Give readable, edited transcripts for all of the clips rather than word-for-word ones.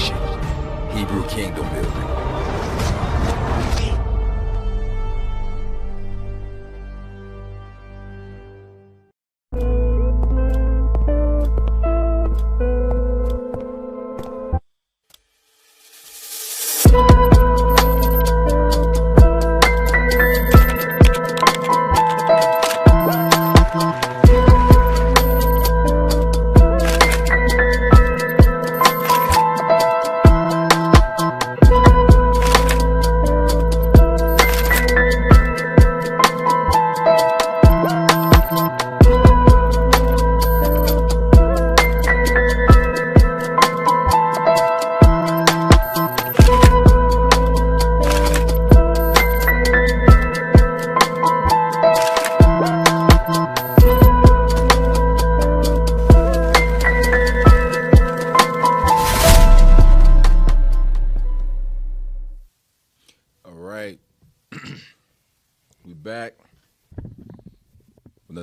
Nation. Hebrew Kingdom Building.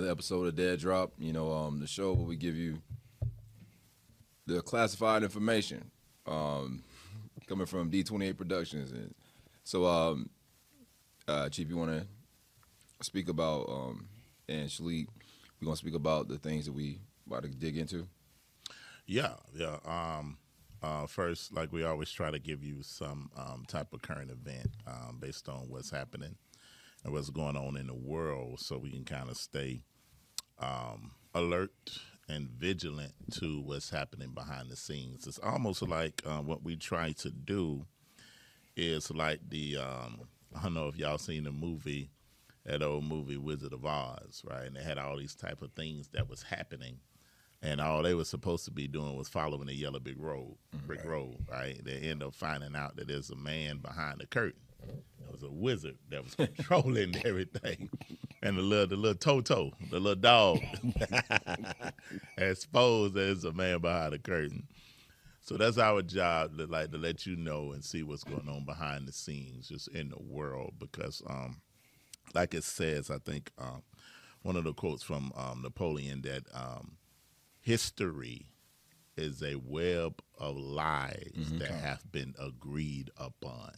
Episode of Dead Drop, the show where we give you the classified information coming from D28 Productions. And so, Chief, you want to speak about, and Shaleep, we're going to speak about the things that we about to dig into? Yeah. First, like we always try to give you some type of current event based on what's happening and what's going on in the world, so we can kind of stay alert and vigilant to what's happening behind the scenes. It's almost like what we try to do is like the I don't know if y'all seen the movie, that old movie Wizard of Oz, right? And they had all these type of things that was happening, and all they were supposed to be doing was following the yellow brick road, right? They end up finding out that there's a man behind the curtain. It was a wizard that was controlling everything. And the little Toto, the little dog, exposed as a man behind the curtain. So that's our job, to let you know and see what's going on behind the scenes, just in the world. Because, like it says, I think one of the quotes from Napoleon, that history is a web of lies that have been agreed upon.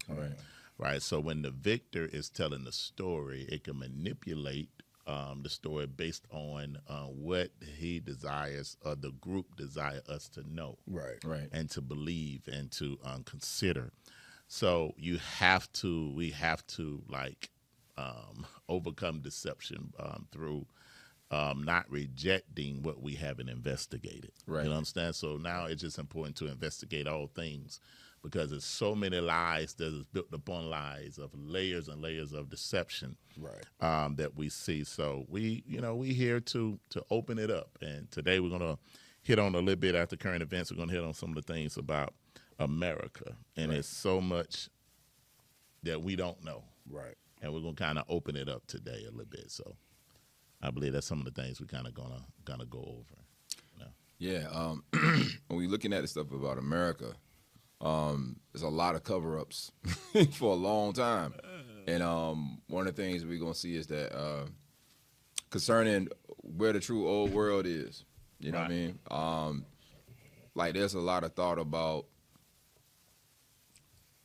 Right. So when the victor is telling the story, it can manipulate the story based on what he desires, or the group desire us to know, right, and to believe and to consider. So we have to overcome deception through not rejecting what we haven't investigated. Right. You understand? So now it's just important to investigate all things, because there's so many lies that is built upon lies, of layers and layers of deception, right, that we see. So we here to open it up. And today we're going to hit on a little bit after current events. We're going to hit on some of the things about America. And It's so much that we don't know. Right. And we're going to kind of open it up today a little bit. So I believe that's some of the things we're kind of gonna go over. Yeah. When we're looking at the stuff about America, there's a lot of cover-ups for a long time. And one of the things we're going to see is that concerning where the true old world is, you know what I mean? There's a lot of thought about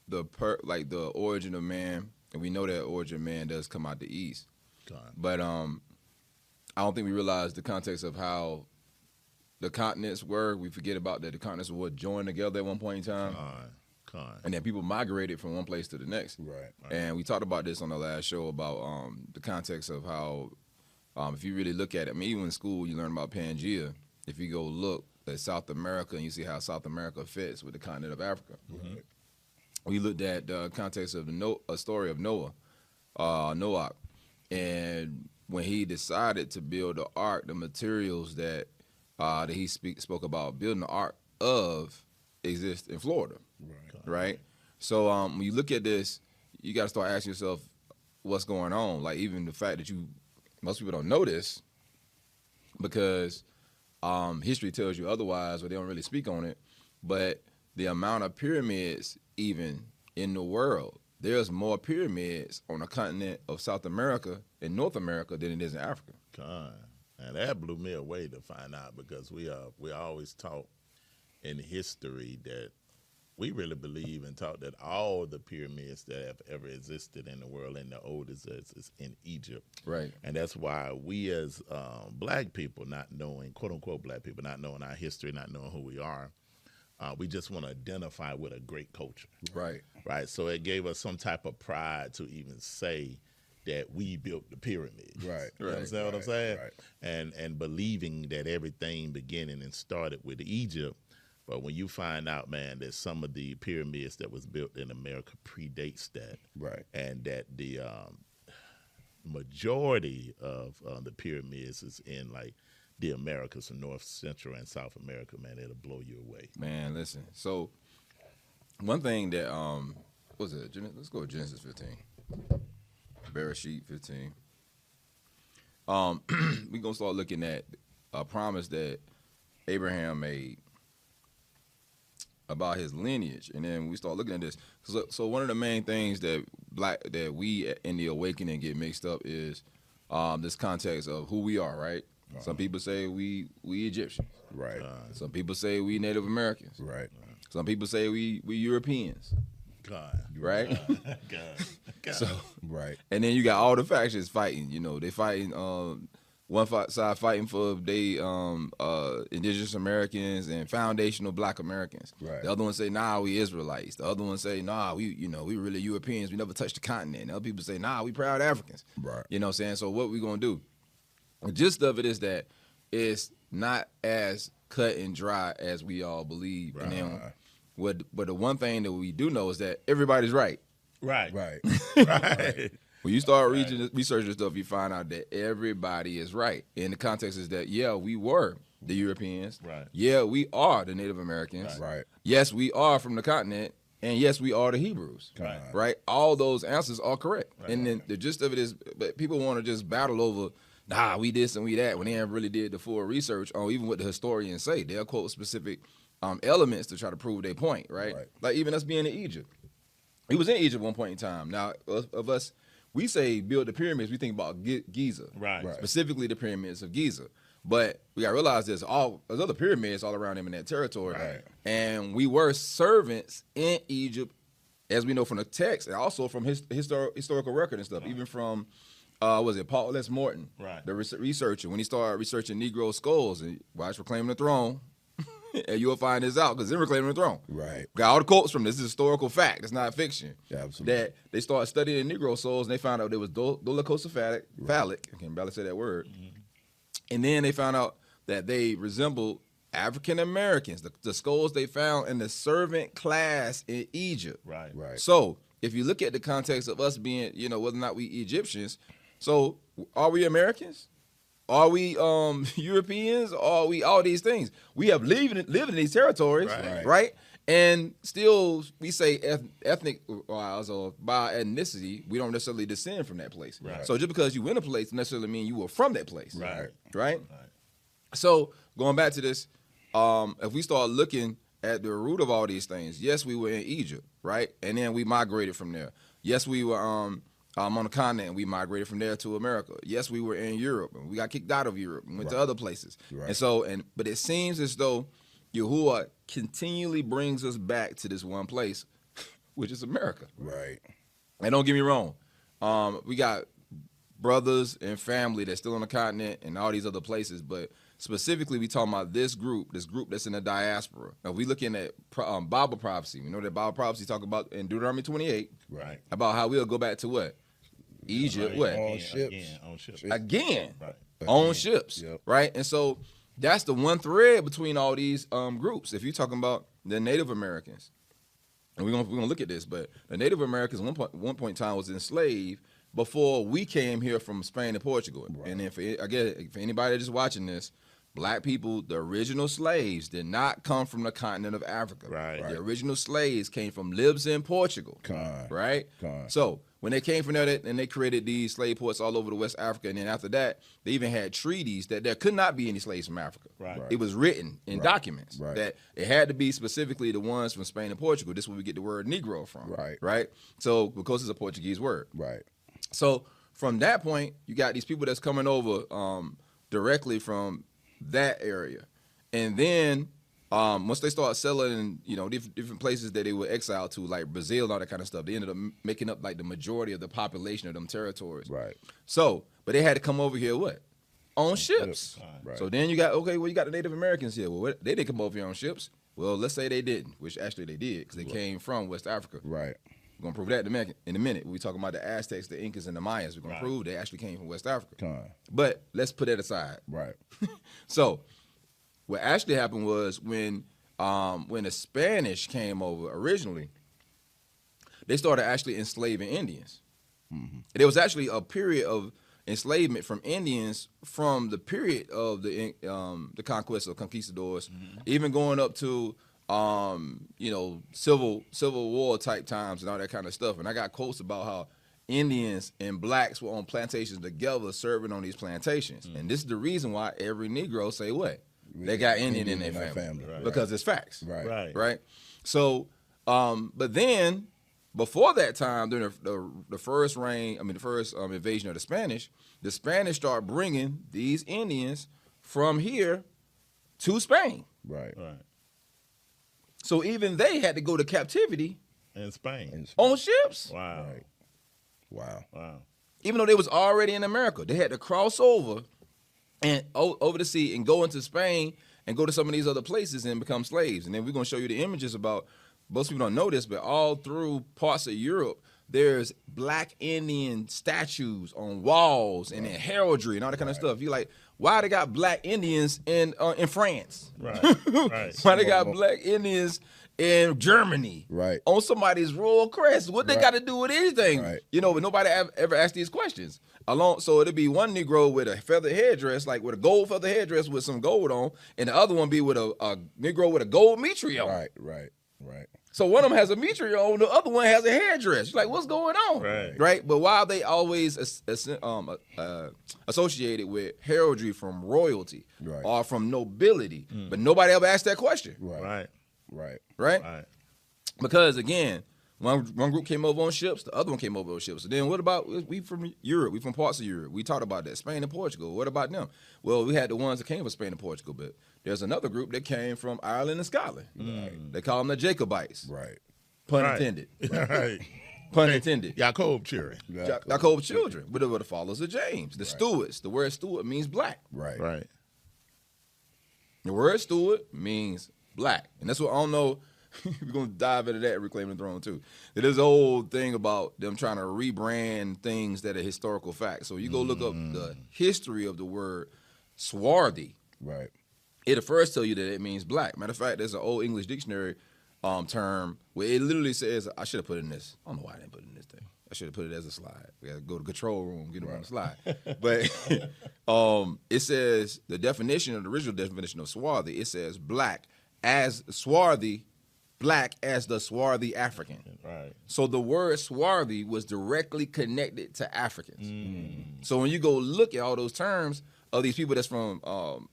the origin of man, and we know that origin of man does come out the east. But I don't think we realize the context of how the continents were. We forget about that the continents were joined together at one point in time. And then people migrated from one place to the next. Right. And we talked about this on the last show about the context of how, if you really look at it, I mean, even in school you learn about Pangea. If you go look at South America and you see how South America fits with the continent of Africa. Right. We looked at the context of a story of Noah, and when he decided to build the ark, the materials that he spoke about building the ark of exist in Florida, right? So when you look at this, you got to start asking yourself what's going on. Like, even the fact that most people don't know this, because history tells you otherwise, or they don't really speak on it. But the amount of pyramids even in the world, there's more pyramids on the continent of South America and North America than it is in Africa. And that blew me away to find out, because we always taught in history that we really believe and taught that all the pyramids that have ever existed in the world, and the oldest is in Egypt. Right. And that's why we as black people, not knowing, quote unquote black people, not knowing our history, not knowing who we are, we just want to identify with a great culture. Right. Right. So it gave us some type of pride to even say that we built the pyramids. Right. You understand what I'm saying? Right. And believing that everything beginning and started with Egypt. But when you find out, man, that some of the pyramids that was built in America predates that. Right. And that the majority of the pyramids is in like the Americas, North, Central, and South America, man, it'll blow you away. Man, listen. So one thing that what was it? Let's go with Genesis 15. Bereshit 15. We're gonna start looking at a promise that Abraham made about his lineage, and then we start looking at this. So one of the main things that we in the awakening get mixed up is this context of who we are, right? Some people say we Egyptians, Right. Some people say we Native Americans, Right. Some people say we Europeans, God. right? God. So, Right. and then you got all the factions fighting. You know, they fighting. One side fighting for indigenous Americans and foundational Black Americans. Right. The other one say, nah, we Israelites. The other one say, nah, we really Europeans. We never touched the continent. And other people say, nah, we proud Africans. Right. You know what I'm saying? So what we gonna do? The gist of it is that it's not as cut and dry as we all believe. Right. And then but the one thing that we do know is that everybody's right. Right. Right. Right. When you start researching stuff, you find out that everybody is right. And the context is that, yeah, we were the Europeans. Right. Yeah, we are the Native Americans. Right. Yes, we are from the continent. And yes, we are the Hebrews. Right. Right? All those answers are correct. Right. And then the gist of it is, but people want to just battle over, nah, we this and we that, when they haven't really did the full research on even what the historians say. They'll quote specific elements to try to prove their point, right? Like even us being in Egypt. He was in Egypt at one point in time. Now, of us, we say build the pyramids, we think about Giza. Right. Specifically the pyramids of Giza. But we got to realize there's other pyramids all around them in that territory. Right. And we were servants in Egypt, as we know from the text, and also from historical record and stuff, even from, Paul S. Morton, the researcher, when he started researching Negro skulls, and watch Reclaiming the Throne, and you'll find this out, because they're Reclaiming the Throne. Right. Got all the quotes from this. This is historical fact. It's not fiction. Yeah, absolutely. That they started studying Negro souls, and they found out there was dolichocephalic, phallic, I can barely say that word, and then they found out that they resembled African Americans, the skulls they found in the servant class in Egypt. Right. Right. So if you look at the context of us being, whether or not we Egyptians, so are we Americans? Are we Europeans? Are we all these things? We have lived in these territories, right? And still, we say ethnic wise or by ethnicity, we don't necessarily descend from that place. Right. So just because you in a place doesn't necessarily mean you were from that place. Right. So going back to this, if we start looking at the root of all these things, yes, we were in Egypt, right? And then we migrated from there. Yes, we were on the continent, we migrated from there to America. Yes, we were in Europe, and we got kicked out of Europe and went to other places. Right. And so, but it seems as though Yahuwah continually brings us back to this one place, which is America. Right. And don't get me wrong, we got brothers and family that's still on the continent and all these other places, but specifically we talking about this group that's in the diaspora. Now we looking at Bible prophecy. We know that Bible prophecy talk about in Deuteronomy 28 about how we'll go back to what? Egypt, what? On ships. Again. Right. On ships, Yep. right? And so that's the one thread between all these groups. If you're talking about the Native Americans, and we're gonna look at this, but the Native Americans one point in time was enslaved before we came here from Spain and Portugal. Right. And then for anybody just watching this, Black people, the original slaves did not come from the continent of Africa. Right. The original slaves came from Libs in Portugal. Right? So when they came from there, and they created these slave ports all over the West Africa, and then after that, they even had treaties that there could not be any slaves from Africa. Right. It was written in documents Right. that it had to be specifically the ones from Spain and Portugal. This is where we get the word Negro from. Right. Right? So because it's a Portuguese word. Right. So from that point, you got these people that's coming over directly from that area. And then once they started selling, different places that they were exiled to, like Brazil and all that kind of stuff, they ended up making up like the majority of the population of them territories. Right. So, but they had to come over here on ships. Right. So then you got the Native Americans here. Well, they didn't come over here on ships. Well, let's say they didn't, which actually they did because they came from West Africa. Right. We're going to prove that in a minute. We're talking about the Aztecs, the Incas, and the Mayas. We're going to prove they actually came from West Africa. But let's put that aside. Right. So what actually happened was when the Spanish came over originally, they started actually enslaving Indians. Mm-hmm. There was actually a period of enslavement from Indians from the period of the conquest of conquistadors, even going up to civil war type times and all that kind of stuff. And I got quotes about how Indians and blacks were on plantations together serving on these plantations. And this is the reason why every Negro say what? They got Indian in their family. Right. Because it's facts. Right. So, but then before that time, during the first invasion of the Spanish started bringing these Indians from here to Spain. Right. So even they had to go to captivity in Spain on ships. Wow. Right. Wow. Even though they was already in America, they had to cross over and over the sea and go into Spain and go to some of these other places and become slaves. And then we're going to show you the images about, most people don't know this, but all through parts of Europe, there's black Indian statues on walls and in heraldry and all that kind of stuff. You're like, why they got black Indians in France? Right. Why they got black Indians in Germany? Right. On somebody's royal crest? What they got to do with anything? Right. But nobody ever asked these questions. So it'd be one Negro with a feather headdress, like with a gold feather headdress with some gold on, and the other one be with a Negro with a gold mitre on. Right. So one of them has a mitre on, the other one has a headdress. You're like, what's going on? Right. But while they always associated with heraldry from royalty or from nobility, but nobody ever asked that question. Right. Because again, one group came over on ships, the other one came over on ships. So then what about, we from Europe, we from parts of Europe. We talked about that, Spain and Portugal. What about them? Well, we had the ones that came from Spain and Portugal, but there's another group that came from Ireland and Scotland. They call them the Jacobites. Right. Pun intended. Right. Pun intended. Jacob children. Jacob children. But the followers of James. The Stuarts. The word Stuart means black. Right. The word Stuart means black. And that's what, I don't know, we're going to dive into that, Reclaiming the Throne, too. There's a whole thing about them trying to rebrand things that are historical facts. So you go look up the history of the word swarthy. Right. It'll first tell you that it means black. Matter of fact, there's an old English dictionary term where it literally says, I should have put it in this. I don't know why I didn't put it in this thing. I should have put it as a slide. We got to go to the control room, get it on the slide. But it says, the original definition of swarthy, it says black as swarthy, black as the swarthy African. Right. So the word swarthy was directly connected to Africans. So when you go look at all those terms of these people that's from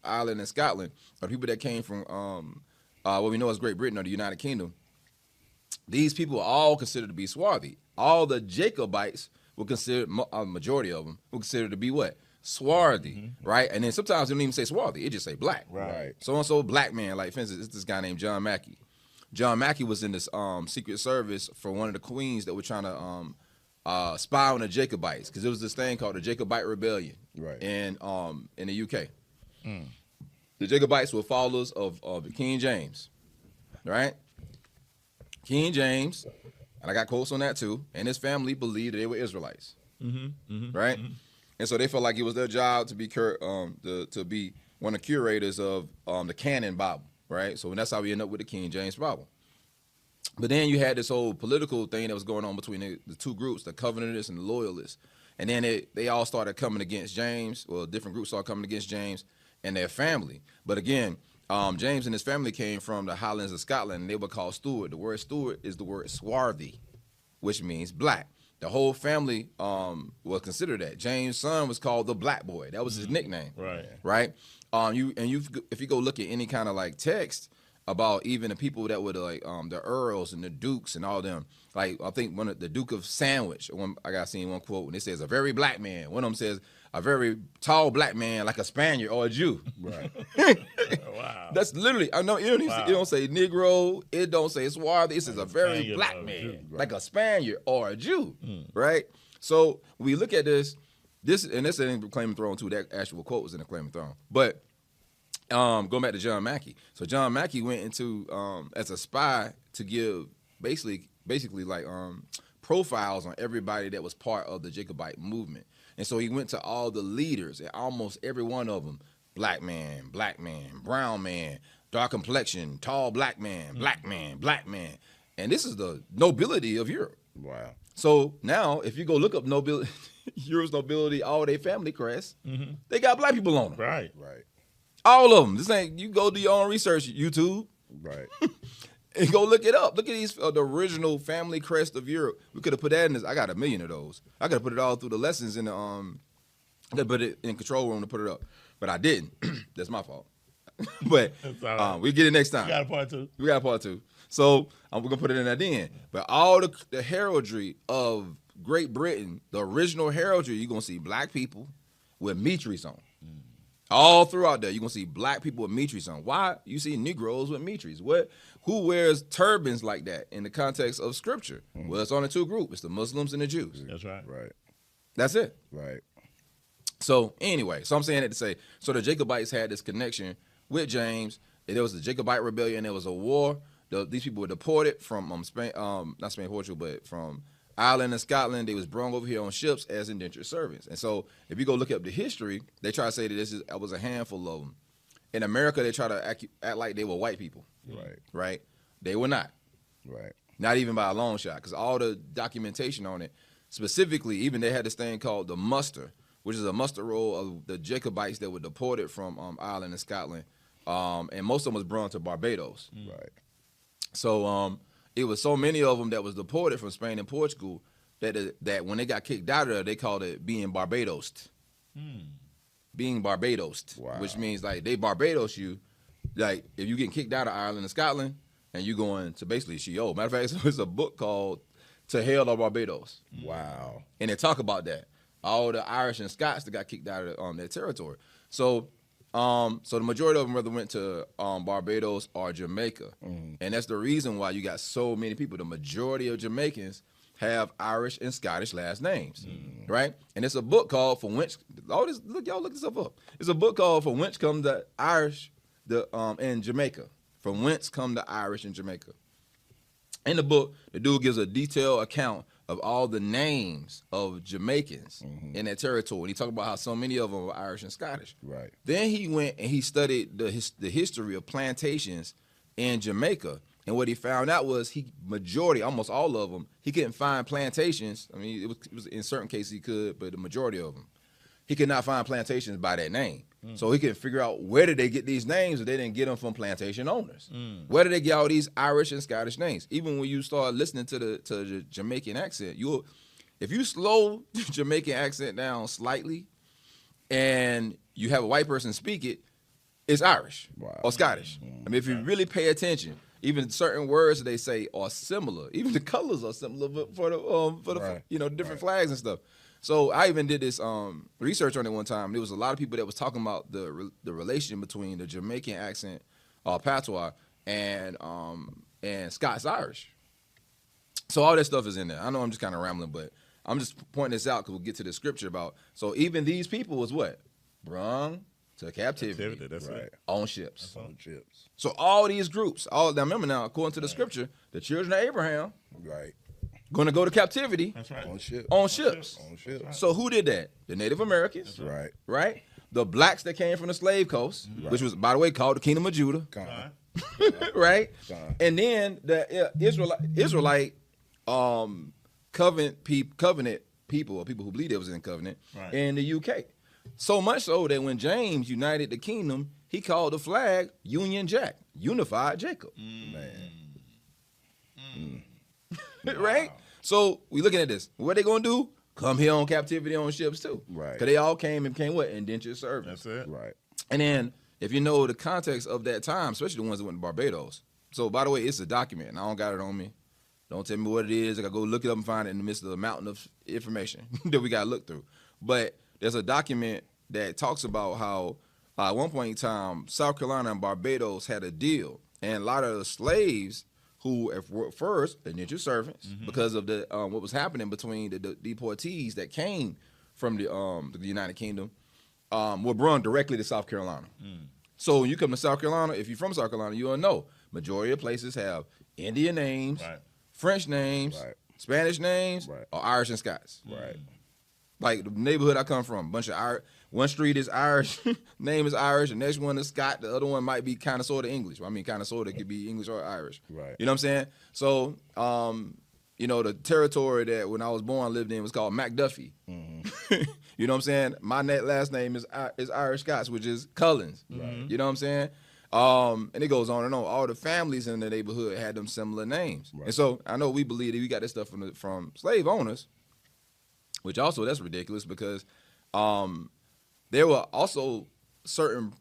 Ireland and Scotland, or people that came from what we know as Great Britain or the United Kingdom, these people are all considered to be swarthy. All the Jacobites were considered, a majority of them, were considered to be what? Swarthy, right? And then sometimes they don't even say swarthy, it just say black. Right. So-and-so black man, like for instance, it's this guy named John Mackey. John Mackey was in this Secret Service for one of the queens that were trying to spy on the Jacobites, because there was this thing called the Jacobite Rebellion in the UK. The Jacobites were followers of King James, right? King James, and I got quotes on that too, and his family believed that they were Israelites, right? And so they felt like it was their job to be one of the curators of the canon Bible, right? So that's how we end up with the King James Bible. But then you had this whole political thing that was going on between the two groups, the Covenanters and the Loyalists. And then they all started coming against James. Well, different groups started coming against James and their family. But again, James and his family came from the Highlands of Scotland, and they were called Stuart. The word Stuart is the word swarthy, which means black. The whole family was considered that. James' son was called the Black Boy. That was his nickname. Right. If you go look at any kind of like text about even the people that were like the earls and the dukes and all them, like I think the Duke of Sandwich. I got seen one quote and it says a very black man. One of them says a very tall black man like a Spaniard or a Jew. Right. Wow. That's literally, I know it don't say Negro, it don't say Swarthy. This is a very Spaniard black or a man, Jew, like a Spaniard or a Jew, right? So we look at this and this ain't Claim and Throne too. That actual quote was in the Claim and Throne, but going back to John Mackey. So John Mackey went into as a spy to give basically like profiles on everybody that was part of the Jacobite movement. And so he went to all the leaders, and almost every one of them, black man, brown man, dark complexion, tall black man, black man. And this is the nobility of Europe. Wow. So now, if you go look up nobility, Europe's nobility, all their family crests, they got black people on them. Right. Right. All of them. This ain't, you go do your own research, YouTube, Right. and go look it up. Look at these, the original family crest of Europe. We could have put that in this. I got 1 million of those. I could have put it all through the lessons in the, I could put it in control room to put it up. But I didn't. That's my fault. But we'll get it next time. We got a part 2. We got a part 2. So we're going to put it in at the end. But all the heraldry of Great Britain, the original heraldry, you're going to see black people with mitres on. All throughout there, you're going to see black people with mitres on. Why? You see Negroes with mitres. Who wears turbans like that in the context of Scripture? Well, it's only 2 groups. It's the Muslims and the Jews. That's right. Right. That's it. Right. So anyway, so I'm saying that to say, so the Jacobites had this connection with James. There was the Jacobite rebellion. There was a war. These people were deported from Spain, not Spain, Portugal, but from Ireland and Scotland. They was brought over here on ships as indentured servants. And so if you go look up the history, they try to say that was a handful of them. In America, they try to act like they were white people. Right. Right? They were not. Right. Not even by a long shot, because all the documentation on it, specifically, even they had this thing called the muster, which is a muster roll of the Jacobites that were deported from Ireland and Scotland, and most of them was brought to Barbados. Right. So it was so many of them that was deported from Spain and Portugal that when they got kicked out of there, they called it being Barbadosed. Being Barbadosed, Wow. which means like they Barbados you, like if you getting kicked out of Ireland and Scotland and you going to basically Sheol. Matter of fact, it's a book called To Hell or Barbados. Wow. And they talk about that. All the Irish and Scots that got kicked out of their territory. So the majority of them rather went to Barbados or Jamaica. And that's the reason why you got so many people. The majority of Jamaicans have Irish and Scottish last names, right? And it's a book called For Whence, y'all look this stuff up. It's a book called For Whence Come the Irish in Jamaica. From Whence Come the Irish in Jamaica. In the book, the dude gives a detailed account of all the names of Jamaicans in that territory. And he talked about how so many of them were Irish and Scottish. Right. Then he went and he studied the history of plantations in Jamaica. And what he found out was almost all of them, he couldn't find plantations. I mean, it was in certain cases he could, but the majority of them, he could not find plantations by that name. So he couldn't figure out where did they get these names if they didn't get them from plantation owners. Where did they get all these Irish and Scottish names? Even when you start listening to the Jamaican accent, if you slow the Jamaican accent down slightly and you have a white person speak it, it's Irish or Scottish. I mean, if you really pay attention, even certain words that they say are similar. Even the colors are similar for the different flags and stuff. So I even did this research on it one time. There was a lot of people that was talking about the relation between the Jamaican accent, patois, and Scots Irish. So all that stuff is in there. I know I'm just kind of rambling, but I'm just pointing this out because we'll get to the scripture about. So even these people was what? Brung to captivity. That's right. On ships. On ships. So all these groups, now remember now, according to the scripture, the children of Abraham Right. going to go to captivity. That's right. On ships. On ships. On ships. So who did that? The Native Americans. Right. Right? The blacks that came from the slave coast, which was, by the way, called the Kingdom of Judah. Right? And then the Israelite covenant people, or people who believe they was in covenant, in the UK. So much so that when James united the kingdom, he called the flag Union Jack, Unified Jacob. Right? So we looking at this. What they gonna do? Come here on captivity on ships too. Right. Because they all came what? Indentured servants. That's it. Right. And then if you know the context of that time, especially the ones that went to Barbados. So by the way, it's a document, and I don't got it on me. Don't tell me what it is. I gotta go look it up and find it in the midst of the mountain of information that we gotta look through. But there's a document that talks about how at one point in time, South Carolina and Barbados had a deal, and a lot of the slaves who were first indentured servants because of the what was happening between the deportees that came from the United Kingdom were brought directly to South Carolina. So when you come to South Carolina, if you're from South Carolina, you'll know majority of places have Indian names, French names, Spanish names, or Irish and Scots. Right. Like the neighborhood I come from, bunch of one street is Irish, name is Irish, the next one is Scott, the other one might be kind of sort of English. I mean, kind of sort of could be English or Irish. Right. You know what I'm saying? So, you know, the territory that when I was born I lived in was called McDuffie. You know what I'm saying? My last name is Irish Scots, which is Cullins. Right. You know what I'm saying? And it goes on and on. All the families in the neighborhood had them similar names. Right. And so I know we believe that we got this stuff from slave owners, which also that's ridiculous because there were also certain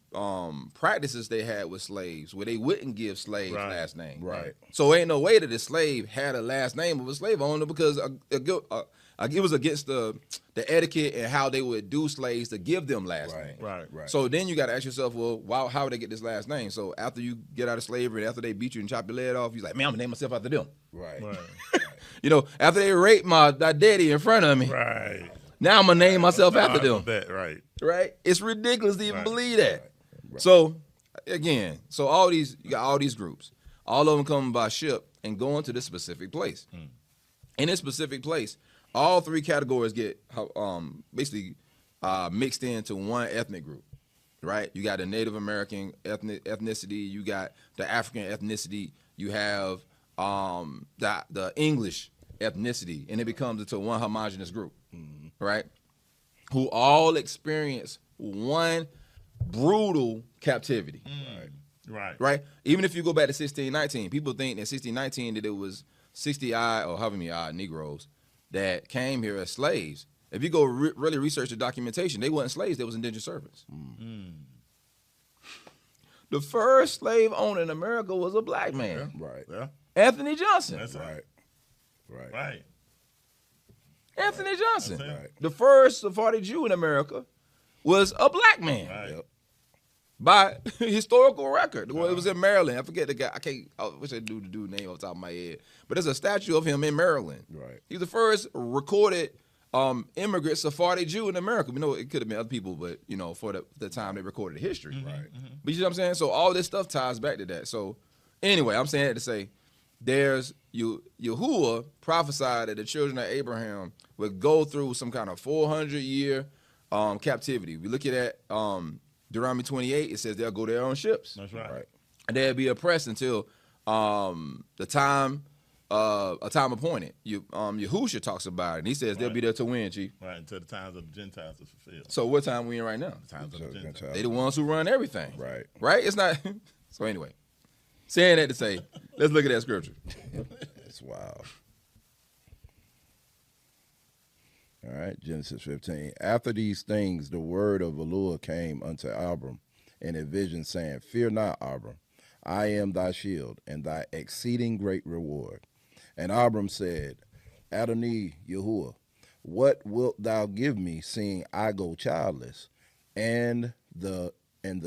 practices they had with slaves where they wouldn't give slaves last names. Right. So ain't no way that a slave had a last name of a slave owner because it was against the etiquette and how they would do slaves to give them last names. Right. So then you got to ask yourself, well, how would they get this last name? So after you get out of slavery, after they beat you and chop your leg off, you're like, man, I'm gonna name myself after them. Right. You know, after they raped my daddy in front of me, now I'm gonna name myself after them. Right? It's ridiculous to even believe that. So again, you got all these groups, all of them coming by ship and going to this specific place. In this specific place, all three categories get basically mixed into one ethnic group, right? You got the Native American ethnicity, you got the African ethnicity, you have the English ethnicity, and it becomes into one homogenous group, right? Who all experience one brutal captivity. Right? Even if you go back to 1619, people think that 1619 that it was 60 odd or however many odd Negroes that came here as slaves. If you go really research the documentation, they weren't slaves, they was indentured servants. The first slave owner in America was a black man. Anthony Johnson. That's right. Anthony Johnson. The first Sephardi Jew in America was a black man. By historical record. Well, it was in Maryland. I forget the guy. I wish I knew the dude's name off the top of my head. But there's a statue of him in Maryland. He was the first recorded immigrant Sephardi Jew in America. We know it could have been other people, but you know, for the time they recorded the history. But you know what I'm saying? So all this stuff ties back to that. So anyway, I'm saying that to say there's Yahuwah prophesied that the children of Abraham would go through some kind of 400-year captivity. We look at that Deuteronomy 28, it says they'll go there on ships. That's right. And they'll be oppressed until a time appointed. Yahushua talks about it, and he says they'll be there to win, Chief. Right, until the times of the Gentiles are fulfilled. So what time we in right now? The times of the Gentiles. They the ones who run everything. Right. It's not. So anyway, saying that to say, let's look at that scripture. It's wild. All right, Genesis 15. After these things, the word of Elohim came unto Abram in a vision, saying, Fear not, Abram, I am thy shield, and thy exceeding great reward. And Abram said, Adonai Yahuwah, what wilt thou give me, seeing I go childless? And the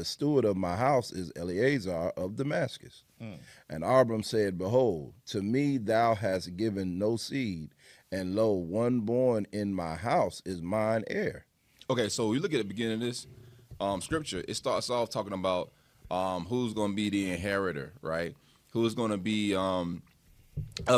steward of my house is Eleazar of Damascus. And Abram said, Behold, to me thou hast given no seed, and lo, one born in my house is mine heir. Okay, so you look at the beginning of this scripture, it starts off talking about who's going to be the inheritor, right? Who's going to be of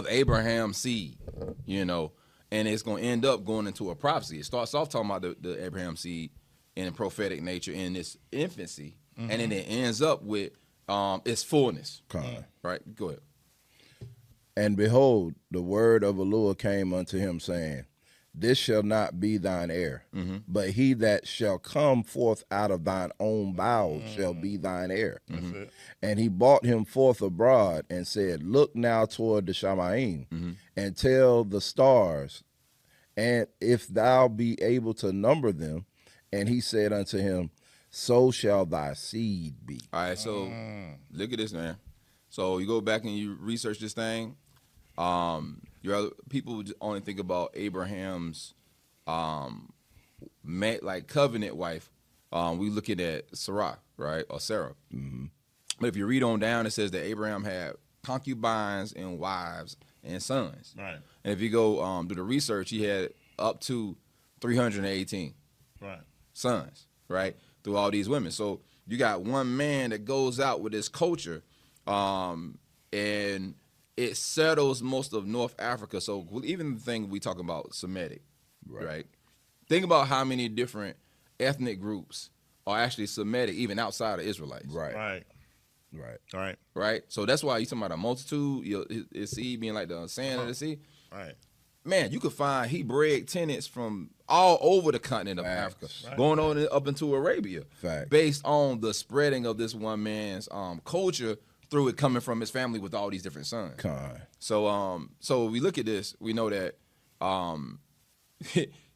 Abraham's seed, you know, and it's going to end up going into a prophecy. It starts off talking about the Abraham seed in prophetic nature in its infancy, and then it ends up with its fullness. Right? Go ahead. And behold, the word of Elohim came unto him, saying, This shall not be thine heir, but he that shall come forth out of thine own bowels shall be thine heir. And he brought him forth abroad and said, Look now toward the Shamaim, and tell the stars, and if thou be able to number them. And he said unto him, So shall thy seed be. All right, so look at this, man. So you go back and you research this thing. People only think about Abraham's like covenant wife we looking at Sarah, right, or Sarah. But if you read on down, it says that Abraham had concubines and wives and sons. Right. And if you go do the research, he had up to 318 Right. sons, right, through all these women. So you got one man that goes out with this culture, and it settles most of North Africa. So even the thing we talking about Semitic, right? Think about how many different ethnic groups are actually Semitic, even outside of Israelites. Right. Right. So that's why you talking about a multitude, his seed being like the sand of the sea. Right. Man, you could find Hebraic tenants from all over the continent of Africa, going on up into Arabia, based on the spreading of this one man's culture through it coming from his family with all these different sons. So we look at this, we know that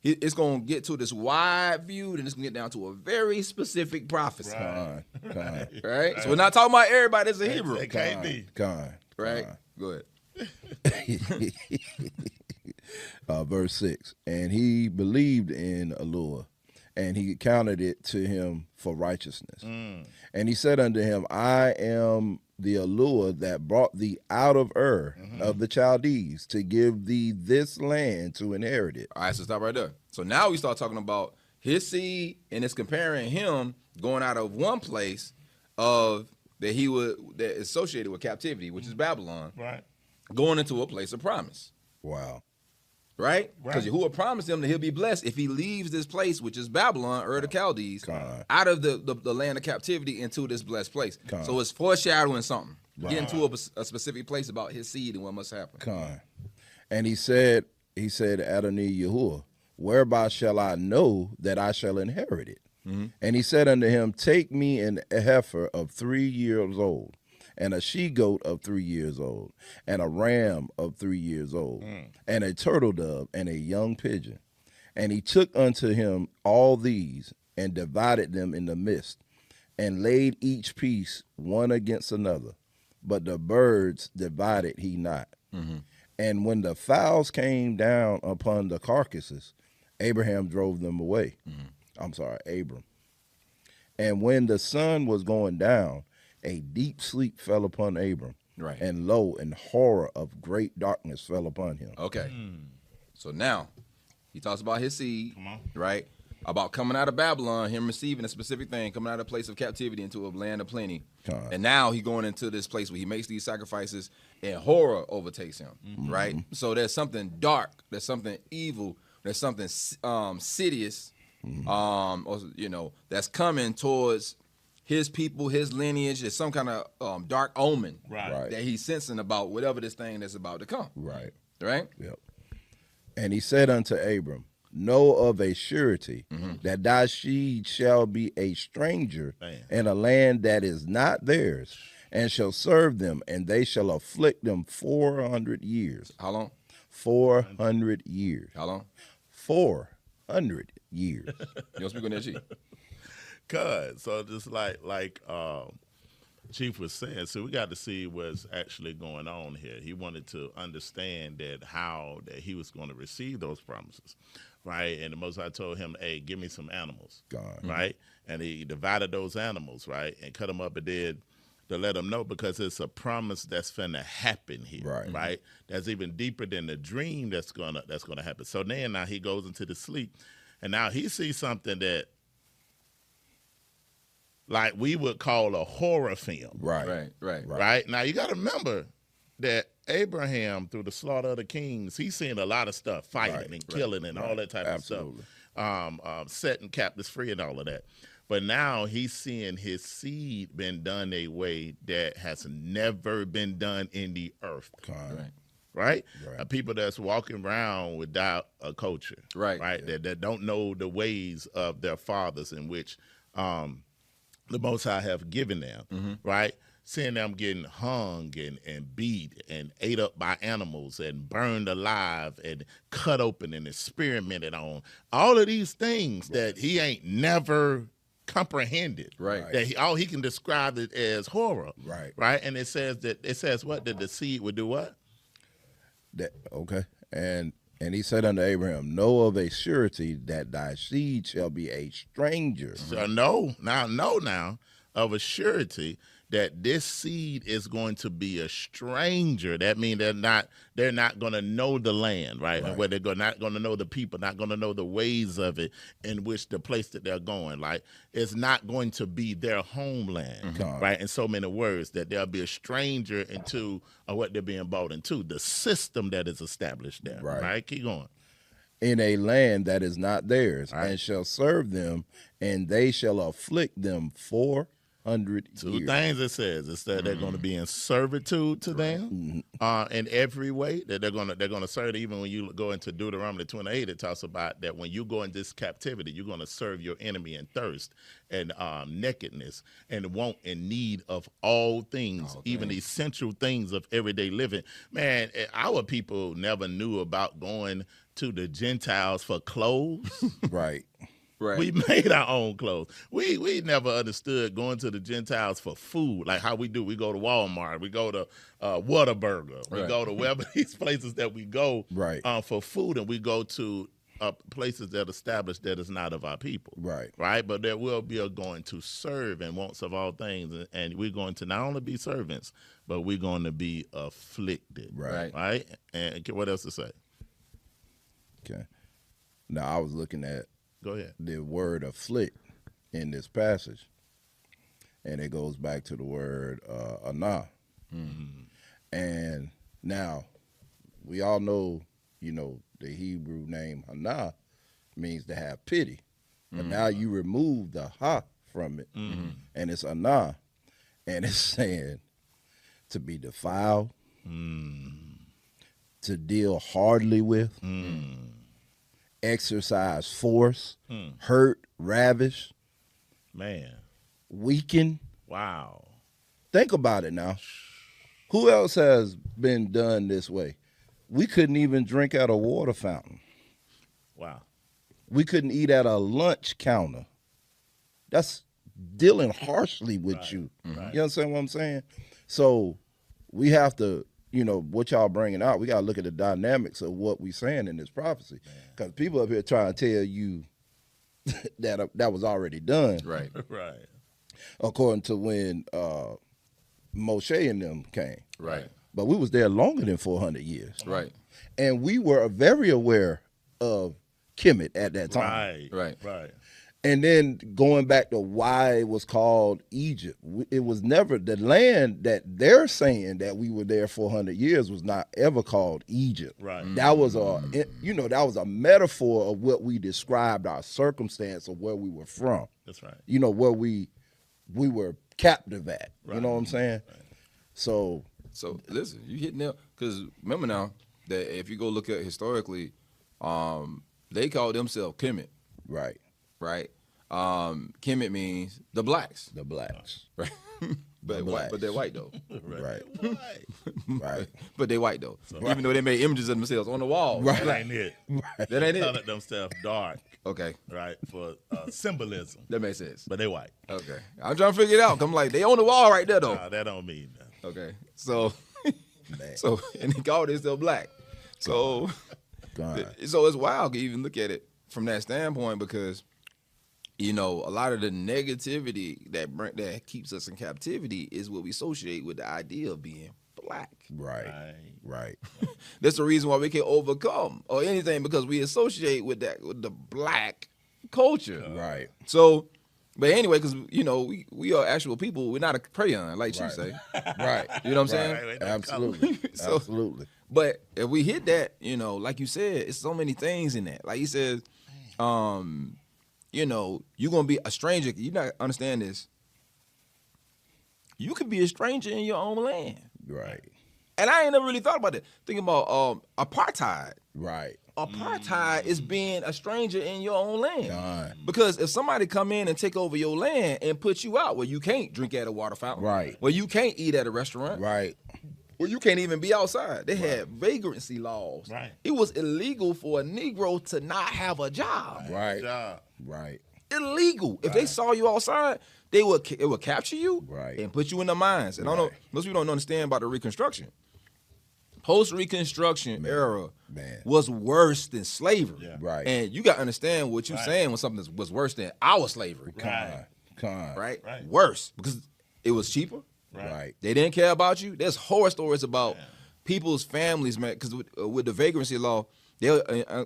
it's going to get to this wide view, and it's going to get down to a very specific prophecy. Right? So we're not talking about everybody that's a Hebrew. It can't be. Right? Go ahead. Verse 6, and he believed in Eloah, and he counted it to him for righteousness. And he said unto him, I am the Eloah that brought thee out of Ur of the Chaldees to give thee this land to inherit it. All right, so stop right there. So now we start talking about his seed, and it's comparing him going out of one place that is associated with captivity, which is Babylon, going into a place of promise. Wow. Right? Because Yahuwah promised him that he'll be blessed if he leaves this place, which is Babylon, Ur of the Chaldees, out of the land of captivity into this blessed place. So it's foreshadowing something. Getting to a specific place about his seed and what must happen. And he said, Adonai Yahuwah, whereby shall I know that I shall inherit it? And he said unto him, take me an heifer of 3 years old, and a she-goat of 3 years old, and a ram of 3 years old, and a turtle dove, and a young pigeon. And he took unto him all these, and divided them in the midst, and laid each piece one against another. But the birds divided he not. And when the fowls came down upon the carcasses, Abraham drove them away. Abram. And when the sun was going down, a deep sleep fell upon Abram. And lo, and horror of great darkness fell upon him. Okay. So now, he talks about his seed, right? About coming out of Babylon, him receiving a specific thing, coming out of a place of captivity into a land of plenty. And now he going into this place where he makes these sacrifices and horror overtakes him, right? So there's something dark, there's something evil, there's something insidious, that's coming towards his people, his lineage. There's some kind of dark omen that he's sensing about whatever this thing that's about to come. Right? Yep. And he said unto Abram, know of a surety that thy seed shall be a stranger in a land that is not theirs, and shall serve them, and they shall afflict them 400 years. How long? 400 years. How long? 400 years. You don't speak on that, Chief? So just like Chief was saying, so we got to see what's actually going on here. He wanted to understand that he was going to receive those promises, right? And the Most High told him, hey, give me some animals, right? And he divided those animals, right, and cut them up and did to let them know, because it's a promise that's finna happen here, right? That's even deeper than the dream that's gonna happen. So then now he goes into the sleep, and now he sees something that, like, we would call a horror film. Right. Now, you got to remember that Abraham, through the slaughter of the kings, he's seen a lot of stuff, fighting and killing and all that type of stuff. Setting captives free and all of that. But now he's seeing his seed been done a way that has never been done in the earth. Right? People that's walking around without a culture. That don't know the ways of their fathers, in which the Most High have given them, right? Seeing them getting hung and beat and ate up by animals and burned alive and cut open and experimented on. All of these things that he ain't never comprehended. That all he can describe it as horror. Right? And it says what? That the seed would do what? And And he said unto Abraham, know of a surety that thy seed shall be a stranger. So know now of a surety that this seed is going to be a stranger. That means they're not going to know the land, right? And where they're not going to know the people, not going to know the ways of it, in which the place that they're going, like it's not going to be their homeland, right? In so many words, that they'll be a stranger into what they're being bought into, the system that is established there, right? Keep going. In a land that is not theirs, and shall serve them, and they shall afflict them 400 years. Two things it says. It's that they're going to be in servitude to them in every way. That they're going to serve. Even when you go into Deuteronomy 28, it talks about that when you go in this captivity, you're going to serve your enemy in thirst and nakedness and want and need of all things, even essential things of everyday living. Man, our people never knew about going to the Gentiles for clothes. Right. Right. We made our own clothes. We never understood going to the Gentiles for food, like how we do. We go to Walmart, we go to Whataburger, we go to wherever these places that we go for food, and we go to places that established that is not of our people. Right. But there will be a going to serve and wants of all things, and we're going to not only be servants, but we're going to be afflicted. Right. And what else to say? Okay. Now I was looking at Go ahead. the word afflict in this passage, and it goes back to the word anah. And now we all know, the Hebrew name anah means to have pity, but now you remove the ha from it, and it's anah, and it's saying to be defiled, to deal hardly with, exercise force, hurt, ravish, weaken. Wow. Think about it now. Who else has been done this way? We couldn't even drink at a water fountain. Wow. We couldn't eat at a lunch counter. That's dealing harshly with you. You understand what I'm saying? So we have to, what y'all bringing out, we got to look at the dynamics of what we saying in this prophecy. Because people up here trying to tell you that was already done. Right. According to when Moshe and them came. Right. But we was there longer than 400 years. Right. And we were very aware of Kemet at that time. Right. And then going back to why it was called Egypt, it was never the land that they're saying that we were there 400 years was not ever called Egypt. Right. That was that was a metaphor of what we described our circumstance of where we were from. That's right. Where we were captive at. You know what I'm saying? So listen, you hit nail, because remember now that if you go look at historically, they called themselves Kemet. Right. Kemet means the blacks. The blacks. Right. But they're white though. Right. Right. But they white though. Even though they made images of themselves on the wall. That ain't it. That ain't They it. colored themselves dark. Okay. Right. For symbolism. That makes sense. But they white. Okay. I'm trying to figure it out. 'Cause I'm like, they on the wall right there though. Nah, that don't mean nothing. Okay. So and they called themselves black. So so it's wild to even look at it from that standpoint, because a lot of the negativity that keeps us in captivity is what we associate with the idea of being black. Right. That's the reason why we can overcome or anything, because we associate with the black culture. Right. So, but anyway, because we are actual people. We're not a crayon, like you say. Right. You know what I'm saying? Right. Absolutely. Absolutely. But if we hit that, like you said, it's so many things in that. Like he says, you're gonna be a stranger. You not understand this. You could be a stranger in your own land. Right. And I ain't never really thought about that. Thinking about apartheid. Right. Apartheid is being a stranger in your own land. God. Because if somebody come in and take over your land and put you out where you can't drink at a water fountain, right, where you can't eat at a restaurant, right, where you can't even be outside. They had vagrancy laws. Right. It was illegal for a Negro to not have a job. Right. Right. Illegal. If they saw you outside, it would capture you right, and put you in the mines. And I don't know, most people don't understand about the Reconstruction. post-Reconstruction era Man. was worse than slavery. Yeah. Right. And you got to understand what you're Right. saying when something was worse than our slavery. Right. Right? Right. Worse because it was cheaper. Right. They didn't care about you. There's horror stories about people's families, man. Because with the vagrancy law, they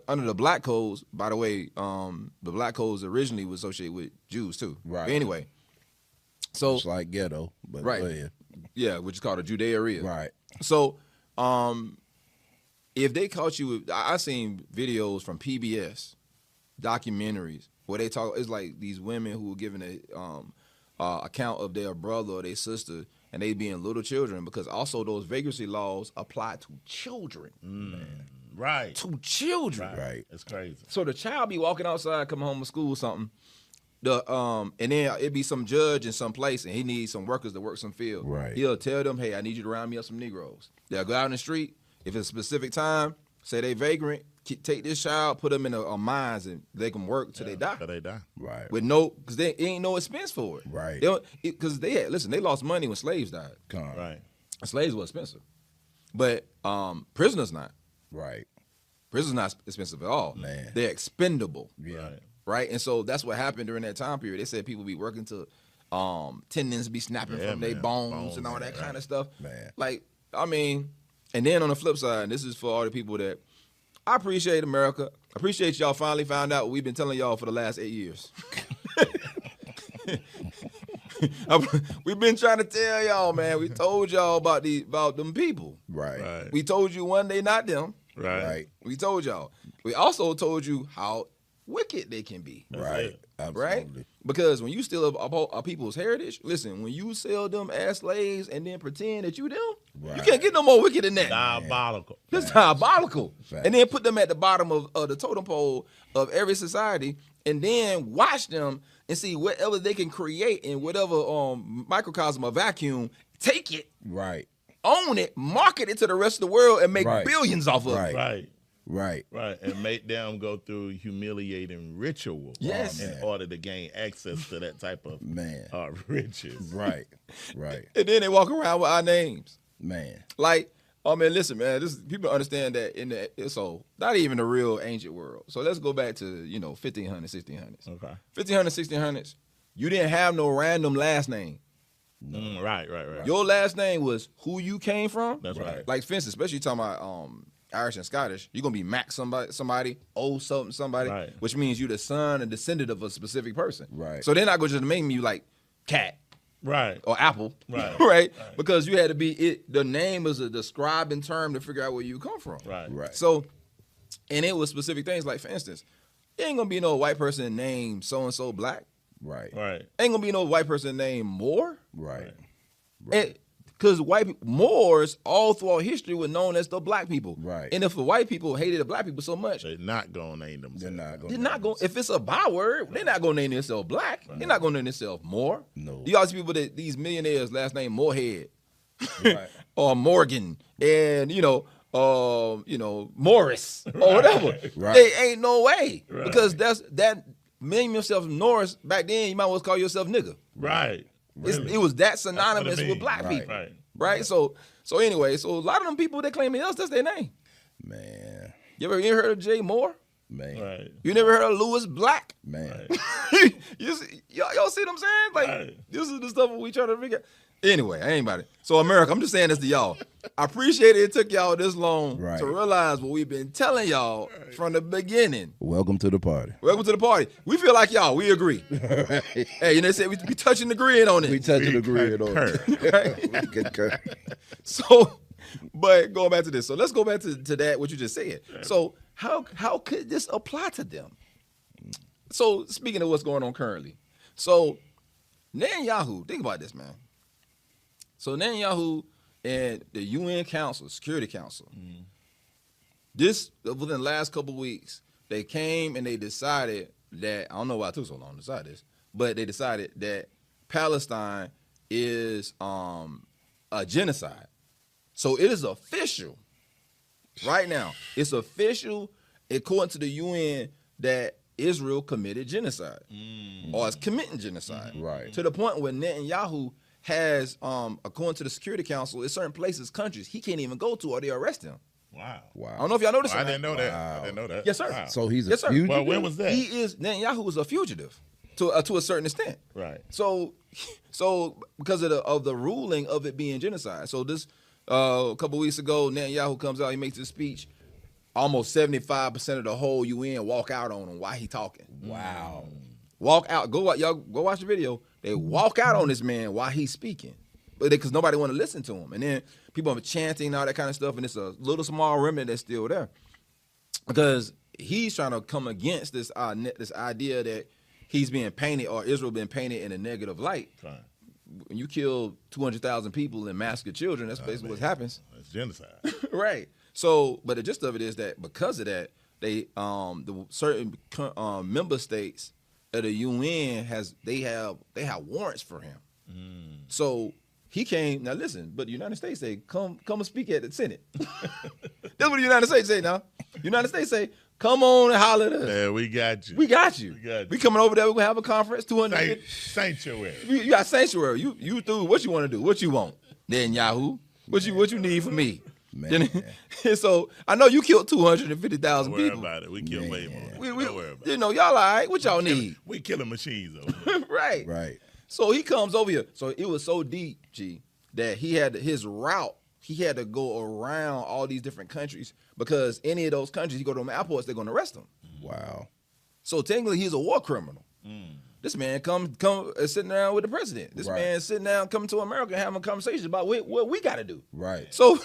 under the black codes. By the way, the black codes originally was associated with Jews too. Right. But anyway, so It's like ghetto, but Right. go ahead. yeah, which is called a Judea. Right. So, if they caught you, I seen videos from PBS, documentaries where they talk. It's like these women who were giving a account of their brother or their sister, and they being little children, because also those vagrancy laws apply to children. Right. To children. Right. It's crazy. So the child be walking outside, coming home from school or something. And then it be some judge in some place, and he needs some workers to work some field. Right. He'll tell them, "Hey, I need you to round me up some Negroes." They'll go out in the street. If it's a specific time, say they vagrant, take this child, put them in a mines, and they can work till they die. Till they die. Right. With no, because they ain't no expense for it. Right. Because they lost money when slaves died. Right. Slaves were expensive, but prisoners not. Right. Prisoners not expensive at all. Man. They're expendable. Yeah. Right. Right, and so that's what happened during that time period. They said people be working to tendons be snapping Yeah, from their man. bones and all Bones, that right. kind of stuff. Man. Like, I mean, and then on the flip side, and this is for all the people that I appreciate America. I appreciate y'all finally found out what we've been telling y'all for the last 8 years. We've been trying to tell y'all, man. We told y'all about them people. Right. Right. We told you one day, not them. Right. Right. We told y'all. We also told you how wicked they can be. Right. it. Right? Absolutely. Because when you steal a people's heritage, listen, when you sell them as slaves and then pretend that you them, you Right. can't get no more wicked than that. Diabolical. It's diabolical. Facts. And then put them at the bottom of the totem pole of every society and then watch them and see whatever they can create in whatever microcosm or vacuum, take it, Right. own it, market it to the rest of the world and make Right. billions off of Right. it. Right. Right. Right. And make them go through humiliating ritual Yes. in order to gain access to that type of Man. riches. Right. Right. And then they walk around with our names. Man. Like, oh man, listen, man. People understand that so not even the real ancient world. So let's go back to 1500s, 1600s. Okay. 1500s, 1600s. You didn't have no random last name. Right. Your last name was who you came from. That's right. Like, for instance, especially talking about Irish and Scottish, you're gonna be Mac somebody, somebody, Right. which means you the son and descendant of a specific person. Right. So they're not gonna just make you like Cat Right. or Apple, Right. right? Because you had to be it. The name is a describing term to figure out where you come from. Right. Right. So, and it was specific things. Like, for instance, there ain't gonna be no white person named so and so black. Right. Right. Ain't gonna be no white person named Moore. Right. Because white people, Moors all throughout history were known as the black people. Right. And if the white people hated the black people so much, They're not gonna name themselves. They're not going. they're not going. If it's a byword, they're not going to name themselves black. They're not going to name themselves Moore. No. You all see people that these millionaires last name Moorhead Right. or Morgan and Morris or whatever. Right. They ain't no way Right. because that name yourself Norris back then. You might as well call yourself nigga. Right. Really. It was that That's what synonymous it with means. black Right. people. Right. Right. So anyway, so a lot of them people that claim us, that's their name. Man. You ever heard of Jay Moore? Man. Right. You never heard of Lewis Black? Man. y'all see what I'm saying? Like, Right. this is the stuff we trying to figure out. Anyway, I ain't about it. So, America, I'm just saying this to y'all. I appreciate it took y'all this long Right. to realize what we've been telling y'all from the beginning. Welcome to the party. Welcome to the party. We feel like y'all. We agree. Hey, they said we touching the grid on We it. touching the grid on Right? Concur. So, but going back to this. So let's go back to that, what you just said. So how could this apply to them? So speaking of what's going on currently. So Netanyahu, think about this, man. So Netanyahu and the UN Council, Security Council, this within the last couple of weeks, they came and they decided that, I don't know why it took so long to decide this, but they decided that Palestine is a genocide. So it is official right now. It's official, according to the UN, that Israel committed genocide or is committing genocide. Right. To the point where Netanyahu has, according to the Security Council, in certain places, countries, he can't even go to or they arrest him. Wow. I don't know if y'all noticed I that. didn't know that. I didn't know that. Yes, sir. Wow. So he's a Yes, sir. fugitive. Well, when was that? Netanyahu was a fugitive to a certain extent. Right. So because of the ruling of it being genocide. So this a couple weeks ago, Netanyahu comes out, he makes this speech. Almost 75% of the whole UN walk out on him while he talking. Wow. Walk out. Y'all go watch the video. They walk out on this man while he's speaking, but because nobody want to listen to him. And then people are chanting all that kind of stuff, and it's a little small remnant that's still there because he's trying to come against this idea that he's being painted or Israel being painted in a negative light. Fine. When you kill 200,000 people and massacre children, that's basically what happens. It's genocide. Right. So, but the gist of it is that because of that, they the certain member states of the UN have warrants for him. So he came. Now listen, but the United States say come and speak at the Senate. That's what the United States say now. United States say come on and holler at us. Yeah, we got you. We got you. We coming over there. We're gonna have a conference. 200. Sanctuary. You got sanctuary. You do what you want to do. What you want. Then Yahoo. What you need from me. Man. So I know you killed 250,000 Don't worry people. about it. We kill way more. Don't worry about You know, y'all all right. What y'all need? We killing machines over here. Right. Right. So he comes over here. So it was so deep, G, that he had his route. He had to go around all these different countries because any of those countries, he go to them airports, they're going to arrest him. Wow. So technically, he's a war criminal. This man come sitting down with the president. This man sitting down, coming to America, having a conversation about what we got to do. Right. So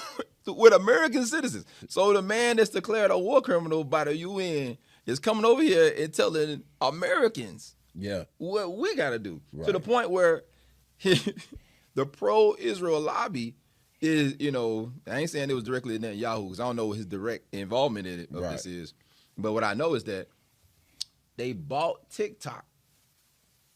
with American citizens. So the man that's declared a war criminal by the UN is coming over here and telling Americans what we got to do. Right. To the point where the pro-Israel lobby is, I ain't saying it was directly to Netanyahu because I don't know what his direct involvement in it this is. But what I know is that they bought TikTok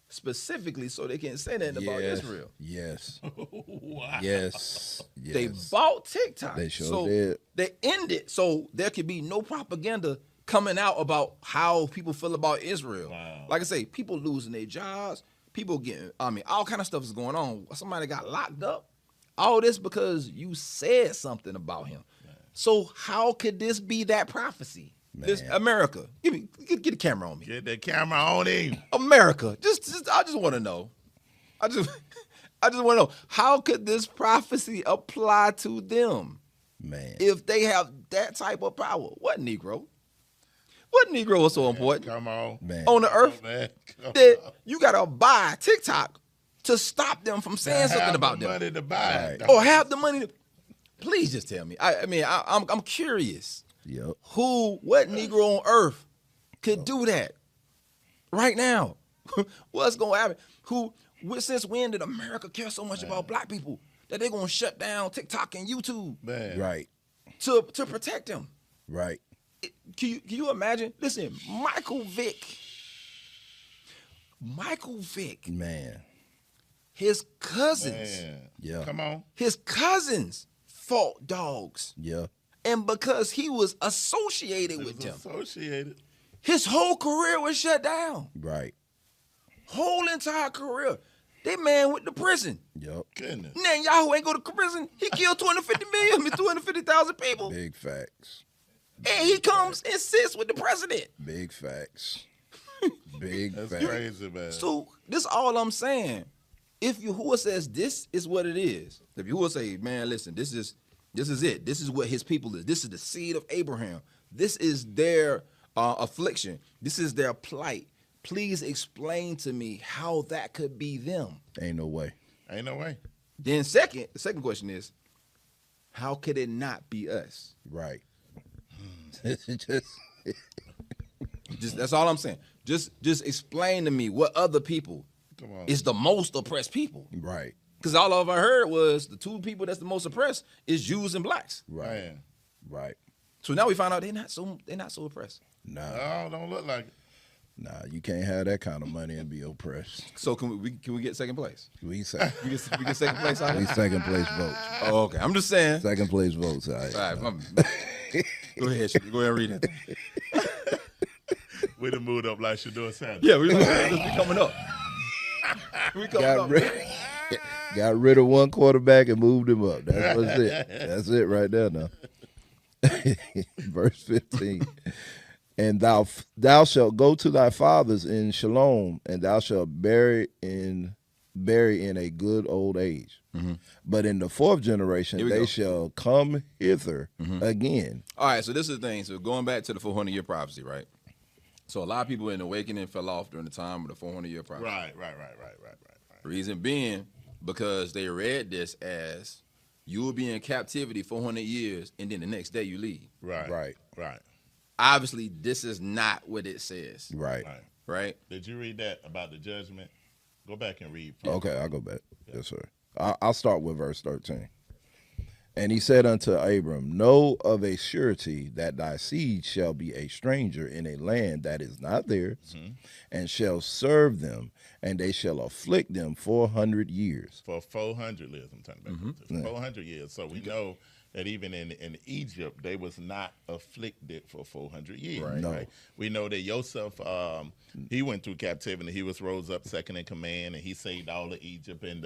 specifically so they can't say nothing about Israel. Yes. Wow. Yes. They bought TikTok. They sure so did. They ended so there could be no propaganda coming out about how people feel about Israel. Wow. Like I say, people losing their jobs, people getting, all kind of stuff is going on. Somebody got locked up. All this because you said something about him. Man. So how could this be that prophecy? Man. This America. Get the camera on me. Get the camera on him. America. I just want to know. I just want to know, how could this prophecy apply to them? Man. If they have that type of power. What Negro? What Negro is so important? Come on. Man. On the earth? That you got to buy TikTok to stop them from saying something about them. Money to buy. Or have the money to... Please just tell me. I'm curious. Yep. What Negro on earth could do that right now? What's going to happen? Since when did America care so much about black people that they're going to shut down TikTok and YouTube? Man. Right. To protect them. Right. Can you imagine? Listen, Michael Vick. Man. His cousins. Man. Yeah. Come on. His cousins fought dogs. Yeah. And because he was associated with them, his whole career was shut down. Right. Whole entire career. That man went to prison. Yep. Goodness. Netanyahu ain't go to prison. He killed 250,000 people. Big facts. And he comes and sits with the president. Big facts. Big That's facts. crazy, man. So this all I'm saying. If Yahuwah says this is what it is, if Yahuwah say, man, listen, this is it. This is what his people is. This is the seed of Abraham. This is their affliction. This is their plight. Please explain to me how that could be them. Ain't no way. Ain't no way. Then the second question is, how could it not be us? Right. Just that's all I'm saying. Just explain to me what other people is the most oppressed people. Right. Because all of I heard was the two people that's the most oppressed is Jews and blacks. Right. Man. Right. So now we find out they're not so oppressed. Nah. No, don't look like it. Nah, you can't have that kind of money and be oppressed. So can we get second place? We get second place out we of it? second place votes. Oh, okay. I'm just saying. Second place votes. All right. All right. Go ahead. Go ahead and read it. We done moved up like Shador Sanders. Yeah, we coming up. We coming Got up. ready. Got rid of one quarterback and moved him up. That's what's it. That's it right there now. Verse 15. And thou shalt go to thy fathers in Shalom, and thou shalt bury in a good old age. But in the fourth generation, they shall come hither again. All right, so this is the thing. So going back to the 400-year prophecy, right? So a lot of people in the awakening fell off during the time of the 400-year prophecy. Right. Reason being, because they read this as you will be in captivity 400 years, and then the next day you leave. Right. Obviously, this is not what it says. Right. Did you read that about the judgment? Go back and read. Okay, I'll go back. Yes, sir. I'll start with verse 13. And he said unto Abram, know of a surety that thy seed shall be a stranger in a land that is not theirs, and shall serve them, and they shall afflict them 400 years. For 400 years, I'm talking about. 400 years. So we know that even in Egypt, they was not afflicted for 400 years. Right? We know that Joseph, he went through captivity. He was rose up second in command, and he saved all of Egypt, and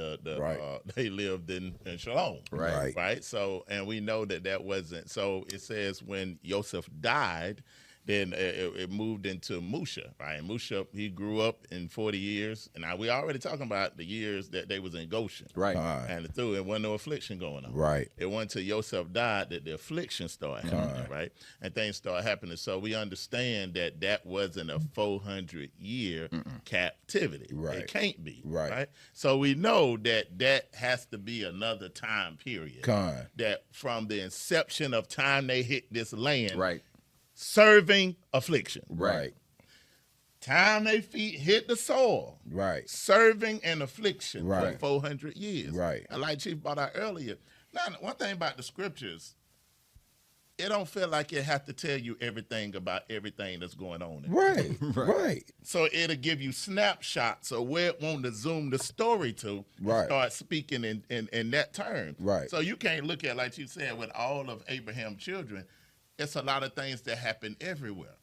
they lived in Shalom. Right. So, and we know that wasn't. So it says when Joseph died, then it moved into Musha, right? Musha, he grew up in 40 years. And now we already talking about the years that they was in Goshen. And through it wasn't no affliction going on. It wasn't until Joseph died that the affliction started happening, right? And things started happening. So we understand that wasn't a 400-year captivity. It can't be, right? So we know that has to be another time period. That from the inception of time they hit this land, serving affliction. Time they feet hit the soil. Serving an affliction for 400 years. And like Chief brought out earlier, now one thing about the scriptures, it don't feel like it have to tell you everything about everything that's going on. So it'll give you snapshots of where it want to zoom the story to start speaking in that term. So you can't look at, like you said, with all of Abraham's children, it's a lot of things that happen everywhere.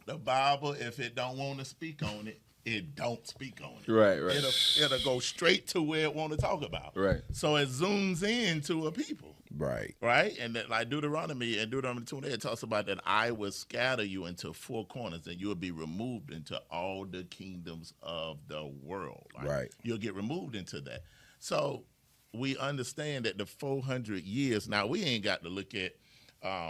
The Bible, if it don't want to speak on it, it don't speak on it. It'll go straight to where it want to talk about. So it zooms into a people. And that, like Deuteronomy 20, it talks about that I will scatter you into four corners, and you will be removed into all the kingdoms of the world. You'll get removed into that. So we understand that the 400 years. Now we ain't got to look at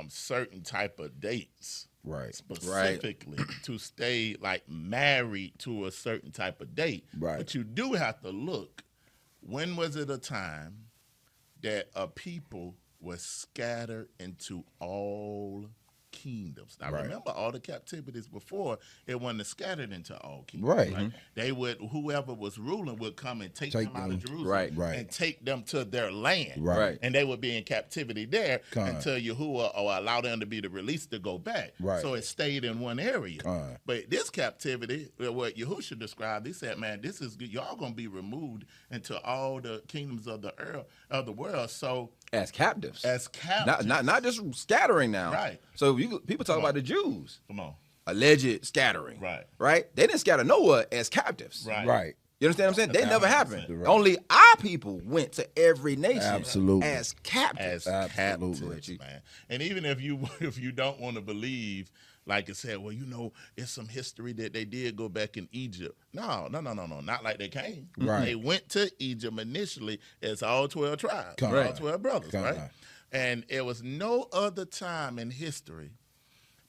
certain type of dates specifically to stay like married to a certain type of date. But you do have to look, when was it a time that a people was scattered into all kingdoms? Now remember, all the captivities before, it wasn't scattered into all kingdoms. They would, whoever was ruling would come and take them out of Jerusalem and take them to their land. And they would be in captivity there until Yahuwah or allow them to be released to go back. So it stayed in one area. But this captivity, what Yahushua described, he said, man, this is y'all gonna be removed into all the kingdoms of the world. So as captives. Not just scattering now. So people talk about the Jews. Alleged scattering. Right? They didn't scatter Noah as captives. You understand what I'm saying? They never happened. Only our people went to every nation as captives. Captives, man. And even if you don't want to believe, like I said, well, it's some history that they did go back in Egypt. No. Not like they came. They went to Egypt initially as all 12 tribes, all 12 brothers, And it was no other time in history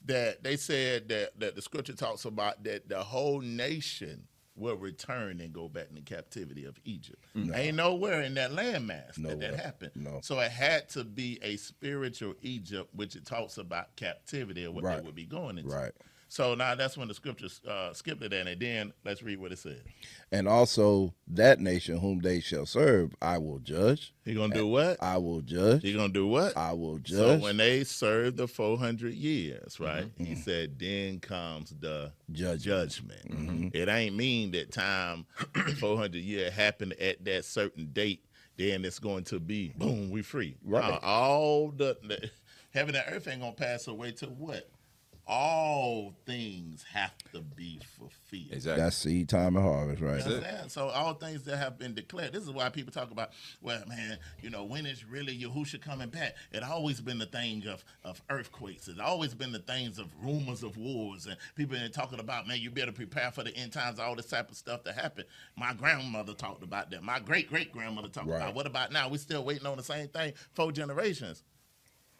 that they said that the scripture talks about that the whole nation will return and go back into captivity of Egypt. Ain't nowhere in that landmass that happened. So it had to be a spiritual Egypt, which it talks about captivity and what they would be going into. So now that's when the scriptures skipped it, and then let's read what it said. And also that nation whom they shall serve, I will judge. He gonna do what? I will judge. He gonna do what? I will judge. So when they served the 400 years, he said, then comes the judgment. It ain't mean that time 400 years happened at that certain date. Then it's going to be boom, we free. All the heaven and earth ain't gonna pass away to what? all things have to be fulfilled. Exactly. That's seed time and harvest, right? You understand? So all things that have been declared. This is why people talk about, well, man, when is really Yahushua coming back? It always been the thing of earthquakes. It's always been the things of rumors of wars. And people been talking about, man, you better prepare for the end times, all this type of stuff to happen. My grandmother talked about that. My great-great-grandmother talked about. What about now? We're still waiting on the same thing, 4 generations.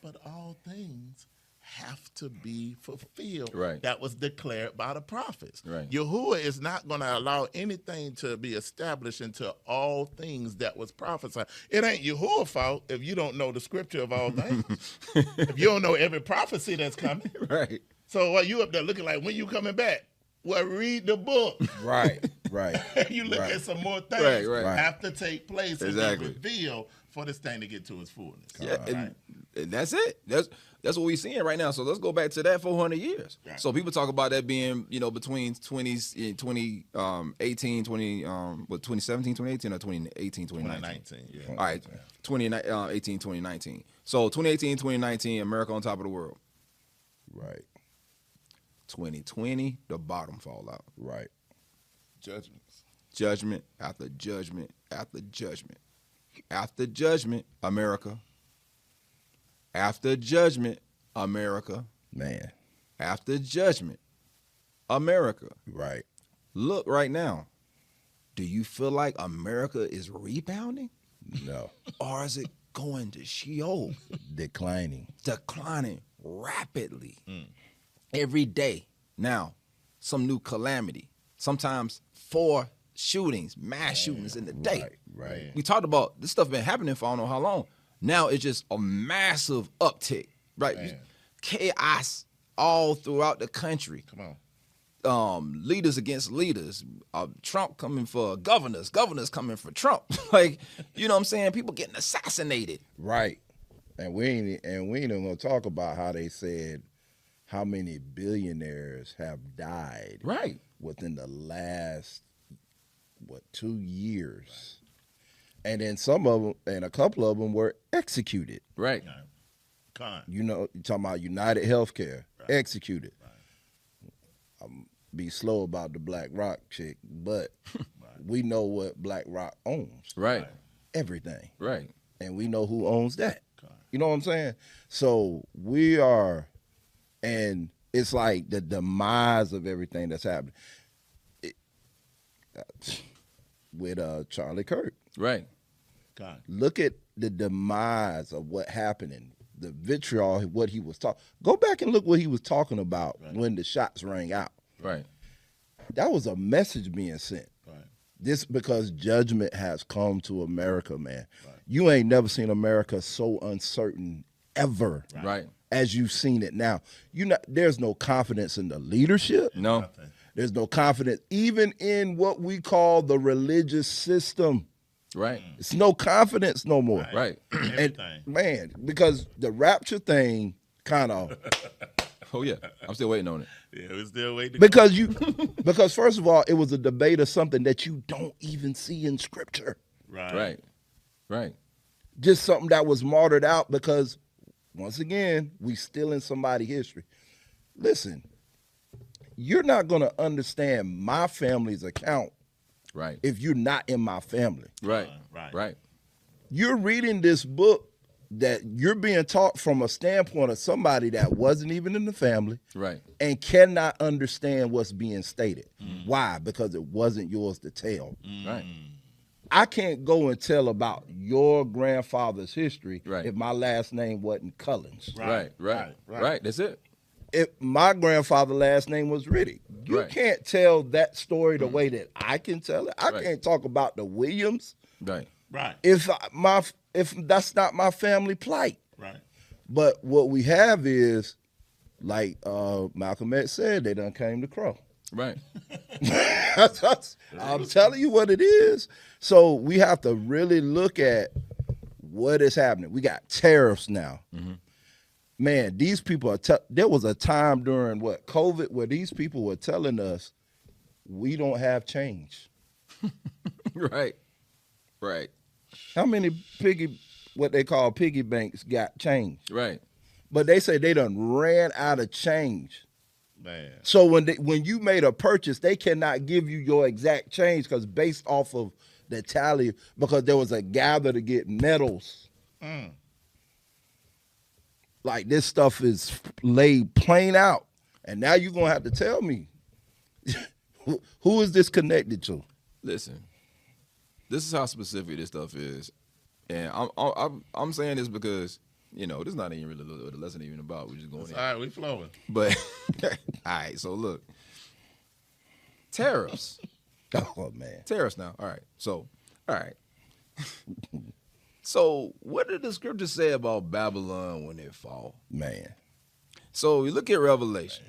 But all things have to be fulfilled. Right. That was declared by the prophets. Right. Yahuwah is not going to allow anything to be established until all things that was prophesied. It ain't Yahuwah's fault if you don't know the scripture of all things. If you don't know every prophecy that's coming. Right. So you up there looking like, when you coming back? Well, read the book. Right. You look at some more things have to take place and be revealed for this thing to get to its fullness. Yeah, and that's it. That's what we're seeing right now. So let's go back to that 400 years. Right. So people talk about that being, between 2018, 2017, 2018, or 2018, 2019. Yeah. All right, 2018, 2019. So 2018, 2019, America on top of the world. Right. 2020, the bottom fall out. Right. Judgments. Judgment after judgment after judgment. After judgment, America. After judgment, America. Man. After judgment, America. Right. Look right now. Do you feel like America is rebounding? No. Or is it going to Sheol? Declining rapidly. Every day. Now, some new calamity. Sometimes 4 shootings, mass shootings in the day. Right. We talked about this stuff been happening for I don't know how long. Now it's just a massive uptick, right? Chaos all throughout the country. Come on. Leaders against leaders. Trump coming for governors coming for Trump. Like, you know what I'm saying? People getting assassinated. Right. And we ain't even gonna talk about how they said how many billionaires have died Right. within the last 2 years. And then some of them, and a couple of them were executed. Right. You're talking about United Healthcare, executed. Be slow about the Black Rock chick, but we know what Black Rock owns. Right. Everything. Right. And we know who owns that. You know what I'm saying? So we are, and it's like the demise of everything that's happening. With Charlie Kirk. Right. Look at the demise of what happened, the vitriol, what he was talking. Go back and look what he was talking about when the shots rang out. Right. That was a message being sent. Right. This because judgment has come to America, man. Right. You ain't never seen America so uncertain ever. Right. As you've seen it now. There's no confidence in the leadership. No. Nothing. There's no confidence even in what we call the religious system. Right. It's no confidence no more. Right. And man, because the rapture thing kind of Oh yeah. I'm still waiting on it. Yeah, we're still waiting. Because first of all, it was a debate of something that you don't even see in scripture. Right. Just something that was martyred out because once again, we still in somebody's history. Listen, you're not going to understand my family's account if you're not in my family. Right. You're reading this book that you're being taught from a standpoint of somebody that wasn't even in the family and cannot understand what's being stated. Why? Because it wasn't yours to tell. Right. I can't go and tell about your grandfather's history if my last name wasn't Cullins. Right. That's it. If my grandfather's last name was Riddick, you can't tell that story the way that I can tell it. I can't talk about the Williams. Right. If that's not my family plight. Right. But what we have is, like Malcolm X said, they done came to crow. Right. I'm telling you what it is. So we have to really look at what is happening. We got tariffs now. Man, these people are. There was a time during COVID where these people were telling us we don't have change. Right. How many what they call piggy banks got change? Right. But they say they done ran out of change. Man. So when you made a purchase, they cannot give you your exact change because based off of the tally, because there was a gather to get medals. Like this stuff is laid plain out, and now you're gonna have to tell me who is this connected to? Listen, this is how specific this stuff is, and I'm saying this because this is not even really what the lesson even about. We're just going in. All right, we flowing. But all right, so look, tariffs. Oh man, Tariffs now. All right, so all right. So what did the scripture say about Babylon when it fall? man. So we look at Revelation,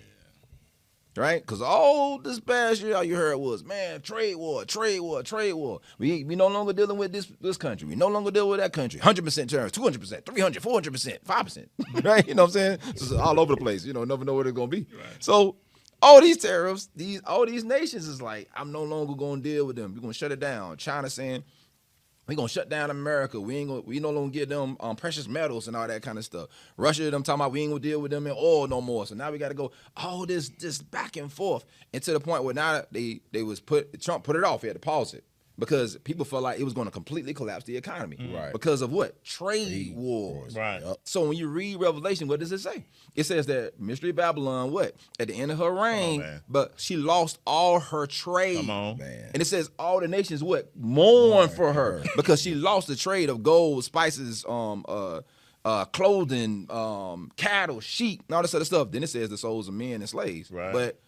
right? Because all this past year, all you heard was, man, trade war, trade war, trade war. We no longer dealing with this country. We no longer deal with that country. 100% tariffs, 200%, 300, 400%, 5%, right? You know what I'm saying? It's all over the place. Never know what it's going to be. Right. So all these tariffs, all these nations is like, I'm no longer going to deal with them. We're going to shut it down. China saying, we're going to shut down America. We no longer give them precious metals and all that kind of stuff. Russia, them talking about we ain't going to deal with them in oil no more. So now we got to go all this back and forth. And to the point where now Trump put it off. He had to pause it because people felt like it was going to completely collapse the economy. Right. Because of what? Trade wars. Right. Yep. So when you read Revelation, what does it say? It says that Mystery Babylon, what? At the end of her reign, man. but she lost all her trade. Come on. Man. And it says all the nations what? Mourn for her because she lost the trade of gold, spices, clothing, cattle, sheep, and all this other stuff. Then it says the souls of men and slaves. Right. But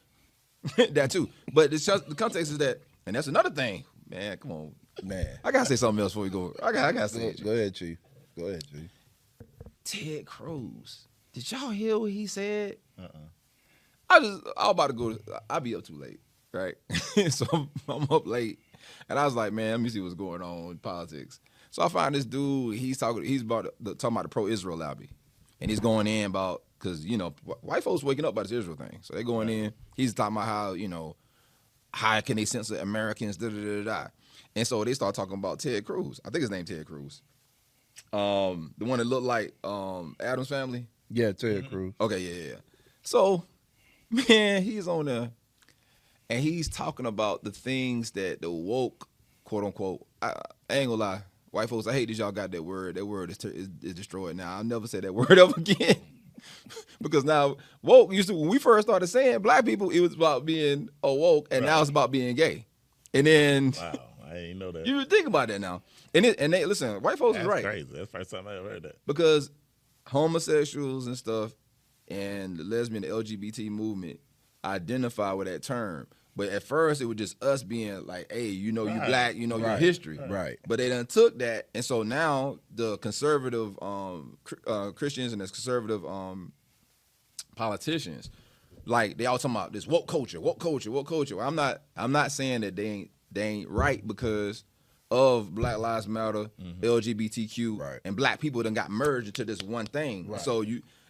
that too. But the context is that, and that's another thing. Man, come on. Man. I gotta say something else before we go. I gotta say it. Go ahead, Chief. Go ahead, Chief. Ted Cruz. Did y'all hear what he said? Uh-uh. I'm about to go. I'll be up too late, right? So I'm up late, and I was like, man, let me see what's going on in politics. So I find this dude. He's talking about the pro-Israel lobby, and he's going in about because white folks waking up by this Israel thing. So they're going in. He's talking about how can they censor Americans? Da da da da. And so they start talking about Ted Cruz. I think his name Ted Cruz. The one that looked like Adam's Family. Yeah, Ted Cruz. Okay, yeah. So, man, he's on there, and he's talking about the things that the woke, quote unquote. I ain't gonna lie, white folks. I hate that y'all got that word. That word is destroyed now. I'll never say that word ever again. Because now woke used to when we first started saying black people, it was about being awoke, and now it's about being gay. And then Wow, I didn't know that. you think about that now, and they listen. White folks That's is right. crazy. That's the first time I ever heard that. Because homosexuals and stuff and the lesbian, the LGBT movement identify with that term. But at first, it was just us being like, hey, you Right. black, your Right. history. Right. But they done took that. And so now the conservative Christians and the conservative politicians, like they all talking about this woke culture. I'm not saying that they ain't right because of Black Lives Matter, LGBTQ, Right. and black people done got merged into this one thing. Right. So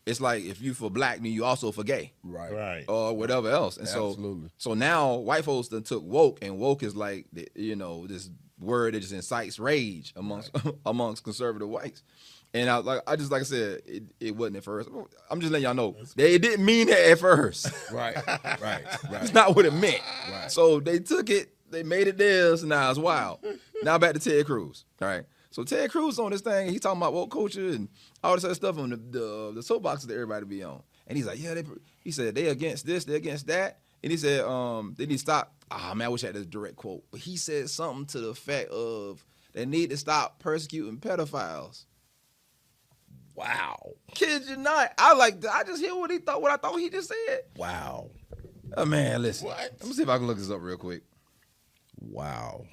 it's like if you for black, then you also for gay Right. Right. or whatever else. And Absolutely. so now white folks done took woke, and woke is like this word that just incites rage amongst conservative whites. And like I said, it wasn't at first. I'm just letting y'all know it didn't mean that at first. Right. Right. It's not what it meant. Right. So they took it, they made it theirs, and now it's wild. Now back to Ted Cruz. All right. So Ted Cruz on this thing, he talking about woke culture and all this other stuff on the soapboxes that everybody be on. And he's like, yeah, he said they against this, they against that. And he said they need to stop. Man, I wish I had this direct quote. But he said something to the effect of they need to stop persecuting pedophiles. Wow. Kid you not. I just hear what I thought he just said. Wow. Oh man, listen. What? Let me see if I can look this up real quick. Wow.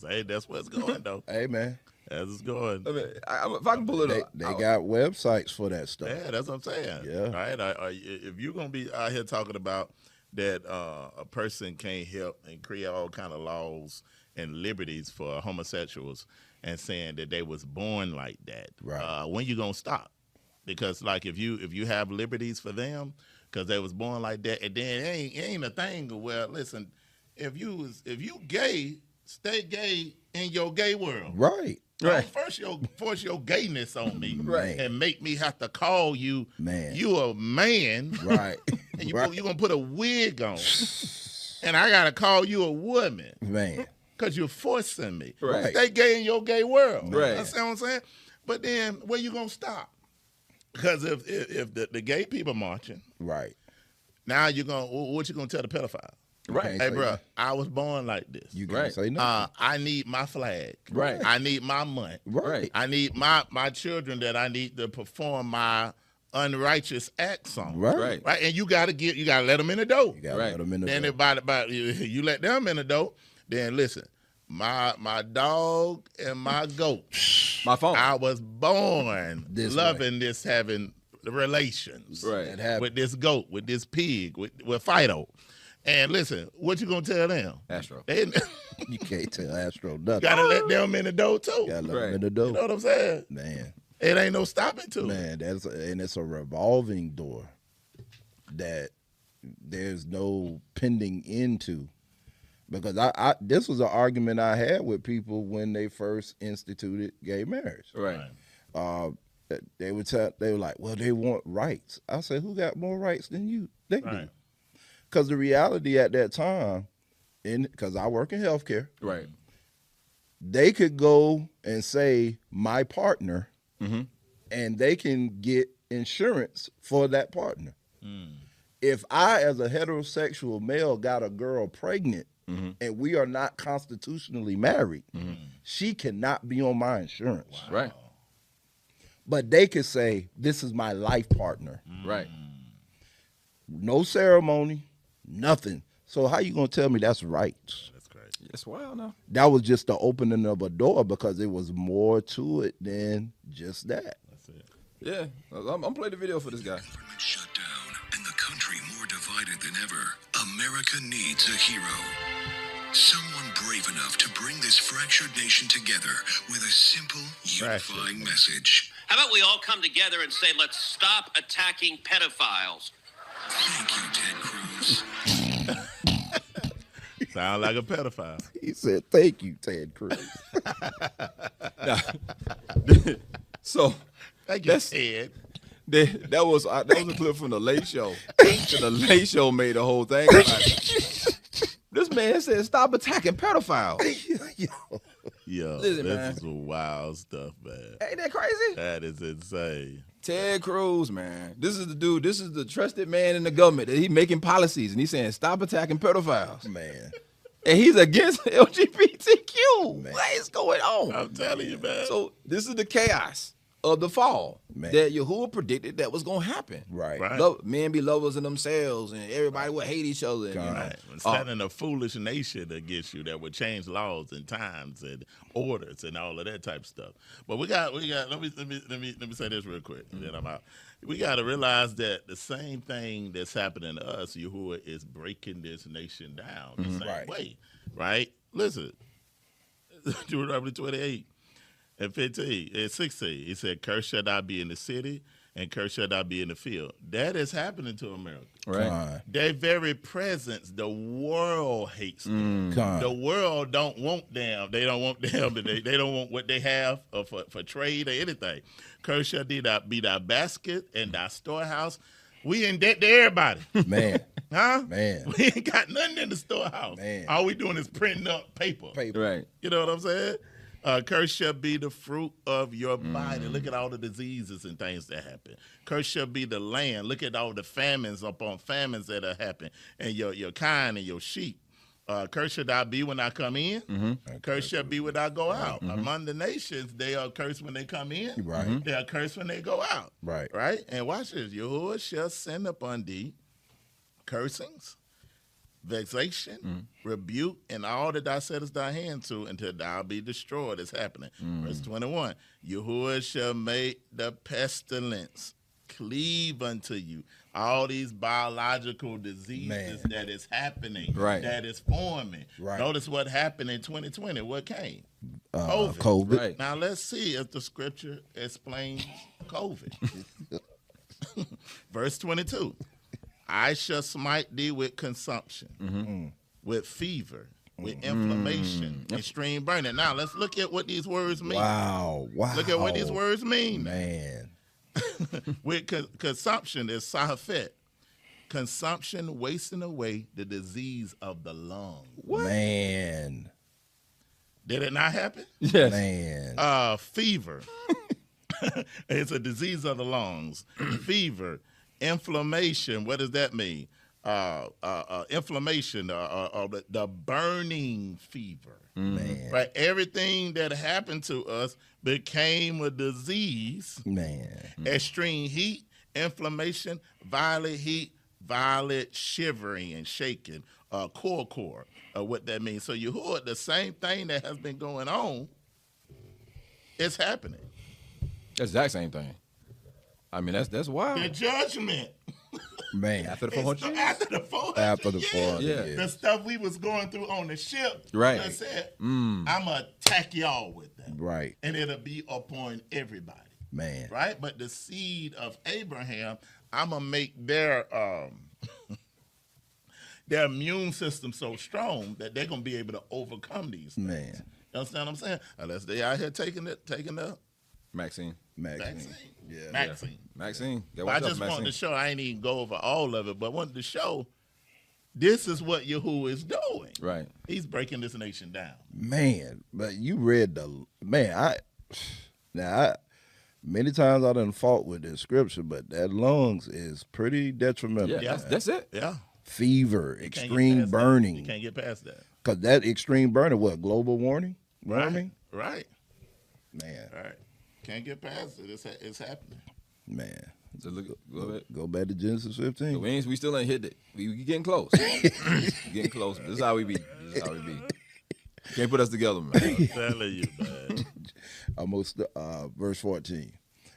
Hey, that's where it's going though. Hey man, That's it's going. I mean, if I can pull it up. they got websites for that stuff. Yeah, that's what I'm saying. Yeah. All right. If you're gonna be out here talking about that, a person can't help and create all kind of laws and liberties for homosexuals, and saying that they was born like that, Right. when you gonna stop? Because like if you have liberties for them because they was born like that, and then it ain't a thing of, well, listen, if you gay, stay gay in your gay world. Right. Right. Don't force your gayness on me. Right. And make me have to call you Man. You a man. Right. And Right. you're going to put a wig on. And I got to call you a woman. Man. Because you're forcing me. Right. Stay gay in your gay world. Right. That's what I'm saying? But then, where you going to stop? Because if the gay people marching, Right. now you're going to, what you going to tell the pedophile? Right. Can't Hey, say bro, nothing. I was born like this. You can't Right. say nothing. I need my flag. Right. I need my money. Right. I need my children that I need to perform my unrighteous acts on. Right. Right. And you gotta let them in the door. You gotta Right. let them in the Then door. about you let them in the door. Then listen, my dog and my goat. My phone. I was born This loving this, having relations Right. That happened. with this goat, with this pig, with Fido. And listen, what you gonna tell them? Astro. They You can't tell Astro nothing. gotta let them in the door too. Gotta let Right. them in the door. You know what I'm saying? Man. It ain't no stopping to it. Man, and it's a revolving door that there's no pending into. Because I this was an argument I had with people when they first instituted gay marriage. Right. They were like, well, they want rights. I said, who got more rights than you? They do. Right. Because the reality at that time, because I work in healthcare, Right. they could go and say my partner, Mm-hmm. and they can get insurance for that partner. Mm. If I, as a heterosexual male, got a girl pregnant Mm-hmm. and we are not constitutionally married, she cannot be on my insurance. Right. But they could say, this is my life partner. Right. No ceremony, nothing. So how you going to tell me that's right? That's crazy. It's wild now. That was just the opening of a door because it was more to it than just that. That's it. Yeah. I'm playing the video for this guy. Government shut down and the country more divided than ever. America needs a hero. Someone brave enough to bring this fractured nation together with a simple, unifying message. How about we all come together and say, let's stop attacking pedophiles? Thank you, Ted Cruz. Sound like a pedophile. He said, thank you, Ted Cruz. So Thank you, That's- Ted. that was a clip from the Late Show. And the Late Show made the whole thing about it. This man said, "Stop attacking pedophiles." Yo, Listen, this man. is some wild stuff, man. Ain't that crazy? That is insane. Ted Cruz, man. This is the dude. This is the trusted man in the government that he making policies, and he's saying, "Stop attacking pedophiles." Man. And he's against LGBTQ. What is going on? I'm telling you, man. So this is the chaos of the fall Man. that Yahuwah predicted that was going to happen. Right. Right. Men be lovers in themselves, and everybody would hate each other. And, you know, Right. Standing a foolish nation against you that would change laws and times and orders and all of that type of stuff. But we got. Let me say this real quick, and then I'm out. We got to realize that the same thing that's happening to us, Yahuwah is breaking this nation down the same Right. way. Right. Listen, Deuteronomy 28 and 15 and 16. He said, "Curse shall not be in the city, and curse shall not be in the field." That is happening to America. right? Their very presence, the world hates them. The world don't want them. They don't want them. They don't want what they have for trade or anything. Curse shall be thy basket and thy storehouse. We in debt to everybody. Man. Huh? Man. We ain't got nothing in the storehouse. Man. All we doing is printing up paper. Right. You know what I'm saying? Curse shall be the fruit of your body. Look at all the diseases and things that happen. Curse shall be the land. Look at all the famines upon famines that are happening, and your kind and your sheep. Curse shall thou be when I come in. Curse shall be when I go out. Among the nations, they are cursed when they come in. Right. They are cursed when they go out. Right. Right? And watch this. Yahuwah shall send upon thee cursings, vexation, rebuke, and all that thou settest thy hand to until thou be destroyed. It's happening. Verse 21, Yahuwah shall make the pestilence cleave unto you. All these biological diseases Man. that is happening, Right. that is forming. Right. Notice what happened in 2020. What came? COVID. Right. Now let's see if the scripture explains COVID. Verse 22. I shall smite thee with consumption, with fever, with inflammation, extreme burning. Now let's look at what these words mean. Wow. Look at what these words mean. Man. With consumption is sahafet. Consumption, wasting away the disease of the lung. Man. Did it not happen? Yes. Man. Fever. It's a disease of the lungs. Fever, inflammation. What does that mean? Inflammation, the burning fever. Man. Right? Everything that happened to us became a disease. Man. Extreme heat, inflammation, violent heat, violent shivering and shaking, core, what that means. So you heard the same thing that has been going on, it's happening. That's the exact same thing. I mean, that's wild. The judgment. Man. After the 400 years? After the 400 After the years. 400 Yeah. years. The stuff we was going through on the ship. Right. I said, I'm going to attack y'all with that. Right. And it'll be upon everybody. Man. Right? But the seed of Abraham, I'm going to make their immune system so strong that they're going to be able to overcome these things. Man. You understand what I'm saying? Unless they out here taking the Maxine. vaccine. Yeah. Vaccine. Maxine. Yeah, I watch out just for wanted to Maxine. show, I ain't even go over all of it, but wanted to show this is what Yahuwah is doing. Right. He's breaking this nation down. Man. But you read the man, many times I done fought with this scripture, but that lungs is pretty detrimental. Yeah, that's it. Yeah. Fever, You can't get extreme past that. burning. You can't get past that. Because that extreme burning, what, global warming? Warming? Right. Man. Right. Can't get past it. It's happening. Man. So look, go ahead. Go back to Genesis 15. We still ain't hit it. We getting close. Getting close. This is how we be. Can't put us together, man. I'm telling you, man. Almost verse 14.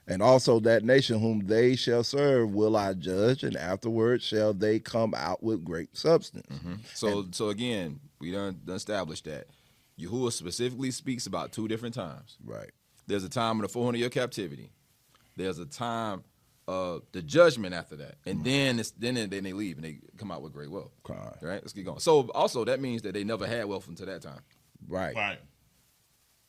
And also that nation whom they shall serve will I judge, and afterward shall they come out with great substance. So again, we done established that Yahuwah specifically speaks about two different times. Right. There's a time of the 400-year captivity. There's a time of the judgment after that, and then they leave and they come out with great wealth. Okay. Right. Let's keep going. So also that means that they never had wealth until that time. Right.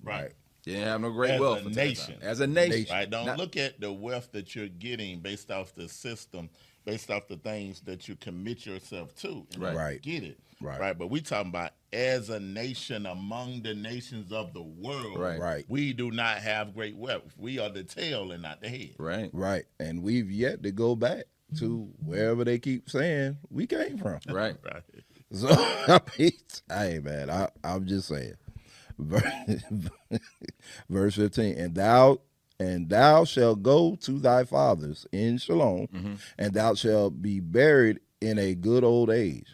Right. They didn't have no great As wealth a until that nation. time. As a nation. Right. Don't Not- look at the wealth that you're getting based off the system, based off the things that you commit yourself to. And Right. Right. Get it. Right. But we talking about as a nation among the nations of the world. Right. Right. We do not have great wealth. We are the tail and not the head. Right. Right. And we've yet to go back to wherever they keep saying we came from. Right. Right. So, I mean, hey, man, I'm just saying. Verse 15, and thou shalt go to thy fathers in Shalom, and thou shalt be buried in a good old age.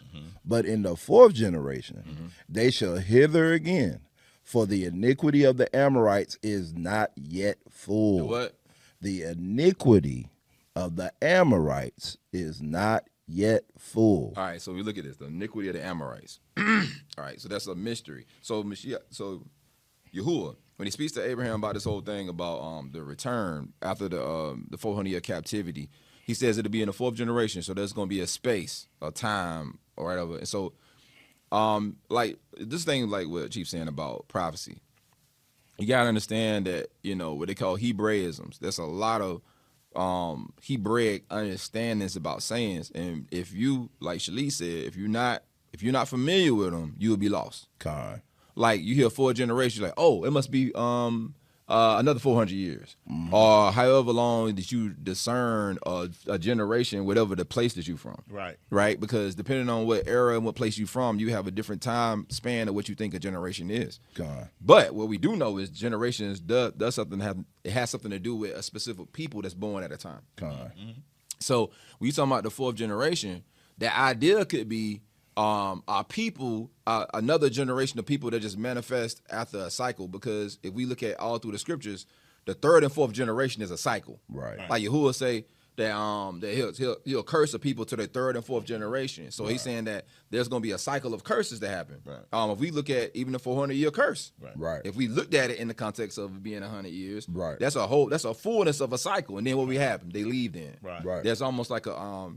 But in the fourth generation, they shall hither again, for the iniquity of the Amorites is not yet full. What? The iniquity of the Amorites is not yet full. All right, so we look at this, the iniquity of the Amorites. All right, so that's a mystery. So Yahuwah, when he speaks to Abraham about this whole thing about the return after the 400-year captivity, he says it'll be in the fourth generation, so there's going to be a space, a time, or whatever. And so, like this thing, like what Chief's saying about prophecy, you got to understand that, what they call Hebraisms. There's a lot of Hebraic understandings about sayings, and if you, like Shalice said, if you're not familiar with them, you will be lost. Con. Like you hear four generations, like, oh, it must be another 400 years, or however long that you discern a generation, whatever the place that you from. Right, because depending on what era and what place you from, you have a different time span of what you think a generation is. Con. But what we do know is generations does something it has something to do with a specific people that's born at a time. Con. So when you talking about the fourth generation, the idea could be our people, another generation of people that just manifest after a cycle. Because if we look at all through the scriptures, the third and fourth generation is a cycle. Right. Like Yahuwah say that he'll curse the people to their third and fourth generation. So he's saying that there's going to be a cycle of curses that happen. Right. If we look at even the 400-year curse, Right. if we looked at it in the context of it being 100 years, Right. that's a fullness of a cycle. And then what we happen, they leave then. Right. Right. There's almost like a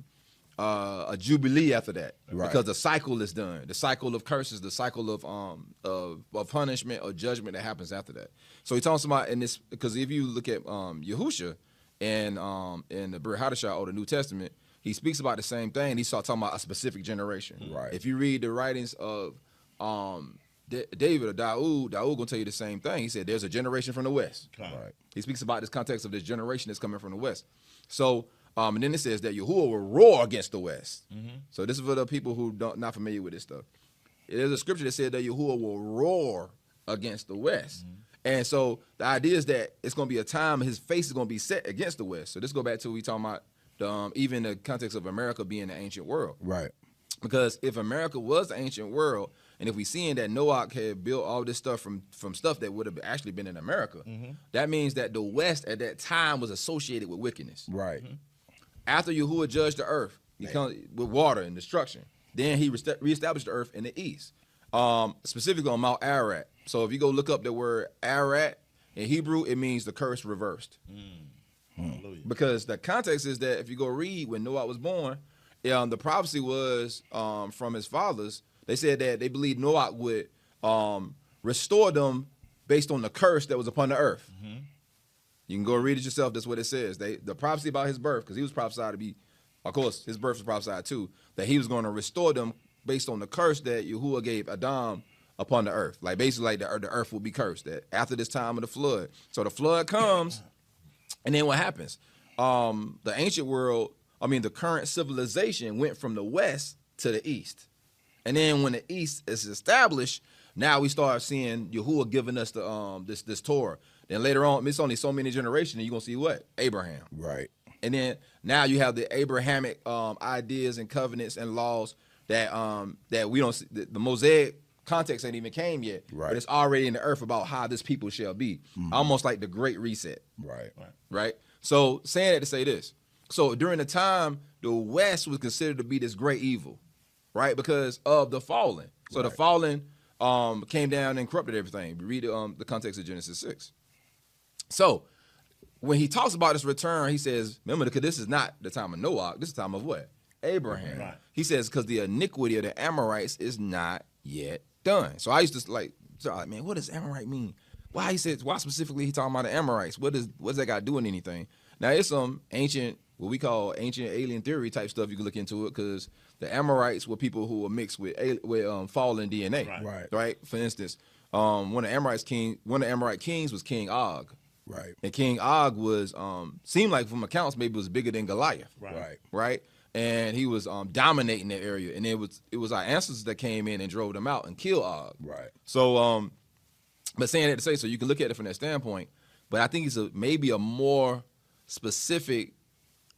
a jubilee after that, Right. because the cycle is done. The cycle of curses, the cycle of punishment or judgment that happens after that. So he talks about in this, because if you look at Yahusha and in the Brit Hadashah or the New Testament, he speaks about the same thing. He starts talking about a specific generation. Right. If you read the writings of David or Daud gonna tell you the same thing. He said there's a generation from the west. Right. He speaks about this context of this generation that's coming from the west. So, and then it says that Yahuwah will roar against the west. So this is for the people who not familiar with this stuff. There's a scripture that said that Yahuwah will roar against the west. And so the idea is that it's going to be a time his face is going to be set against the west. So this go back to we talking about even the context of America being the ancient world. Right. Because if America was the ancient world, and if we seeing that Noah had built all this stuff from stuff that would have actually been in America, that means that the West at that time was associated with wickedness. Right. After Yahuwah judged the earth with water and destruction, then he reestablished the earth in the east, specifically on Mount Ararat. So if you go look up the word Ararat in Hebrew, it means the curse reversed. Because the context is that if you go read when Noah was born, the prophecy was from his fathers. They said that they believed Noah would restore them based on the curse that was upon the earth. You can go read it yourself. That's what it says. The prophecy about his birth, because he was prophesied to be, of course, his birth was prophesied too, that he was going to restore them based on the curse that Yahuwah gave Adam upon the earth. Like basically, like the earth will be cursed. That after this time of the flood, so the flood comes, and then what happens? The ancient world, the current civilization went from the west to the east. And then when the east is established, now we start seeing Yahuwah giving us the this Torah. Then later on, it's only so many generations, and you're gonna see what? Abraham. Right. And then now you have the Abrahamic ideas and covenants and laws that we don't see. The Mosaic context ain't even came yet. Right. But it's already in the earth about how this people shall be. Almost like the Great Reset. Right. So saying that to say this. So during the time, the West was considered to be this great evil. Right, because of the fallen. So the fallen came down and corrupted everything. Read the context of Genesis 6. So when he talks about this return, he says, remember, because this is not the time of Noah. This is the time of what? Abraham. Right. He says, because the iniquity of the Amorites is not yet done. So I used to like, man, what does Amorite mean? Why specifically he talking about the Amorites? What's that got doing anything? Now it's some ancient, what we call ancient alien theory type stuff. You can look into it, because the Amorites were people who were mixed with fallen DNA. Right. For instance, one of the Amorite kings was King Og. Right. And King Og was seemed like from accounts maybe was bigger than Goliath. Right. And he was dominating that area, and it was our ancestors that came in and drove them out and killed Og. Right. So but saying that to say, so you can look at it from that standpoint, but I think it's maybe a more specific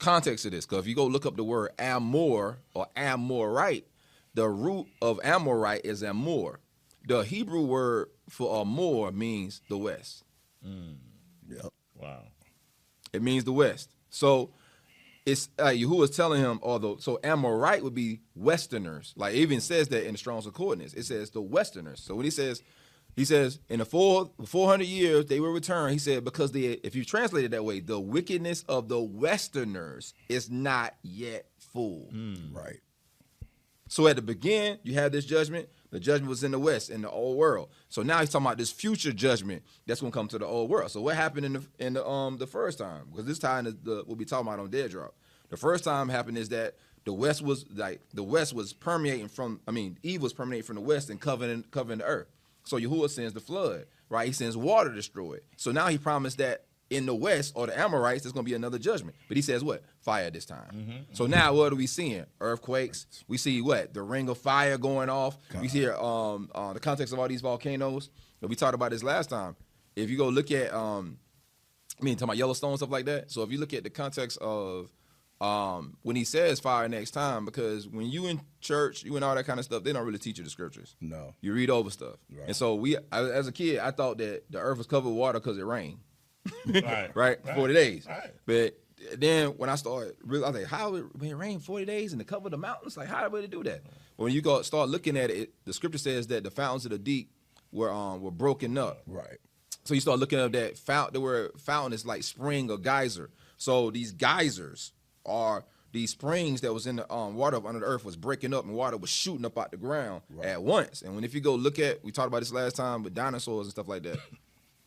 context of this, because if you go look up the word Amor or Amorite, the root of Amorite is Amor. The Hebrew word for Amor means the west. Yep. Wow. It means the west. So it's Yahuwah is telling him, so Amorite would be Westerners. Like it even says that in the Strong's Concordance. It says the Westerners. So when he says in the 400 years they will return. He said because if you translate it that way, the wickedness of the Westerners is not yet full. Right. So at the beginning, you had this judgment. The judgment was in the West, in the old world. So now he's talking about this future judgment that's going to come to the old world. So what happened in the first time? Because this time is we'll be talking about on Dead Drop. The first time happened is that the West was permeating from. Eve was permeating from the West and covering the earth. So Yahuwah sends the flood, right? He sends water to destroy it. So now he promised that in the West, or the Amorites, there's going to be another judgment. But he says what? Fire this time. So now what are we seeing? Earthquakes. We see what? The ring of fire going off. We see the context of all these volcanoes. We talked about this last time. If you go look at, talking about Yellowstone, stuff like that. So if you look at the context of when he says fire next time, because when you in church, you and all that kind of stuff, they don't really teach you the scriptures. No. You read over stuff. Right. And so as a kid, I thought that the earth was covered with water because it rained. Right? 40 days. Right. But then when I started, I was like, how it rained 40 days and to cover the mountains? Like, how did they do that? But when you start looking at it, the scripture says that the fountains of the deep were broken up. Right. So you start looking at that the word fountain is like spring or geyser. So these geysers are these springs that was in the water up under the earth was breaking up, and water was shooting up out the ground at once. And if you go look at, we talked about this last time with dinosaurs and stuff like that.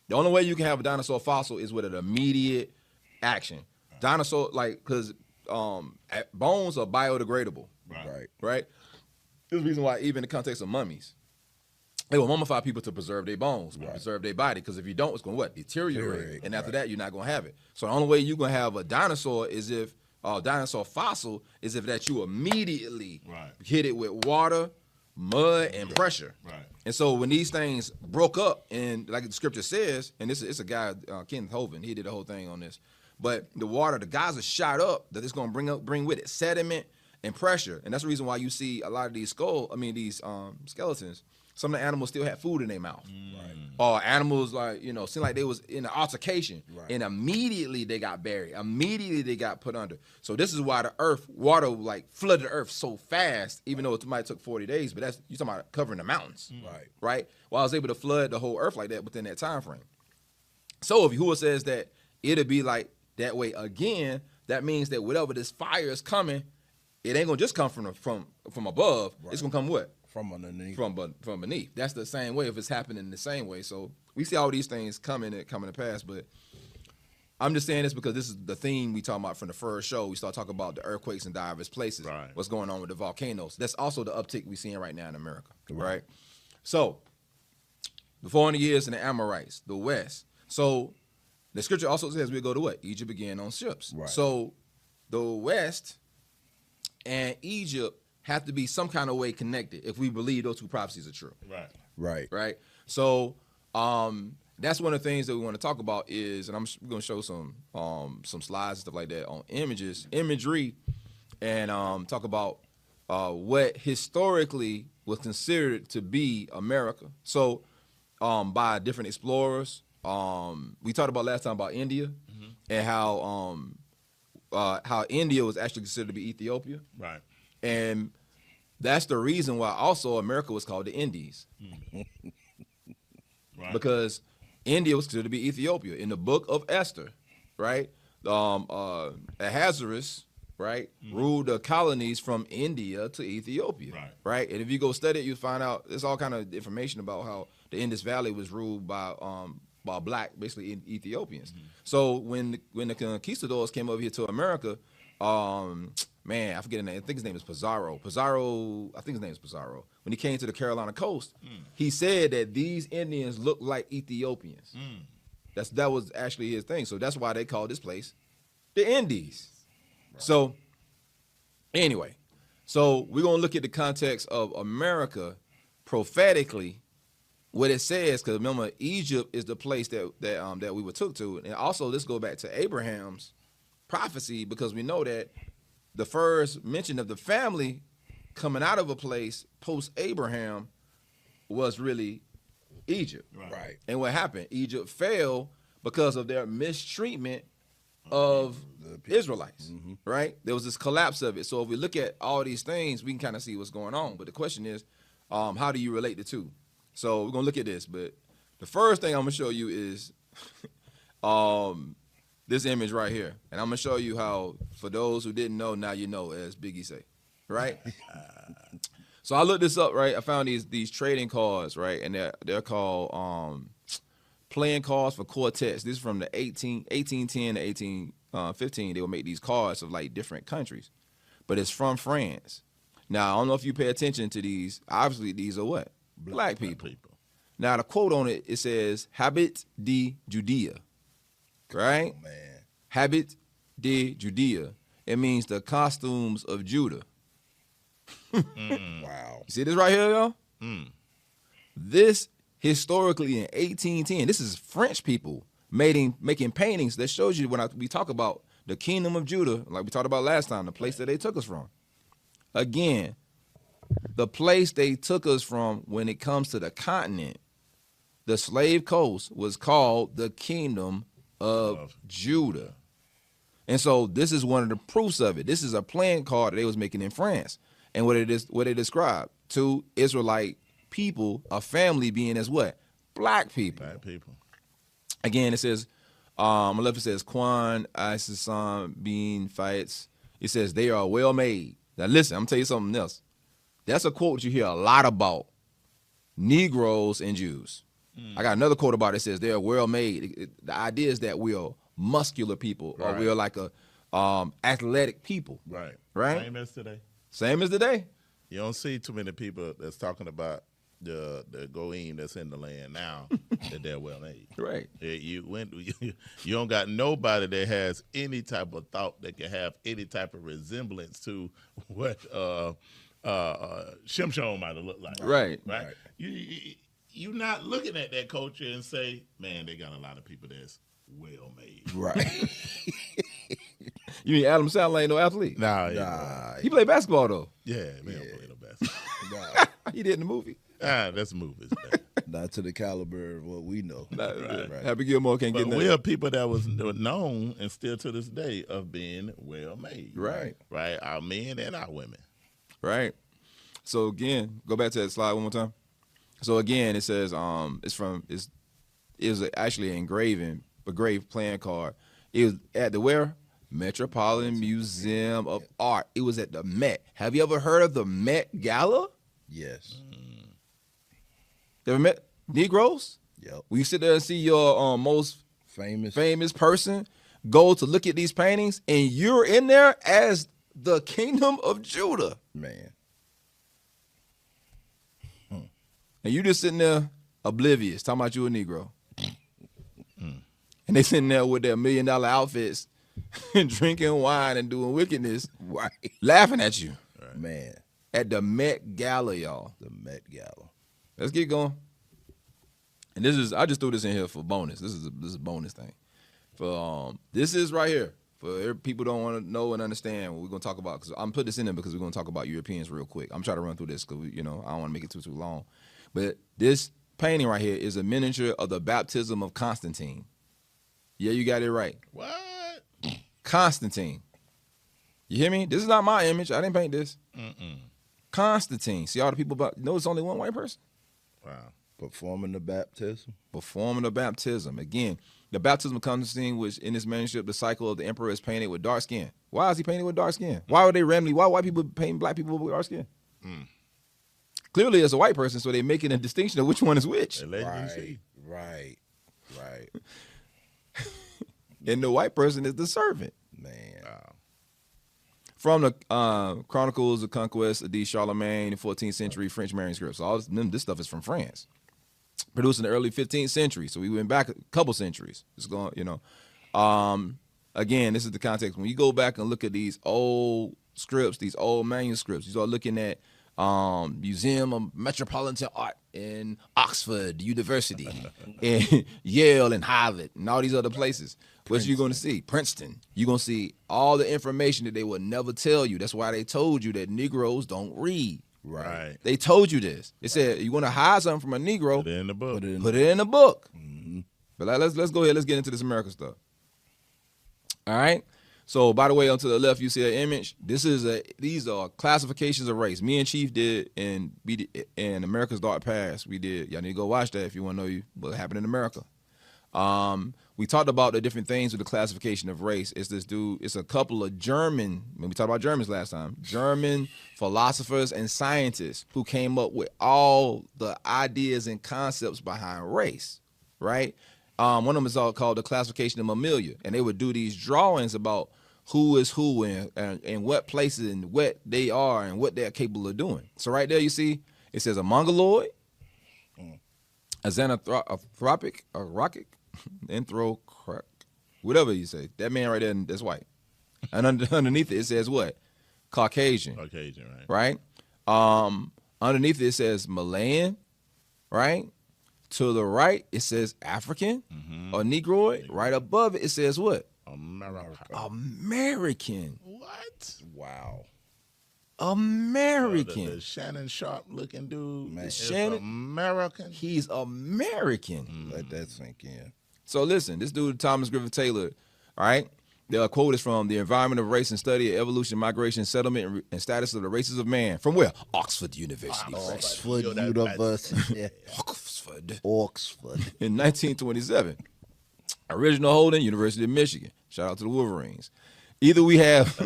The only way you can have a dinosaur fossil is with an immediate action. Dinosaur, like, because bones are biodegradable. Right. This is the reason why, even in the context of mummies, they will mummify people to preserve their bones, preserve their body. Because if you don't, it's going to what? Deteriorate. And after that, you're not going to have it. So the only way you're going to have a dinosaur is if, dinosaur fossil is if that you immediately hit it with water, mud, and pressure. And so when these things broke up, and like the scripture says, and it's a guy, Kenneth Hovind, he did the whole thing on this. But the water, the geysers shot up, that it's going to bring with it sediment and pressure. And that's the reason why you see a lot of these skeletons. Some of the animals still had food in their mouth. Or animals, like, seemed like they was in an altercation. And immediately they got buried. Immediately they got put under. So this is why the water like flooded the earth so fast, even though it might took 40 days, but you're talking about covering the mountains. Right? Well, I was able to flood the whole earth like that within that time frame. So if Yahuwah says that it'll be like that way again, that means that whatever this fire is coming, it ain't gonna just come from above. It's gonna come what? From underneath. From beneath. That's the same way if it's happening the same way. So we see all these things coming to pass, but I'm just saying this because this is the theme we talking about from the first show. We start talking about the earthquakes in diverse places. What's going on with the volcanoes. That's also the uptick we're seeing right now in America. Right? So the 400 years in the Amorites, the West. So the scripture also says we go to what? Egypt again on ships. So the West and Egypt have to be some kind of way connected if we believe those two prophecies are true. Right. So that's one of the things that we want to talk about is, and we're going to show some slides and stuff like that on imagery, and talk about what historically was considered to be America. So by different explorers, we talked about last time about India and how India was actually considered to be Ethiopia. And that's the reason why also America was called the Indies. Because India was considered to be Ethiopia. In the book of Esther, right? Ahasuerus, right, ruled the colonies from India to Ethiopia. Right? And if you go study it, you find out there's all kind of information about how the Indus Valley was ruled by black, basically Ethiopians. So when the conquistadors came over here to America, I forget his name. I think his name is Pizarro. I think his name is Pizarro. When he came to the Carolina coast, he said that these Indians look like Ethiopians. That was actually his thing. So that's why they called this place the Indies. So anyway, so we're gonna look at the context of America prophetically, what it says, because remember, Egypt is the place that we were took to, and also let's go back to Abraham's prophecy, because we know that the first mention of the family coming out of a place post Abraham was really Egypt. And what happened? Egypt fell because of their mistreatment of the Israelites. Right? There was this collapse of it. So if we look at all these things, we can kind of see what's going on. But the question is, how do you relate the two? So we're gonna look at this. But the first thing I'm gonna show you is this image right here. And I'm going to show you how, for those who didn't know, now you know, as Biggie say, right? So I looked this up, right? I found these trading cards, right? And they're called playing cards for quartets. This is from the 1810 to 1815. They would make these cards of like different countries. But it's from France. Now, I don't know if you pay attention to these. Obviously, these are what? Black people. Now, the quote on it, it says, Habit de Judea. Right? Oh, man. Habit de Judea. It means the costumes of Judah. Wow. You see this right here, y'all? This historically in 1810, this is French people making paintings that shows you when we talk about the kingdom of Judah, like we talked about last time, the place that they took us from. Again, the place they took us from when it comes to the continent, the slave coast, was called the kingdom of Judah. And so this is one of the proofs of it. This is a playing card that they was making in France. And what it described to Israelite people, a family being as what? Black people. Black people. Again, it says, on the left it says Quan Isasan Bean Fights. It says they are well made. Now listen, I'm gonna tell you something else. That's a quote you hear a lot about Negroes and Jews. I got another quote about it. It says they are well made. The idea is that we are muscular people, or we are like a athletic people. Right. Right. Same as today. Same as today. You don't see too many people that's talking about the goyim that's in the land now that they're well made. Right. You don't got nobody that has any type of thought that can have any type of resemblance to what Shimshon might have looked like. Right. Right. You're not looking at that culture and say, man, they got a lot of people that's well made. Right. You mean Adam Sandler ain't no athlete? Nah. He played basketball though. Yeah, they don't play no basketball. He did in the movie. That's movies. Not to the caliber of what we know. Right. Right. Happy Gilmore can't But get we that. are people that was known and still to this day of being well made. Right. Right. Our men and our women. Right. So again, go back to that slide one more time. So again, it says it's actually an engraved playing card. It was at the where? Metropolitan Museum of Art. It was at the Met. Have you ever heard of the Met Gala? Yes. Ever met Negroes? Yep. When you sit there and see your most Famous. person go to look at these paintings, and you're in there as the Kingdom of Judah. Man. And you just sitting there oblivious, talking about you a Negro. And they sitting there with their $1 million outfits and drinking wine and doing wickedness, Right. laughing at you Man. at the Met Gala, y'all. The Met Gala. Let's get going. And I just threw this in here for bonus. This is a bonus thing. This is right here for people who don't want to know and understand what we're gonna talk about. Because I'm putting this in there because we're gonna talk about Europeans real quick. I'm trying to run through this because I don't want to make it too long. But this painting right here is a miniature of the baptism of Constantine. Yeah, you got it right. What? Constantine. You hear me? This is not my image. I didn't paint this. Constantine. See all the people notice only one white person? Wow. Performing the baptism. Performing the baptism. Again, the baptism of Constantine, which in this manuscript, the cycle of the emperor is painted with dark skin. Why is he painted with dark skin? Why are they randomly? Why white people painting black people with dark skin? Clearly, it's a white person, so they're making a distinction of which one is which. Right. And the white person is the servant. Man. From the Chronicles of Conquest of D. Charlemagne, 14th century French manuscripts. So all this stuff is from France. Produced in the early 15th century. So we went back a couple centuries. It's going, again, this is the context. When you go back and look at these old scripts, these old manuscripts, you start looking at Museum of Metropolitan Art in Oxford University, and Yale and Harvard, and all these other places. What you going to see? Princeton. You're going to see all the information that they will never tell you. That's why they told you that Negroes don't read. Right. They told you this. They said, you want to hide something from a Negro, Put it in the book. put it in the book. But let's go ahead. Let's get into this American stuff. All right. So, by the way, on to the left, you see an image. These are classifications of race. Me and Chief did in America's Dark Past. We did. Y'all need to go watch that if you want to know what happened in America. We talked about the different things with the classification of race. It's a couple of German, when we talked about Germans last time, German philosophers and scientists who came up with all the ideas and concepts behind race, right? One of them is called the classification of mammalia, and they would do these drawings about who is who and what places and what they are and what they're capable of doing. So right there you see, it says a mongoloid, a xanthropic, a rocket, anthrocric, whatever you say. That man right there, that's white. And underneath it says what? Caucasian. Caucasian, right? Right? Underneath it says Malayan, right? To the right, it says African or Negroid. Right above it, it says what? America. American. What? Wow. American. The Shannon Sharp looking dude. Man. Is Shannon- American. He's American. Let that sink in. So listen, this dude, Thomas Griffith Taylor, all right? The quote is from The Environment of Race and Study of Evolution, Migration, Settlement, and Status of the Races of Man. From where? Oxford University. Oxford University. Oxford. Oxford. In 1927. Original holding, University of Michigan. Shout out to the Wolverines. Either we have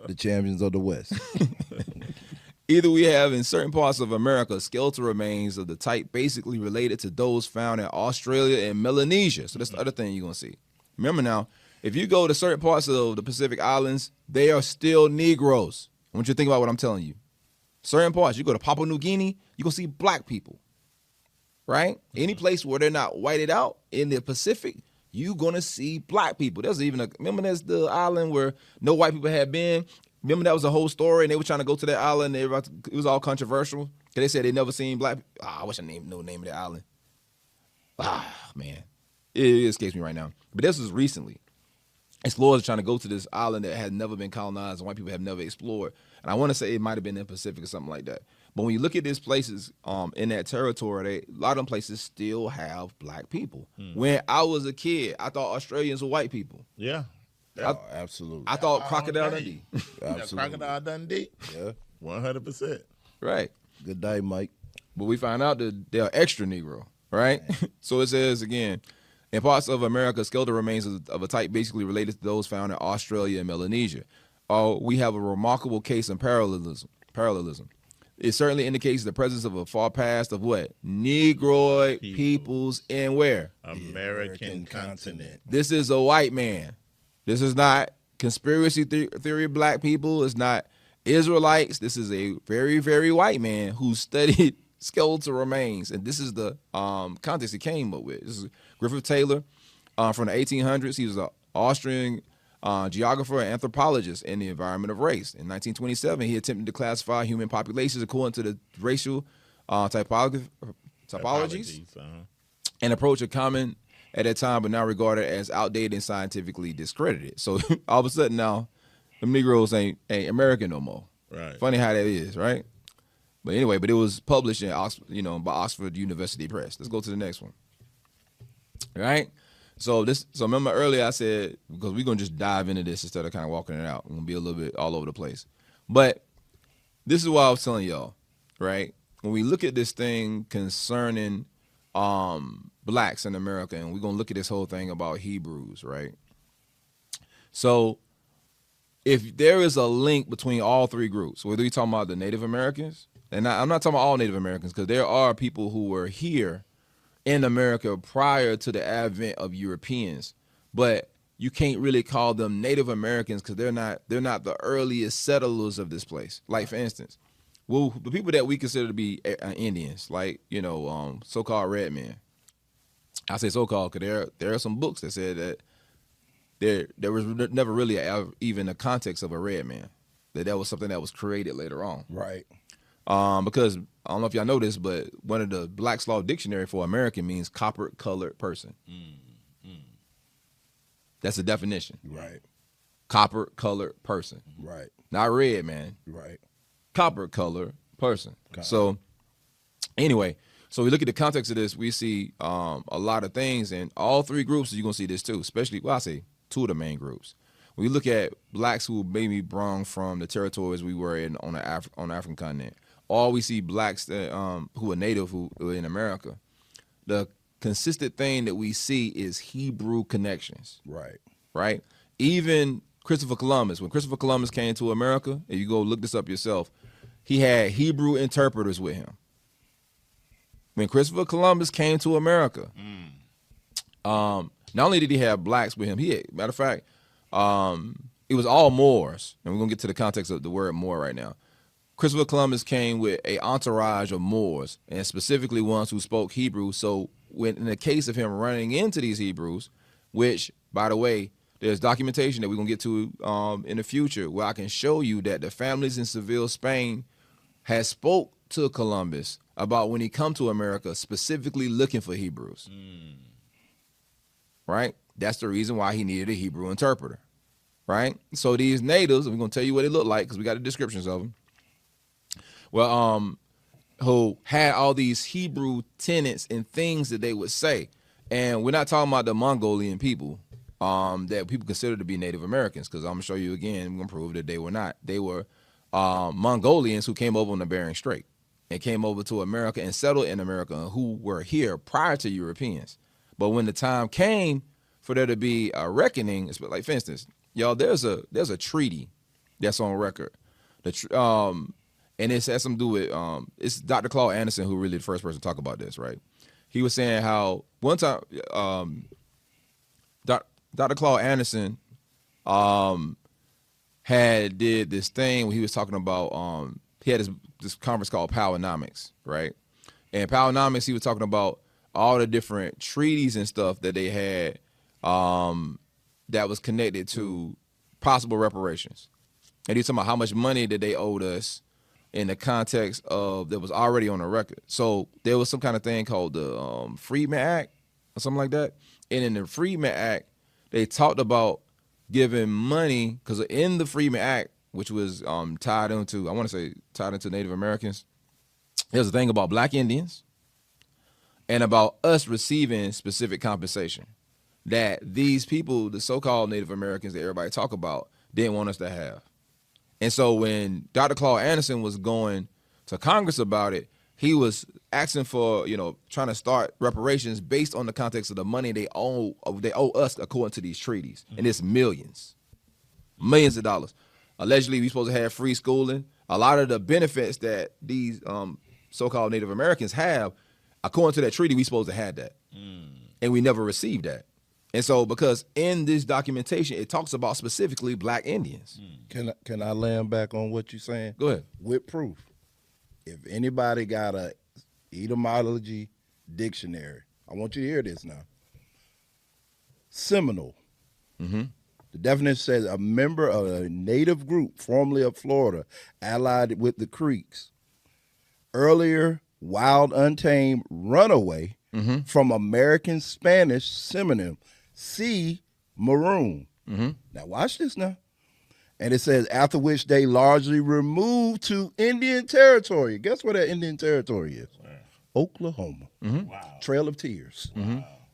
The champions of the West. Either we have in certain parts of America skeletal remains of the type basically related to those found in Australia and Melanesia. So that's the other thing you're gonna see. Remember now, if you go to certain parts of the Pacific Islands, they are still Negroes. I want you to think about what I'm telling you. Certain parts, you go to Papua New Guinea, you're gonna see black people. Right? Any place where they're not whited out in the Pacific, you're gonna see black people. There's remember there's the island where no white people had been. Remember that was a whole story, and they were trying to go to that island. It was all controversial because they said they never seen black. I wish I know the name of the island. Man, it escapes me right now. But this was recently. Explorers are trying to go to this island that had never been colonized and white people have never explored. And I want to say it might have been in the Pacific or something like that. But when you look at these places in that territory, a lot of them places still have black people. When I was a kid, I thought Australians were white people. Yeah. Absolutely. I thought Crocodile Dundee. Absolutely. Crocodile Dundee. Yeah. 100%. Right. Good day, Mike. But we find out that they're extra Negro, right? So it says again, in parts of America, skeletal remains of a type basically related to those found in Australia and Melanesia. We have a remarkable case in parallelism. It certainly indicates the presence of a far past of what? Negroid peoples in where? American continent. This is a white man. This is not conspiracy theory black people. It's not Israelites. This is a very, very white man who studied skeletal remains. And this is the context he came up with. This is Griffith Taylor from the 1800s. He was an Austrian geographer and anthropologist in the environment of race. In 1927, he attempted to classify human populations according to the racial typologies an approach a common at that time, but now regarded as outdated and scientifically discredited. So all of a sudden now, the Negroes ain't American no more. Right. Funny how that is, right? But anyway, it was published in Oxford, by Oxford University Press. Let's go to the next one. All right. So remember earlier I said, because we're gonna just dive into this instead of kind of walking it out. We're gonna be a little bit all over the place. But this is what I was telling y'all, right? When we look at this thing concerning blacks in America, and we're gonna look at this whole thing about Hebrews, right? So if there is a link between all three groups, whether you're talking about the Native Americans, and I'm not talking about all Native Americans, because there are people who were here in America prior to the advent of Europeans, but you can't really call them Native Americans because they're not the earliest settlers of this place. Like, for instance, well, the people that we consider to be Indians, like, so-called red men. I say so-called because there are some books that said that there was never really even a context of a red man, that was something that was created later on. Right. Because I don't know if y'all know this, but one of the Black's Law Dictionary for American means copper-colored person. That's the definition. Right. Copper-colored person. Right. Not red, man. Right. Copper-colored person. So anyway, so we look at the context of this, we see a lot of things, and all three groups, you're going to see this too, especially, I say two of the main groups. When you look at blacks who maybe brung from the territories we were in on the African continent, or we see blacks that, who are native, who are in America, the consistent thing that we see is Hebrew connections. Right. Right? Even Christopher Columbus, when Christopher Columbus came to America, and you go look this up yourself, he had Hebrew interpreters with him. When Christopher Columbus came to America, not only did he have blacks with him, matter of fact, it was all Moors, and we're gonna get to the context of the word Moor right now. Christopher Columbus came with an entourage of Moors, and specifically ones who spoke Hebrew. So when in the case of him running into these Hebrews, which, by the way, there's documentation that we're gonna get to in the future where I can show you that the families in Seville, Spain, had spoke to Columbus about when he come to America specifically looking for Hebrews. Right? That's the reason why he needed a Hebrew interpreter. Right? So these natives, and we're going to tell you what they look like because we got the descriptions of them. Well, who had all these Hebrew tenets and things that they would say. And we're not talking about the Mongolian people that people consider to be Native Americans, because I'm going to show you again, we're going to prove that they were not. They were Mongolians who came over on the Bering Strait and came over to America and settled in America, who were here prior to Europeans. But when the time came for there to be a reckoning, like, for instance, y'all, there's a treaty that's on record. And it has something to do with it's Dr. Claude Anderson who really the first person to talk about this, right? He was saying how one time Dr. Claude Anderson had did this thing where he was talking about he had this conference called Powernomics, right? And Powernomics, he was talking about all the different treaties and stuff that they had that was connected to possible reparations. And he was talking about how much money that they owed us in the context of that was already on the record. So there was some kind of thing called the Freedmen Act or something like that. And in the Freedmen Act, they talked about giving money, because in the Freedmen Act, which was tied into Native Americans, there's a thing about black Indians and about us receiving specific compensation that these people, the so-called Native Americans that everybody talk about, didn't want us to have. And so when Dr. Claude Anderson was going to Congress about it, he was asking for, trying to start reparations based on the context of the money they owe us according to these treaties. And it's millions of dollars. Allegedly, we supposed to have free schooling. A lot of the benefits that these so-called Native Americans have, according to that treaty, we supposed to have that. And we never received that. And so, because in this documentation, it talks about specifically black Indians. Can I land back on what you're saying? Go ahead. With proof. If anybody got a etymology dictionary, I want you to hear this now. Seminole. Mm-hmm. The definition says a member of a native group formerly of Florida, allied with the Creeks. Earlier, wild, untamed, runaway from American Spanish synonym, see maroon. Now watch this now. And it says, after which they largely removed to Indian Territory. Guess where that Indian Territory is? Oklahoma. Wow. Trail of Tears.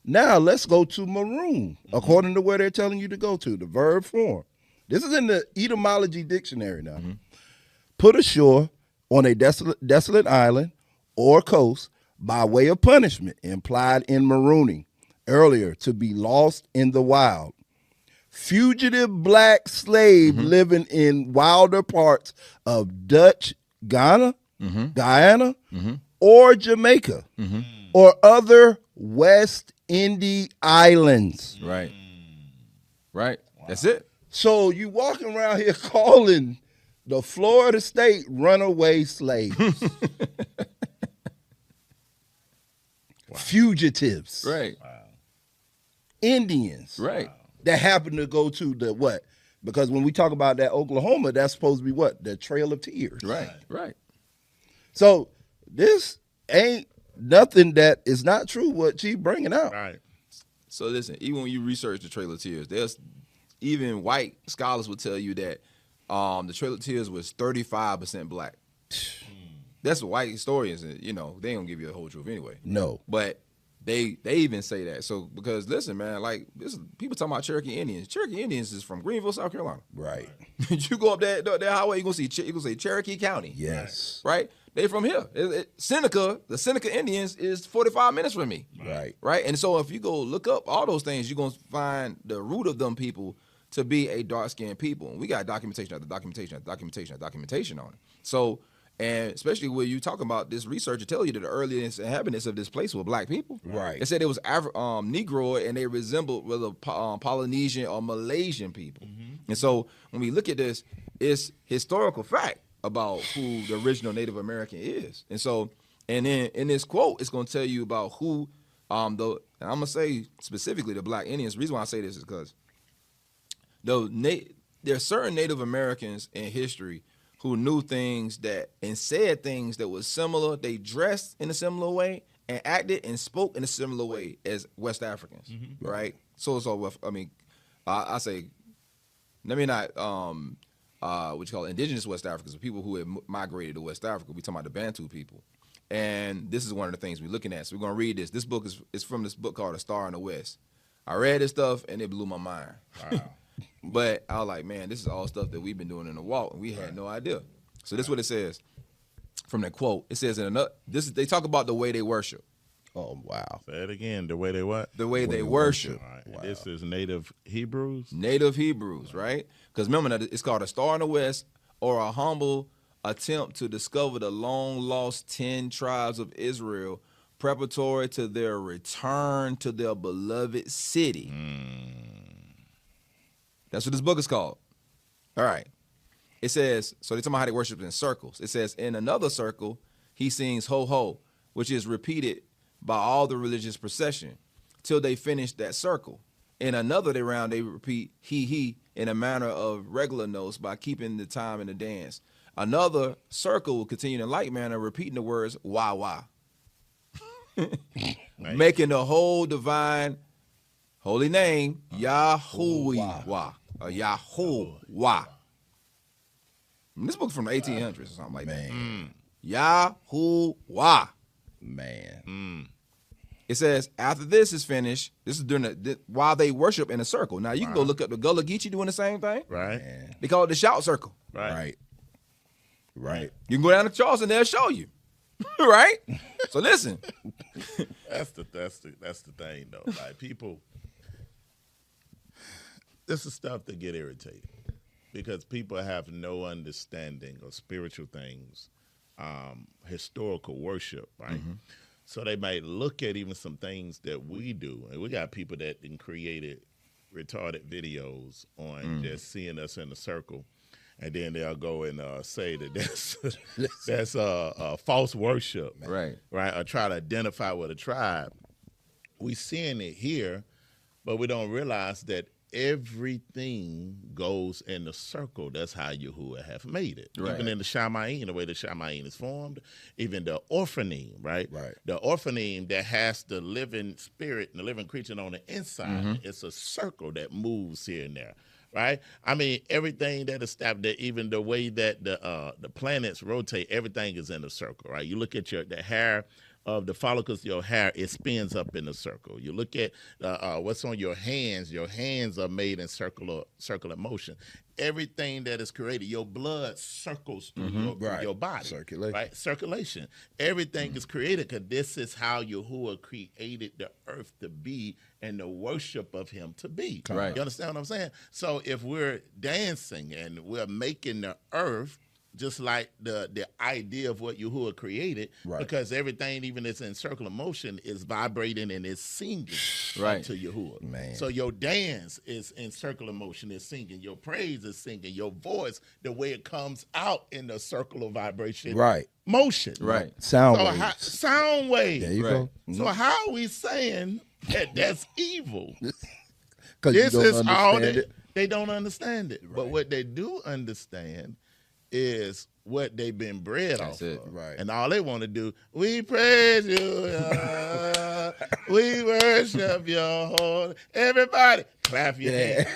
Now let's go to maroon, according to where they're telling you to go to, the verb form. This is in the etymology dictionary now. Put ashore on a desolate island or coast by way of punishment, implied in marooning, earlier to be lost in the wild. Fugitive black slave living in wilder parts of Dutch Guyana, or Jamaica, or other West Indies islands. Right. Right. Wow. That's it. So you walking around here calling the Florida state runaway slaves. Fugitives. Right. Wow. Indians. Right. That happen to go to the what? Because when we talk about that Oklahoma, that's supposed to be what? The Trail of Tears. Right. Right. So this ain't nothing that is not true what she bringing out. Right. So listen, even when you research the Trail of Tears, there's even white scholars will tell you that the Trail of Tears was 35% black. That's what white historians, they don't give you the whole truth anyway. No. But they even say that. So because listen, man, like people talking about Cherokee Indians. Cherokee Indians is from Greenville, South Carolina. Right. You go up that highway, you gonna say Cherokee County. Yes. Right. They from here. Seneca, the Seneca Indians is 45 minutes from me. Right. Right. And so if you go look up all those things, you're gonna find the root of them people to be a dark-skinned people. And we got documentation after documentation after documentation after documentation on it. So, and especially when you talk about this research to tell you that the earliest inhabitants of this place were black people. Right. They said it was Negroid and they resembled Polynesian or Malaysian people. And so when we look at this, it's historical fact about who the original Native American is. And so, and then in this quote, it's going to tell you about who, and I'm going to say specifically the black Indians. The reason why I say this is because there are certain Native Americans in history who knew things and said things that was similar. They dressed in a similar way and acted and spoke in a similar way as West Africans, right? I say, let me not, what you call indigenous West Africans, people who had migrated to West Africa. We talking about the Bantu people. And this is one of the things we're looking at. So we're going to read this. This book is from this book called A Star in the West. I read this stuff and it blew my mind. Wow. But I was like, man, this is all stuff that we've been doing in the walk, and we had no idea. So this is what it says from that quote. It says they talk about the way they worship. Oh, wow. Say it again. The way they what? The way they worship. All right. Wow. This is native Hebrews. Native Hebrews, right? Because remember that it's called a star in the west, or a humble attempt to discover the long-lost 10 tribes of Israel, preparatory to their return to their beloved city. That's what this book is called. All right. It says, so they're talking about how they worship in circles. It says, in another circle, he sings ho ho, which is repeated by all the religious procession till they finish that circle. In another round, they repeat he in a manner of regular notes by keeping the time in the dance. Another circle will continue in like manner, repeating the words wah wah, making the whole divine holy name Yahuwah, or Yahuwah. This book's from the 1800s or something like that. Yahuwah. Man. It says, after this is finished, this is during while they worship in a circle. Now, you can go look up the Gullah Geechee doing the same thing. Right. They call it the shout circle. Right. You can go down to Charleston, they'll show you. Right? So listen. That's the thing though. Like people, this is stuff that get irritated because people have no understanding of spiritual things, historical worship, right? So they might look at even some things that we do, and we got people that created retarded videos on just seeing us in a circle, and then they'll go and say that that's false worship, Right? Or try to identify with a tribe. We seeing it here, but we don't realize that everything goes in a circle. That's how Yahuwah have made it. Right. Even in the Shamayim, the way the Shamayim is formed, even the Orphanim, right? The Orphanim that has the living spirit and the living creature on the inside, it's a circle that moves here and there, right? I mean, everything that established, even the way that the planets rotate, everything is in a circle, right? You look at the hair of the follicles of your hair, it spins up in a circle. You look at what's on your hands are made in circular motion. Everything that is created, your blood circles through your body. Circulation. Right? Circulation. Everything is created because this is how Yahuwah created the earth to be and the worship of him to be. Right. You understand what I'm saying? So if we're dancing and we're making the earth just like the idea of what Yahuwah created, because everything, even that's in circular motion, is vibrating and is singing to Yahuwah. Man. So your dance is in circular motion, is singing. Your praise is singing. Your voice, the way it comes out in the circular vibration, motion. Right. Sound So waves. sound waves. There you go. So how are we saying that that's evil? Because This you don't is all understand it. they don't understand it. But what they do understand is what they've been bred off of. Right. And all they want to do, we praise you, we worship your holy. Everybody, clap your hands.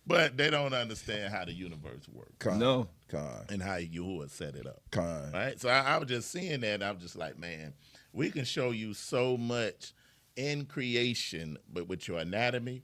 But they don't understand how the universe works. No. And how Yahuwah set it up. Con. Right? So I was just seeing that. I was just like, man, we can show you so much in creation, but with your anatomy,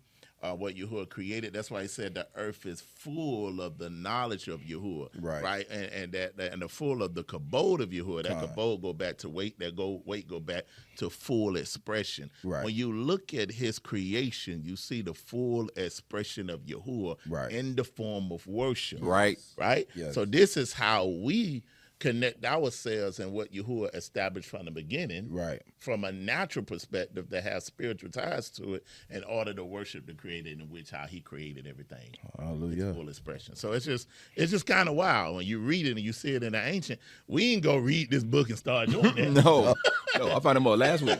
what Yahuwah created. That's why he said the earth is full of the knowledge of Yahuwah. Right. And the full of the kabod of Yahuwah. That kabod go back to weight. That weight go back to full expression. Right. When you look at his creation, you see the full expression of Yahuwah in the form of worship. Right. Right? Yes. So this is how we connect ourselves and what Yahuwah established from the beginning, from a natural perspective that has spiritual ties to it, in order to worship the Creator, in which how He created everything. Hallelujah. Full expression. So it's just kind of wild when you read it and you see it in the ancient. We ain't go read this book and start doing that. No, I found them all last week.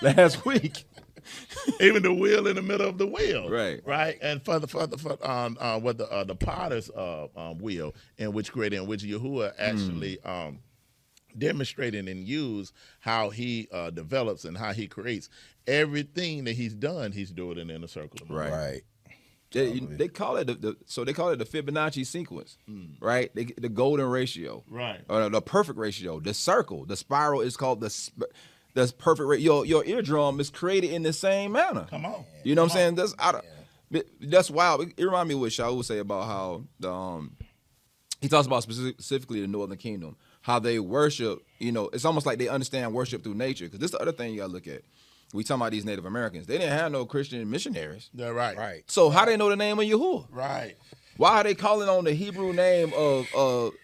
Last week. Even the wheel in the middle of the wheel, right, and for the potter's wheel, in which Yahuwah actually demonstrated and used how he develops and how he creates everything that he's done. He's doing it in a circle. Right. They call it the Fibonacci sequence, right? The golden ratio, right? Or the perfect ratio. The circle, the spiral is called the perfect. Your eardrum is created in the same manner. Come on, you know what I'm saying? That's wild. It reminds me of what Shaul would say about how he talks about specifically the Northern Kingdom, how they worship. It's almost like they understand worship through nature. Because this is the other thing you got to look at. We talking about these Native Americans. They didn't have no Christian missionaries. Yeah, right. Right. So how they know the name of Yahuwah? Right. Why are they calling on the Hebrew name of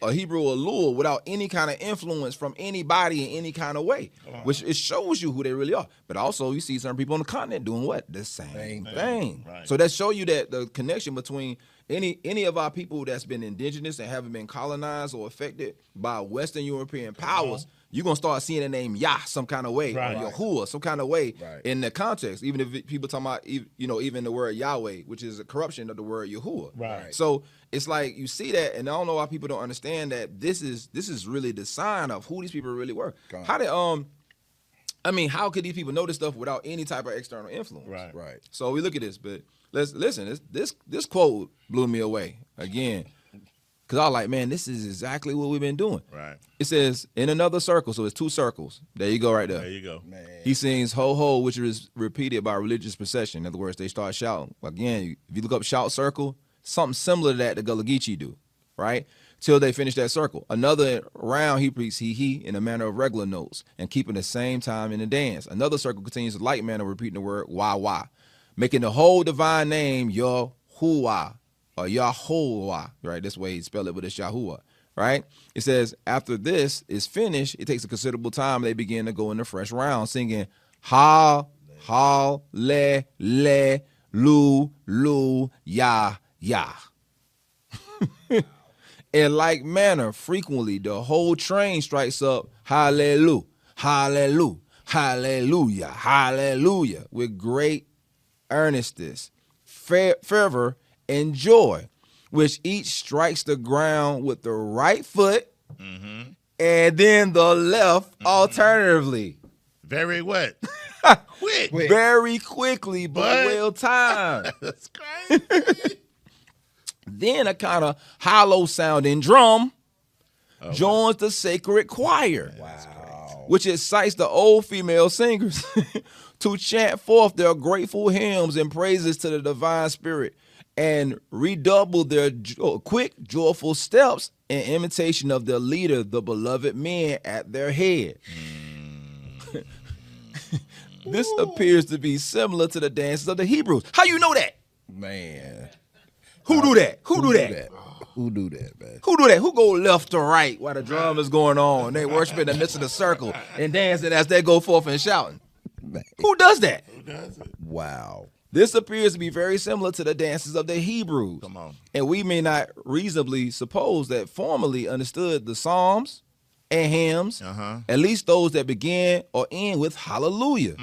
a Hebrew Elul without any kind of influence from anybody in any kind of way? Which it shows you who they really are. But also you see some people on the continent doing what? The same thing. Right. So that show you that the connection between any of our people that's been indigenous and haven't been colonized or affected by Western European powers, you're going to start seeing the name Yah some kind of way, Right. or Yahuwah some kind of way Right. in the context. Even if people talking about, even the word Yahweh, which is a corruption of the word Yahuwah. Right. So it's like you see that, and I don't know why people don't understand that this is really the sign of who these people really were. God. How did how could these people know this stuff without any type of external influence? Right. Right. So we look at this, but let's listen. This quote blew me away again, because I was like, man, this is exactly what we've been doing. Right. It says in another circle, so it's 2 circles. There you go, right there. There you go. Man. He sings ho ho, which is repeated by religious procession. In other words, they start shouting. Again, if you look up shout circle, something similar to that the Gullah Geechee do, right? Till they finish that circle. Another round he repeats he in a manner of regular notes and keeping the same time in the dance. Another circle continues a like manner, repeating the word wah, making the whole divine name Yahuwah or Yahuwah, right? This way he spell it, but it's Yahuwah, right? It says after this is finished, it takes a considerable time. They begin to go in the fresh round, singing ha, le, lu, ya. In like manner, frequently the whole train strikes up hallelujah, hallelujah, hallelujah, hallelujah with great earnestness, fervor, and joy, which each strikes the ground with the right foot and then the left alternatively. Very what? Quick. Very quickly, but well timed. That's crazy. Then a kind of hollow sounding drum joins the sacred choir. Wow. Which excites the old female singers to chant forth their grateful hymns and praises to the divine spirit and redouble their quick, joyful steps in imitation of their leader, the beloved men at their head. This appears to be similar to the dances of the Hebrews. How you know that? Man. Who do that? Who do that? Who do that, man? Who do that? Who go left to right while the drum is going on? They worship in the midst of the circle and dancing as they go forth and shouting. Man. Who does that? Wow. This appears to be very similar to the dances of the Hebrews. Come on. And we may not reasonably suppose that formerly understood the Psalms and hymns, at least those that begin or end with hallelujah.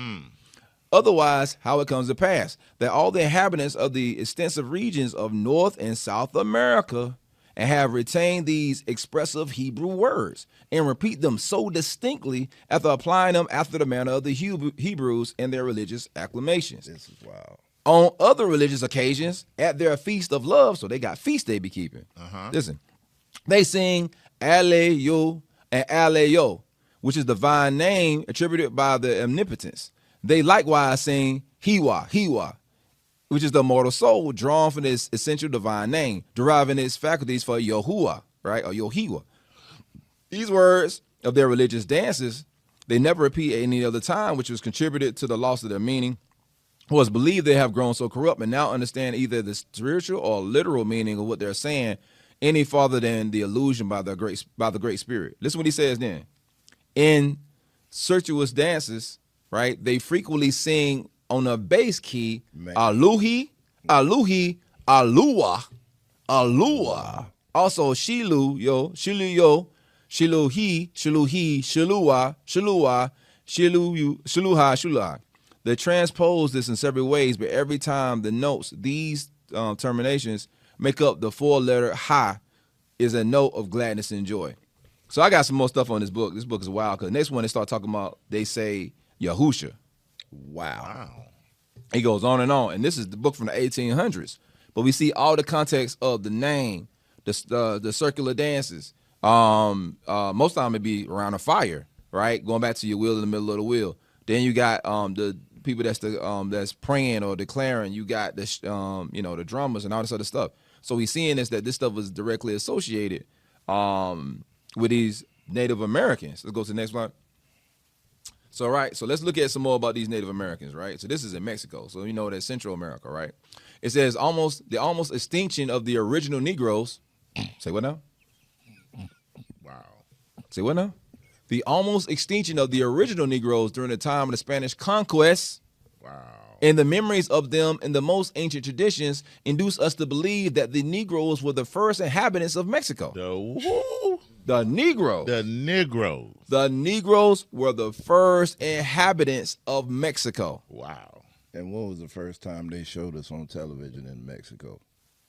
Otherwise, how it comes to pass that all the inhabitants of the extensive regions of North and South America and have retained these expressive Hebrew words and repeat them so distinctly after applying them after the manner of the Hebrews in their religious acclamations. This is wild. On other religious occasions, at their feast of love, so they got feast they be keeping. Listen, they sing Aleyo and Aleyo, which is divine name attributed by the omnipotence. They likewise sing Hiwa, which is the immortal soul drawn from this essential divine name, deriving its faculties for Yahuwah, right, or Yohiwa. These words of their religious dances, they never repeat at any other time, which was contributed to the loss of their meaning. It was believed they have grown so corrupt and now understand either the spiritual or literal meaning of what they're saying any farther than the illusion by the great spirit. Listen what he says then. In circuitous dances, right, they frequently sing on a bass key, Aluhi, Aluhi, Alua, Alua. Also Shilu, Shiluhi, Shiluhi, Shilua, Shilua, Shiluha, Shuluha. They transpose this in several ways, but every time the notes, these terminations make up the 4-letter Ha, is a note of gladness and joy. So I got some more stuff on this book. This book is wild because the next one they start talking about, they say Yahusha. Wow. He goes on, and this is the book from the 1800s. But we see all the context of the name, the circular dances. Most of the time it'd be around a fire, right? Going back to your wheel in the middle of the wheel. Then you got the people that's praying or declaring. You got the drummers and all this other stuff. So he's seeing that this stuff was directly associated with these Native Americans. Let's go to the next slide. So, right, so let's look at some more about these Native Americans, right? So this is in Mexico. So you know that's Central America, right? It says the almost extinction of the original Negroes. Say what now? Wow. Say what now? The almost extinction of the original Negroes during the time of the Spanish conquest. Wow. And the memories of them in the most ancient traditions induce us to believe that the Negroes were the first inhabitants of Mexico. The who? The Negroes. The Negroes. The Negroes were the first inhabitants of Mexico. Wow. And when was the first time they showed us on television in Mexico?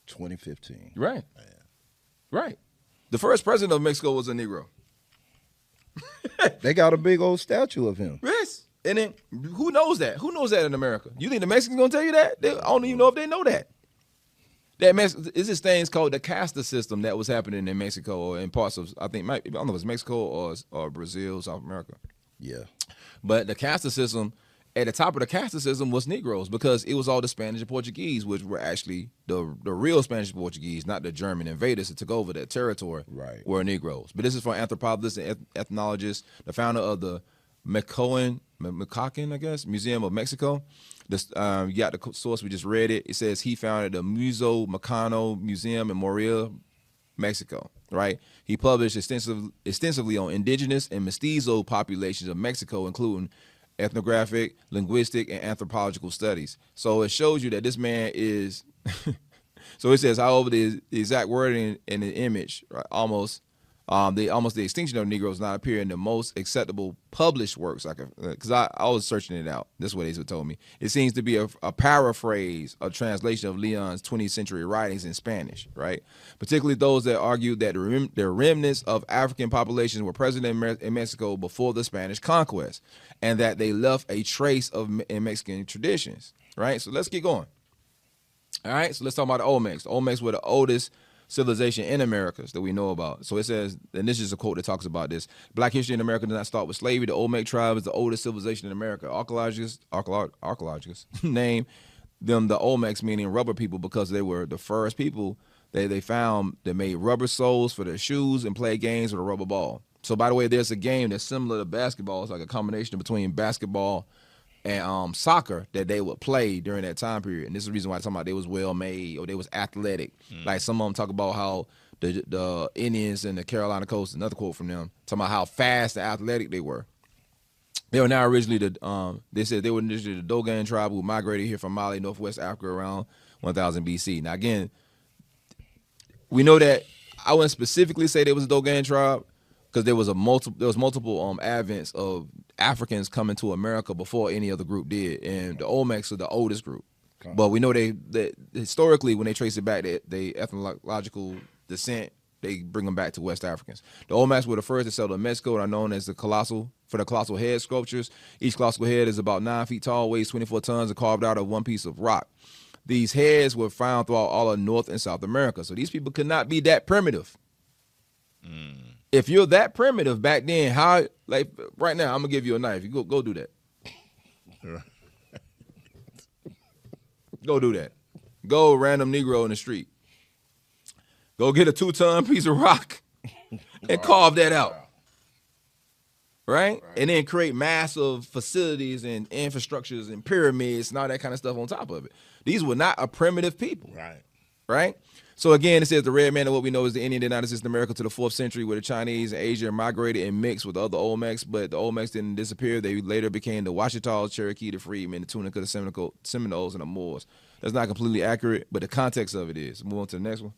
2015. Right. Right. The first president of Mexico was a Negro. They got a big old statue of him. Yes. And then who knows that? Who knows that in America? You think the Mexicans gonna tell you that? I don't even know if they know that. Is this things called the caste system that was happening in Mexico or in parts of I don't know if it's Mexico or Brazil, South America. Yeah. But the caste system, at the top of the caste system was Negroes because it was all the Spanish and Portuguese, which were actually the real Spanish and Portuguese, not the German invaders that took over that territory. Right. Were Negroes. But this is from anthropologists and ethnologists, the founder of the McCohen, I guess, Museum of Mexico. This, you got the source, we just read it. It says he founded the Museo Mexicano Museum in Morelia, Mexico, right? He published extensively on indigenous and mestizo populations of Mexico, including ethnographic, linguistic, and anthropological studies. So it shows you that this man is, so it says, however, the exact wording in the image, right, the extinction of Negroes not appear in the most acceptable published works. Because I was searching it out. This is what they told me. It seems to be a paraphrase, a translation of Leon's 20th century writings in Spanish, right? Particularly those that argue that the remnants of African populations were present in Mexico before the Spanish conquest, and that they left a trace in Mexican traditions, right? So let's get going. All right, so let's talk about the Olmecs. The Olmecs were the oldest civilization in Americas that we know about. So it says, and this is a quote that talks about this: Black history in America did not start with slavery. The Olmec tribe is the oldest civilization in America. Archaeologists name them the Olmecs, meaning rubber people, because they were the first people they found that made rubber soles for their shoes and played games with a rubber ball. So by the way, there's a game that's similar to basketball. It's like a combination between basketball and soccer that they would play during that time period. And this is the reason why I'm talking about they was well made or they was athletic. Like some of them talk about how the Indians and the Carolina Coast, another quote from them, talking about how fast and athletic they were. They were now originally they said they were initially the Dogon tribe who migrated here from Mali, Northwest Africa around 1000 BC. Now again, we know that I wouldn't specifically say there was a Dogon tribe because there was multiple advents of Africans coming to America before any other group did, and the Olmecs are the oldest group. But we know that historically, when they trace it back, they ethnological descent, they bring them back to West Africans. The Olmecs were the first to settle in Mexico and are known as the colossal head sculptures. Each colossal head is about 9 feet tall, weighs 24 tons, and carved out of one piece of rock. These heads were found throughout all of North and South America. So these people could not be that primitive. If you're that primitive back then, how, like right now, I'm gonna give you a knife. You go do that. Go do that. Go random Negro in the street. Go get a 2-ton piece of rock and carve that out. Right? And then create massive facilities and infrastructures and pyramids and all that kind of stuff on top of it. These were not a primitive people. Right? So again, it says the red man of what we know is the Indian did not exist in America to the 4th century, where the Chinese and Asia migrated and mixed with other Olmecs, but the Olmecs didn't disappear. They later became the Ouachitas, Cherokee, the Freedmen, the Tunica, the Seminoles, and the Moors. That's not completely accurate, but the context of it is. Move on to the next one.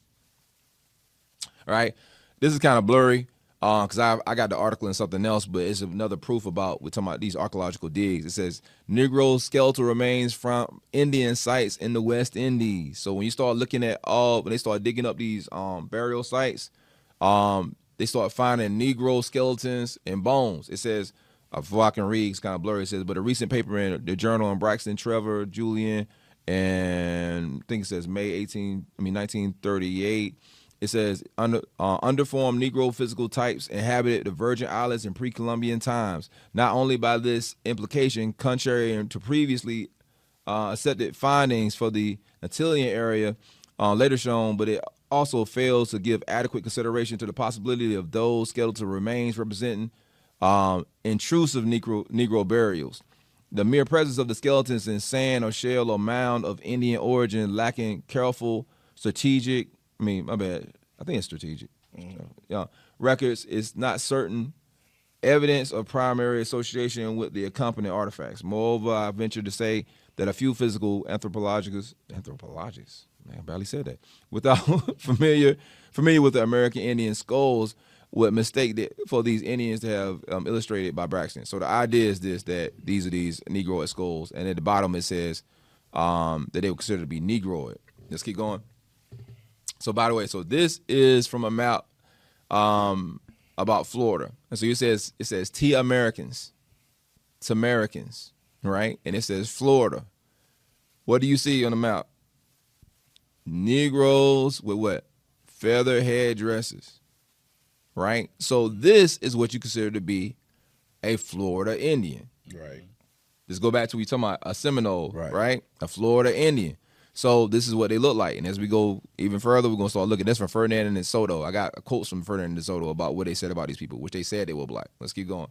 All right. This is kind of blurry because I got the article and something else, but it's another proof about, we're talking about these archaeological digs. It says Negro skeletal remains from Indian sites in the West Indies. So when you start looking at when they start digging up these burial sites, they start finding Negro skeletons and bones. It says, before I can read, it's kind of blurry. It says, but a recent paper in the journal on Braxton, Trevor, Julian, and I think it says 1938. It says underformed Negro physical types inhabited the Virgin Islands in pre-Columbian times. Not only by this implication, contrary to previously accepted findings for the Antillean area, later shown, but it also fails to give adequate consideration to the possibility of those skeletal remains representing intrusive Negro burials. The mere presence of the skeletons in sand or shell or mound of Indian origin, lacking careful strategic, I think it's strategic, records, is not certain evidence of primary association with the accompanying artifacts. Moreover, I venture to say that a few physical anthropologists, man, I barely said that, without familiar with the American Indian skulls, would mistake that for these Indians to have illustrated by Braxton. So the idea is that these are these Negroid skulls, and at the bottom it says that they were considered to be Negroid. Let's keep going. So by the way, so this is from a map about Florida, and so it says T-Americans, right? And it says Florida. What do you see on the map? Negroes with what? Feather headdresses, right? So this is what you consider to be a Florida Indian. Right. Let's go back to we talking about a Seminole, Right. right? A Florida Indian. So this is what they look like. And as we go even further, we're going to start looking. This from Ferdinand and DeSoto. I got quotes from Ferdinand and DeSoto about what they said about these people, which they said they were black. Let's keep going.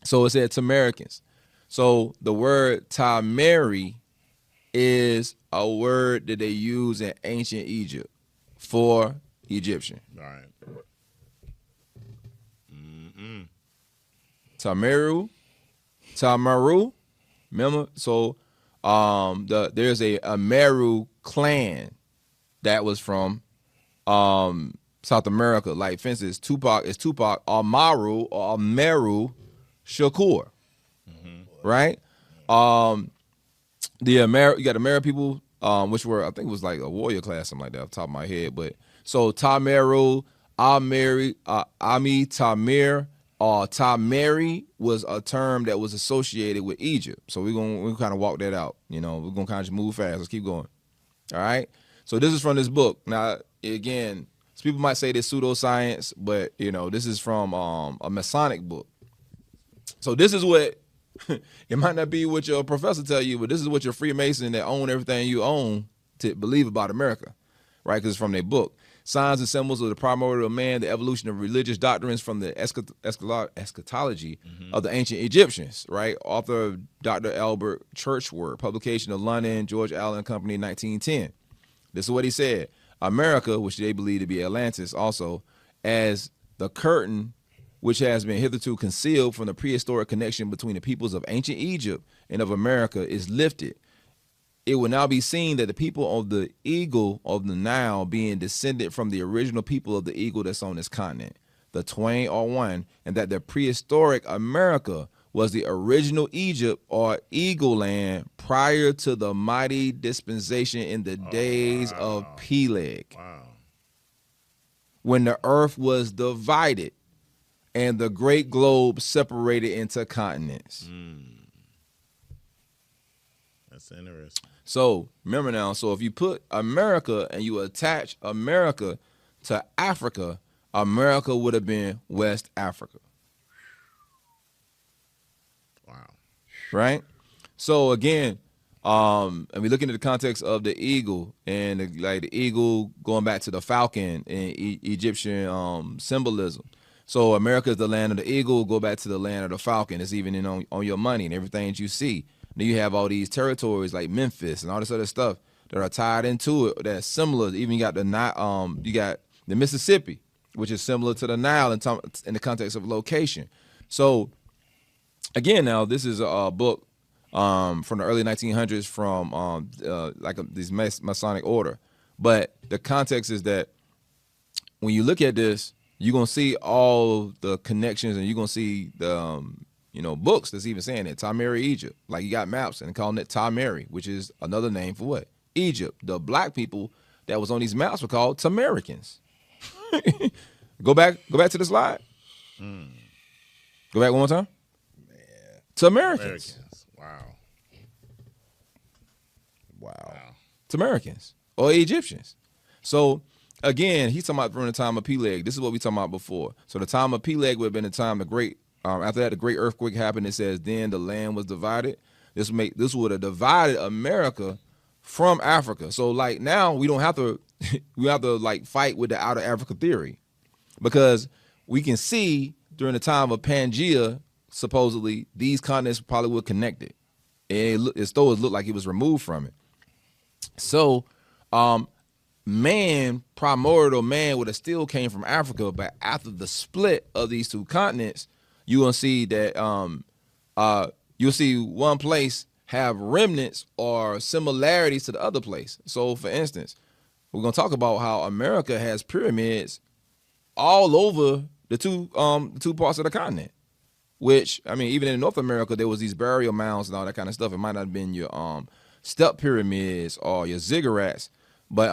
So it said Tamaricans. So the word Tamari is a word that they use in ancient Egypt for Egyptian. All right. Tamaru. Remember? So there's a Meru clan that was from South America. Like, for instance, Tupac is Tupac Amaru or Meru Shakur. Right? You got the Meru people, which were, I think it was like a warrior class, something like that off the top of my head. But so Tameru, Ami Tamir, Tamari was a term that was associated with Egypt. So we're kind of walk that out. We're gonna kind of just move fast. Let's keep going. All right. So this is from this book. Now, again, some people might say this pseudoscience, but this is from a Masonic book. So this is what it might not be what your professor tell you, but this is what your Freemason that own everything you own to believe about America, right? Because it's from their book. Signs and Symbols of the Primordial Man, the Evolution of Religious Doctrines from the Eschatology of the Ancient Egyptians, right? Author Dr. Albert Churchward, publication of London, George Allen Company, 1910. This is what he said. America, which they believe to be Atlantis also, as the curtain which has been hitherto concealed from the prehistoric connection between the peoples of ancient Egypt and of America, is lifted. It will now be seen that the people of the eagle of the Nile being descended from the original people of the eagle that's on this continent. The twain are one, and that the prehistoric America was the original Egypt or eagle land prior to the mighty dispensation in the days of Peleg. Wow. When the earth was divided and the great globe separated into continents. That's interesting. So remember now, so if you put America and you attach America to Africa, America would have been West Africa. Wow. Right? So again, and we look into the context of the eagle and the eagle going back to the falcon in Egyptian symbolism. So America is the land of the eagle, go back to the land of the falcon. It's even on your money and everything that you see. Then you have all these territories like Memphis and all this other stuff that are tied into it that's similar. Even you got the Mississippi, which is similar to the Nile in the context of location. So again, now this is a book from the early 1900s from this Masonic order. But the context is that when you look at this, you're gonna see all the connections, and you're gonna see the books that's even saying it. Tamari, Egypt. Like, you got maps and calling it Tamari, which is another name for what? Egypt. The black people that was on these maps were called Tamaricans. Go back to the slide. Go back one more time. Man. Tamaricans. Americans. Wow. Tamaricans or Egyptians. So again, he's talking about from the time of Peleg. This is what we talking about before. So the time of Peleg would have been the time the great. After that, the great earthquake happened. It says then the land was divided. This would have divided America from Africa. So like now we don't have to we have to like fight with the outer Africa theory, because we can see during the time of Pangea, supposedly these continents probably were connected, and it still looked like it was removed from it. So primordial man would have still came from Africa, but after the split of these two continents, you will see that you'll see one place have remnants or similarities to the other place. So for instance, we're gonna talk about how America has pyramids all over the two parts of the continent. Which, I mean, even in North America, there was these burial mounds and all that kind of stuff. It might not have been your step pyramids or your ziggurats, but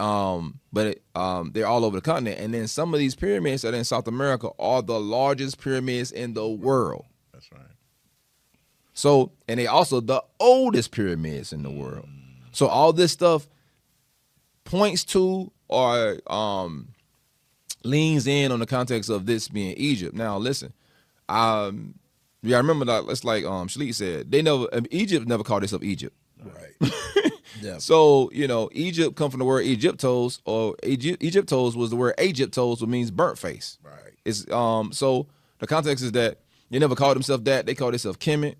they're all over the continent. And then some of these pyramids that are in South America are the largest pyramids in the world. That's right. So, and they also the oldest pyramids in the world. So all this stuff points to or leans in on the context of this being Egypt. Now, listen, I remember that it's like Shalit said, Egypt never called itself Egypt. Right. Yeah. So, Egypt come from the word Egyptos, or Egyptos was the word Egyptos, which means burnt face. Right. It's so the context is that they never called themselves that. They called themselves Kemet.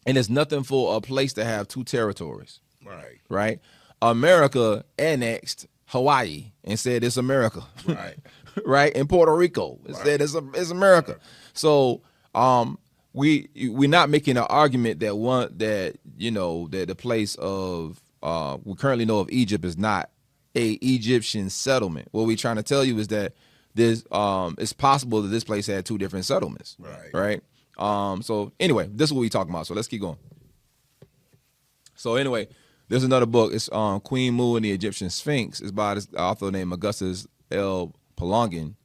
And it's nothing for a place to have two territories. Right. Right? America annexed Hawaii and said it's America. Right. Right? In Puerto Rico. It said it's America. So we're not making an argument that the place of we currently know of Egypt is not a Egyptian settlement. What we're trying to tell you is that there's it's possible that this place had two different settlements. Right. So anyway, this is what we're talking about. So let's keep going. So anyway, there's another book. It's Queen Mu and the Egyptian Sphinx. It's by this author named Augustus L. Pelungian,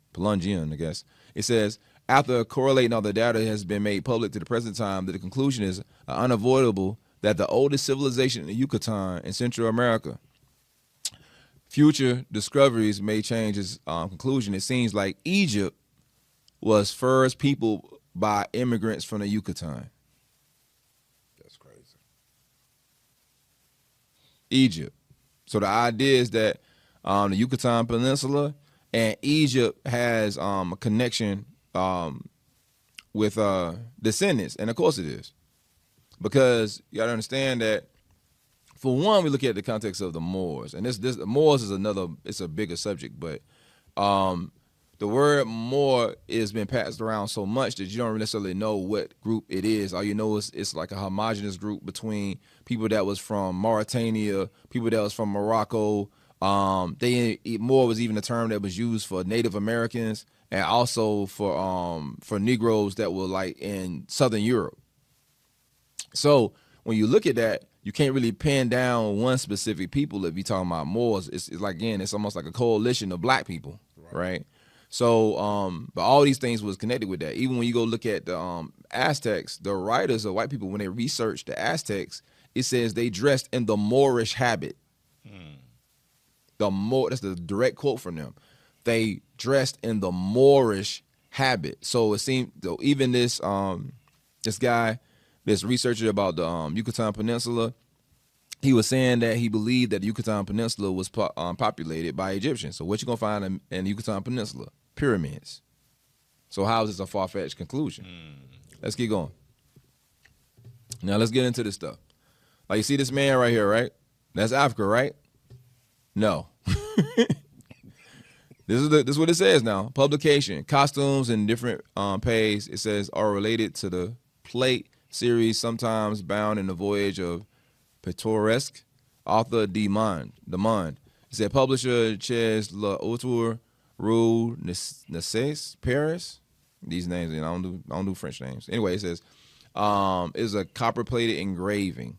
I guess. It says, after correlating all the data has been made public to the present time, that the conclusion is unavoidable that the oldest civilization in the Yucatan in Central America. Future discoveries may change its conclusion. It seems like Egypt was first peopled by immigrants from the Yucatan. That's crazy. Egypt. So the idea is that the Yucatan Peninsula and Egypt has a connection with descendants, and of course it is, because you gotta understand that. For one, we look at the context of the Moors, and this Moors is it's a bigger subject, but the word Moor has been passed around so much that you don't necessarily know what group it is. All you know is it's like a homogenous group between people that was from Mauritania, people that was from Morocco. Moor was even a term that was used for Native Americans and also for Negroes that were like in Southern Europe. So when you look at that, you can't really pin down one specific people if you're talking about Moors. It's like, again, it's almost like a coalition of black people, right? So, but all these things was connected with that. Even when you go look at the Aztecs, the writers of white people, when they researched the Aztecs, it says they dressed in the Moorish habit. That's the direct quote from them. They dressed in the Moorish habit. So it seemed, though, even this guy, this researcher about the Yucatan Peninsula, he was saying that he believed that the Yucatan Peninsula was populated by Egyptians. So what you gonna find in the Yucatan Peninsula? Pyramids. So how is this a far-fetched conclusion? Let's keep going. Now let's get into this stuff. Like, you see this man right here, right? That's Africa, right? No. This is what it says now. Publication, costumes, and different pays, it says, are related to the plate series, sometimes bound in the voyage of Pittoresque, author Demond. It said publisher Ches L'Auteur Rue Nesses Paris. These names, I don't do French names. Anyway, it says is a copper-plated engraving.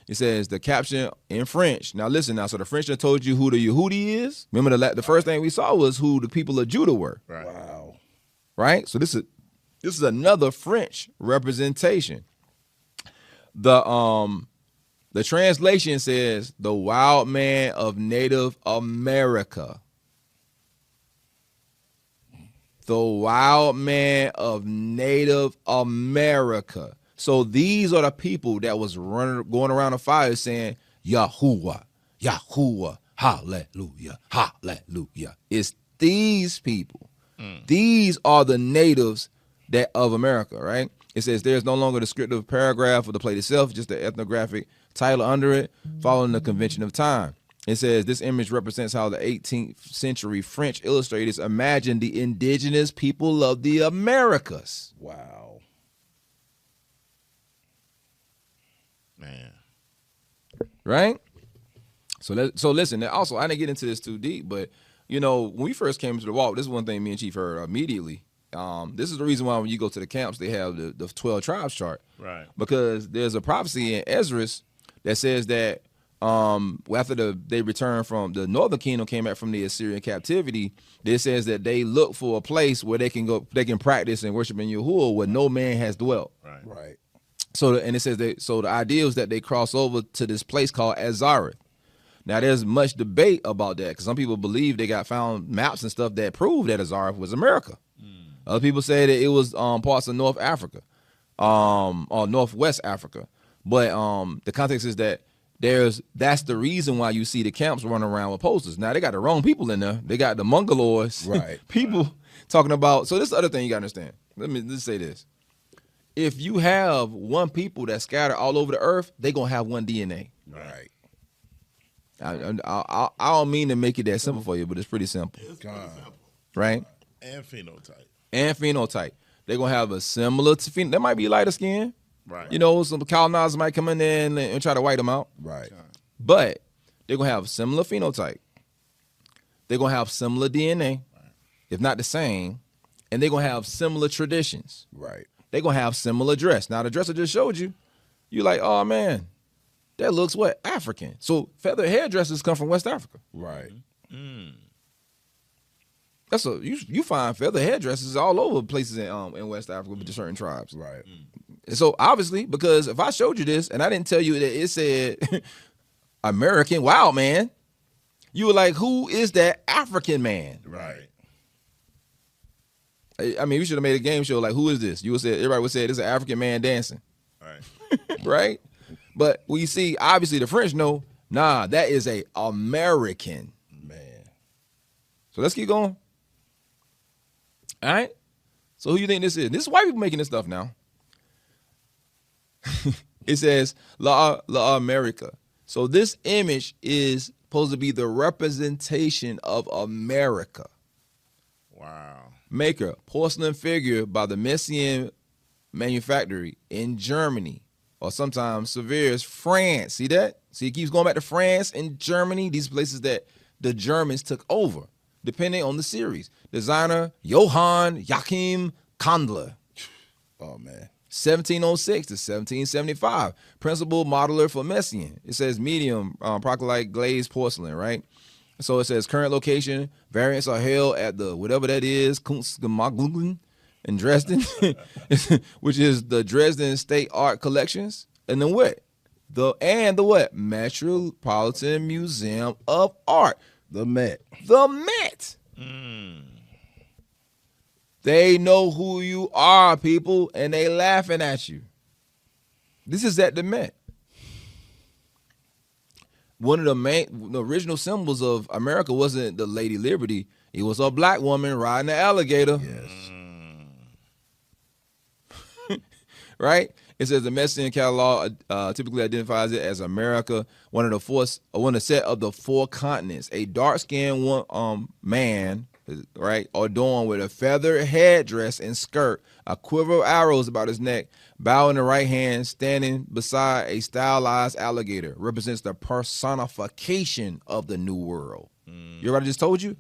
It says the caption in French. Now listen now. So the French that told you who the Yehudi is. Remember the first thing we saw was who the people of Judah were. Right. Wow. Right. So this is another French representation. The translation says the wild man of Native America. The wild man of Native America. So these are the people that was going around the fire saying Yahuwah, Yahuwah, hallelujah, hallelujah. It's these people. These are the natives that of America, right? It says there's no longer a descriptive paragraph of the plate itself, just the ethnographic title under it, following the convention of time. It says this image represents how the 18th century French illustrators imagined the indigenous people of the Americas. Wow. Man. Right? So listen, also, I didn't get into this too deep, but, you know, when we first came to the walk, this is one thing me and Chief heard immediately. This is the reason why when you go to the camps, they have the 12 tribes chart. Right. Because there's a prophecy in Esdras that says that after they returned from the northern kingdom, came back from the Assyrian captivity, it says that they look for a place where they can practice and worship in Yahuwah where no man has dwelt. Right. So it says the idea is that they cross over to this place called Azareth. Now there's much debate about that because some people believe they got found maps and stuff that prove that Azareth was America. Other people say that it was parts of North Africa, or Northwest Africa. But the context is that that's the reason why you see the camps running around with posters. Now they got the wrong people in there. They got the Mongoloids, right? People talking about. So this is the other thing you got to understand. Let me just say this: if you have one people that scatter all over the earth, they gonna have one DNA. Right. I don't mean to make it that simple for you, but it's pretty simple. It's pretty simple. Right? And phenotype. They're going to have a similar phenotype. They might be lighter skin. Right. You know, some colonizers might come in there and try to white them out. Right. But they're going to have a similar phenotype. They're going to have similar DNA, if not the same. And they're going to have similar traditions. Right. They're going to have similar dress. Now, the dress I just showed you, you're like, oh, man, that looks what? African. So feather hairdressers come from West Africa. Right. That's you find feather hairdressers all over places in West Africa with certain tribes. Right. So obviously, because if I showed you this and I didn't tell you that it said American wild man, you were like, who is that African man? Right. I mean, we should have made a game show like, who is this? Everybody would say this is an African man dancing. Right. Right? But we see, obviously, the French know, nah, that is a American man. So let's keep going. All right. So who you think this is? This is white people making this stuff now. It says La America. So this image is supposed to be the representation of America. Wow. Maker, porcelain figure by the Messian Manufactory in Germany, or sometimes Severs, France. See that? See, it keeps going back to France and Germany, these places that the Germans took over, depending on the series. Designer Johann Joachim Kandler. Oh, man. 1706 to 1775. Principal modeler for Messian. It says medium Proclite glazed porcelain, right? So it says current location. Variants are held at the whatever that is, Kunstgemächern in Dresden, which is the Dresden State Art Collections. And then what? The what? Metropolitan Museum of Art. The Met. The Met. They know who you are, people, and they laughing at you. This is at the Met. One of the original symbols of America wasn't the Lady Liberty. It was a black woman riding an alligator. Yes. Right? It says the Messian catalog typically identifies it as America, one of the set of the four continents. A dark-skinned man, right, adorned with a feather headdress and skirt, a quiver of arrows about his neck, bow in the right hand, standing beside a stylized alligator, represents the personification of the New World. You hear what I just told you?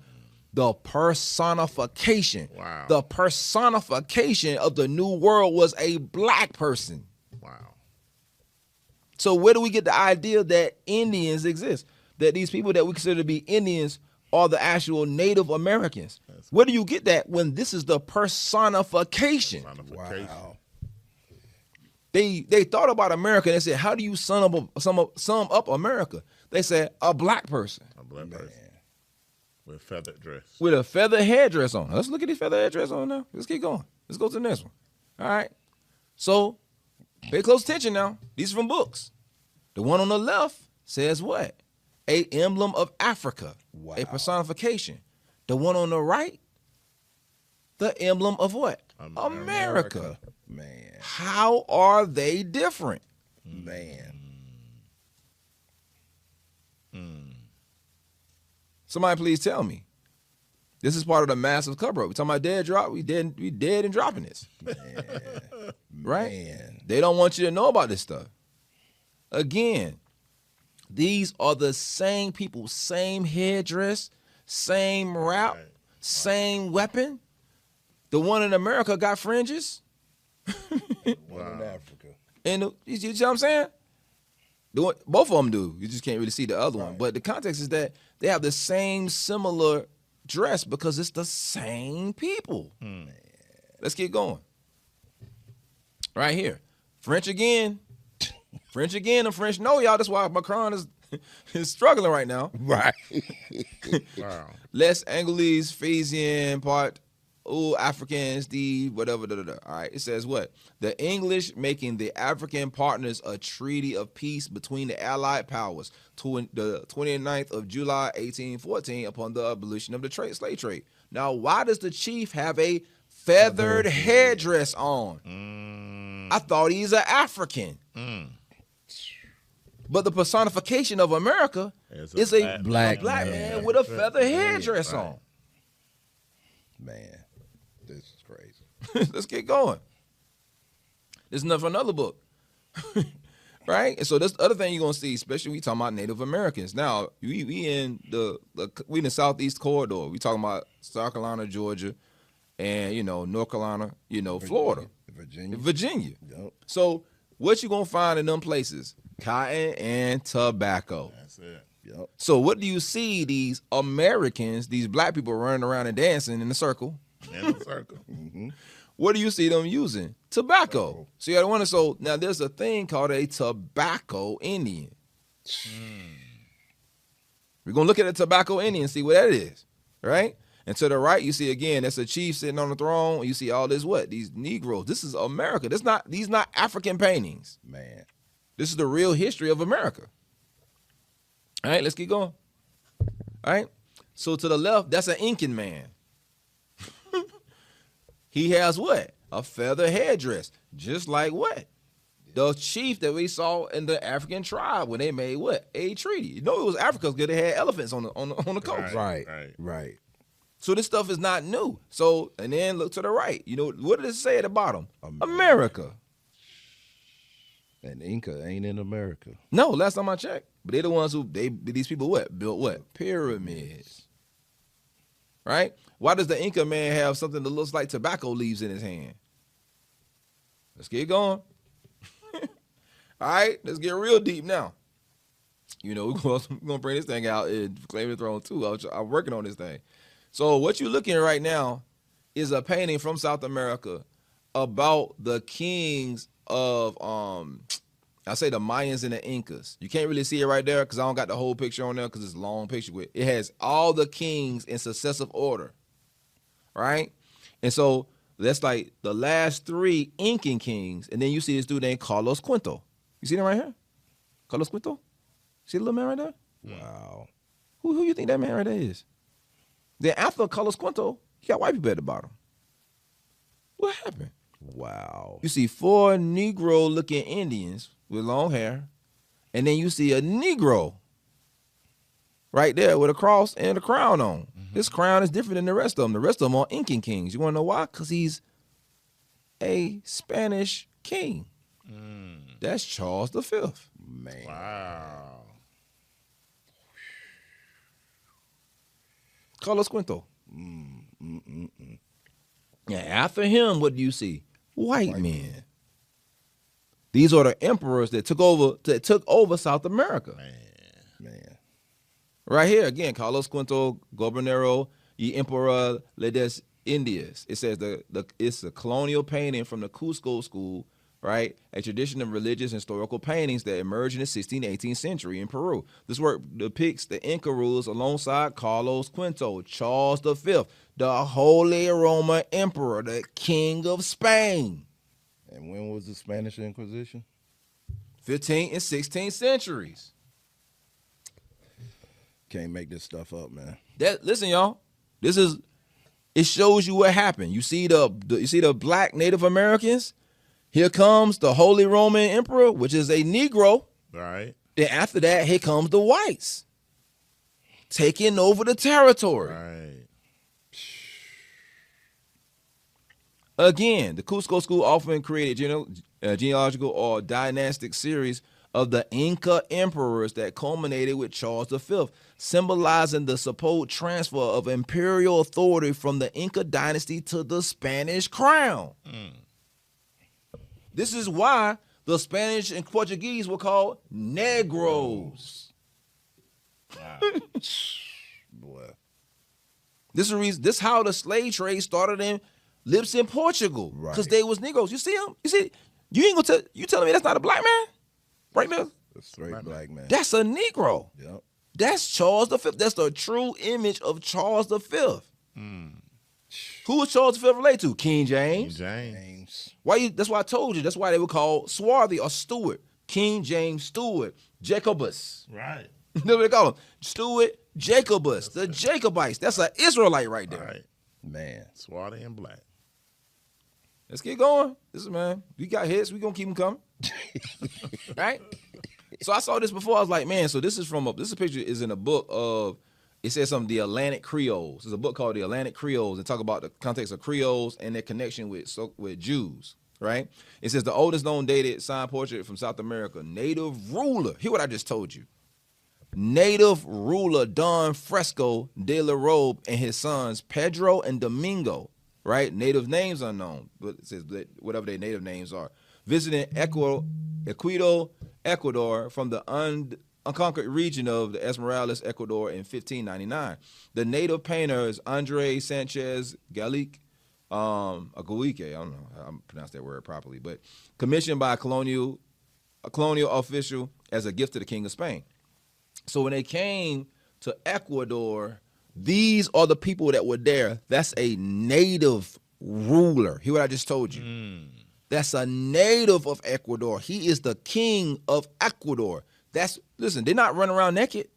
The personification. Wow. The personification of the New World was a black person. Wow. So where do we get the idea that Indians exist? That these people that we consider to be Indians are the actual Native Americans? Where do you get that when this is the personification? Wow. They thought about America and they said, how do you sum up America? They said, a black person. A black person. With feathered dress. With a feather headdress on. Let's look at these feather headdress on now. Let's keep going. Let's go to the next one. All right. So pay close attention now. These are from books. The one on the left says what? a emblem of Africa, Wow. a personification. The one on the right, the emblem of what? America. Man. How are they different? Man. Somebody please tell me. This is part of the massive cover-up. We're talking about dead drop. We dead and dropping this. Right? Man. They don't want you to know about this stuff. Again, these are the same people, same headdress, same route, Right. same weapon. The one in America got fringes. One in Africa. And you see what I'm saying? Both of them do. You just can't really see the other one. But the context is that they have the same similar dress because it's the same people. Let's get going. Right here. French again. French again. The French know y'all. That's why Macron is struggling right now. Right. Wow. Les Angeles, Phasian, part, Africans, the whatever, All right, it says what? The English making the African partners a treaty of peace between the Allied powers to the 29th of July, 1814, upon the abolition of the slave trade. Now, why does the chief have a feathered headdress on? I thought he's an African. But the personification of America is a black man with a feather headdress on. Man. This is crazy. Let's get going. There's enough for another book. Right? And so that's the other thing you're gonna see, especially we talking about Native Americans. Now, we in the Southeast corridor. We talking about South Carolina, Georgia, and North Carolina, Florida. Virginia. Yep. So what you gonna find in them places? Cotton and tobacco. That's it. Yep. So what do you see these Americans, these black people running around and dancing in a circle? In a circle. What do you see them using? Tobacco. So you got to wonder. So now there's a thing called a tobacco Indian. We're going to look at a tobacco Indian and see what that is, right? And to the right, you see again, that's a chief sitting on the throne. You see all this what? These Negroes. This is America. These not African paintings. Man. This is the real history of America. All right, let's keep going. All right. So to the left, that's an Incan man. He has what? A feather headdress. Just like what? The chief that we saw in the African tribe when they made what? A treaty. You know it was Africa because they had elephants on the coast. Right. So this stuff is not new. So, and then look to the right. What did it say at the bottom? America. And Inca ain't in America. No, last time I checked. But they're the ones these people what? Built what? Pyramids. Right? Why does the Inca man have something that looks like tobacco leaves in his hand? Let's get going. All right, let's get real deep now. We're going to bring this thing out and claim the throne too. I'm working on this thing. So what you're looking at right now is a painting from South America about the kings of, I say the Mayans and the Incas. You can't really see it right there because I don't got the whole picture on there because it's a long picture. It has all the kings in successive order, right? And so that's like the last three Incan kings. And then you see this dude named Carlos Quinto. You see that right here? Carlos Quinto? See the little man right there? Wow. Who you think that man right there is? Then after Carlos Quinto, you got white people at the bottom. What happened? Wow. You see 4 Negro-looking Indians with long hair, and then you see a Negro right there with a cross and a crown on. This crown is different than the rest of them. The rest of them are Incan kings. You want to know why? Because he's a Spanish king. That's Charles V. Man. Wow. Carlos Quinto. Yeah, after him, what do you see? White men. These are the emperors that took over South America. Man. Right here again, Carlos Quinto, Gobernador y Emperor Ledes Indias. It says it's a colonial painting from the Cusco school, right? A tradition of religious and historical paintings that emerged in the 16th, 18th century in Peru. This work depicts the Inca rulers alongside Carlos Quinto, Charles V, the Holy Roman Emperor, the King of Spain. And when was the Spanish Inquisition? 15th and 16th centuries. Can't make this stuff up, man. Listen, y'all. It shows you what happened. You see the black Native Americans. Here comes the Holy Roman Emperor, which is a Negro. Right. Then after that, here comes the whites, taking over the territory. Right. Again, the Cusco School often created genealogical or dynastic series of the Inca emperors that culminated with Charles V, symbolizing the supposed transfer of imperial authority from the Inca dynasty to the Spanish crown. This is why the Spanish and Portuguese were called Negros. Boy. This is the reason. This how the slave trade started in lips in Portugal, because Right. they was Negroes. You see them? You see? You ain't gonna tell you telling me that's not a black man, right there? A straight black man. That's a Negro. Yep. That's Charles V. That's the true image of Charles V. Who was Charles V related to? King James. James. That's why I told you. That's why they were called Swarthy or Stuart. King James Stuart. Jacobus. Right. You know what they call him? Stuart Jacobus. The Jacobites. That's an Israelite right there. Right. Man. Swarthy and black. Let's get going. Listen, man, we got hits. We gonna keep them coming, right? So I saw this before. I was like, man. So this is this picture is in a book of. It says something. The Atlantic Creoles. There's a book called The Atlantic Creoles and talk about the context of Creoles and their connection with Jews. Right? It says the oldest known dated sign portrait from South America. Native ruler. Hear what I just told you. Native ruler Don Fresco de la Robe and his sons Pedro and Domingo. Right? Native names unknown, but it says that whatever their native names are. Visiting Quito, Ecuador from the unconquered region of the Esmeraldas, Ecuador in 1599. The native painter is Andre Sanchez Galique, Aguique, I don't know how to pronounce that word properly, but commissioned by a colonial official as a gift to the King of Spain. So when they came to Ecuador, these are the people that were there. That's a native ruler. Hear what I just told you? That's a native of Ecuador. He is the king of Ecuador. Listen, they're not running around naked.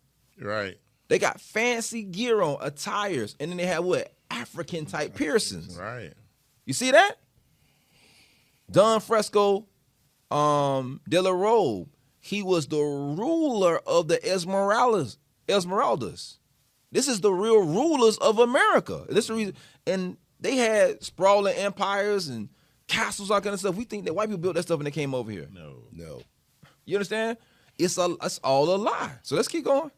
Right. They got fancy gear on, attires, and then they have what? African type piercings. Right. You see that? Don Fresco de la Robe. He was the ruler of the Esmeraldas. This is the real rulers of America. This is the reason. And they had sprawling empires and castles, all kind of stuff. We think that white people built that stuff and they came over here. No. You understand? It's all a lie. So let's keep going.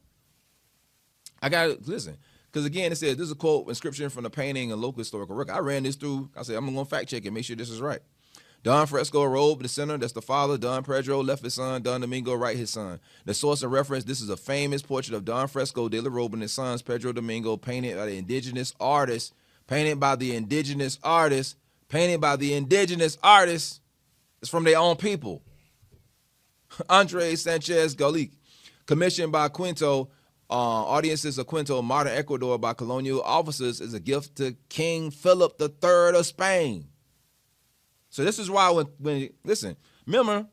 I got to listen. Because again, it says, this is a quote, inscription from the painting and local historical record. I ran this through. I said, I'm going to fact check and make sure this is right. Don Fresco Robe, the center, that's the father. Don Pedro left his son. Don Domingo right his son. The source of reference, this is a famous portrait of Don Fresco de la Robe and his sons, Pedro Domingo, painted by the indigenous artist. It's from their own people. Andre Sanchez Galique, commissioned by Quito, audiences of Quito, modern Ecuador, by colonial officers, is a gift to King Philip III of Spain. So this is why when listen, remember,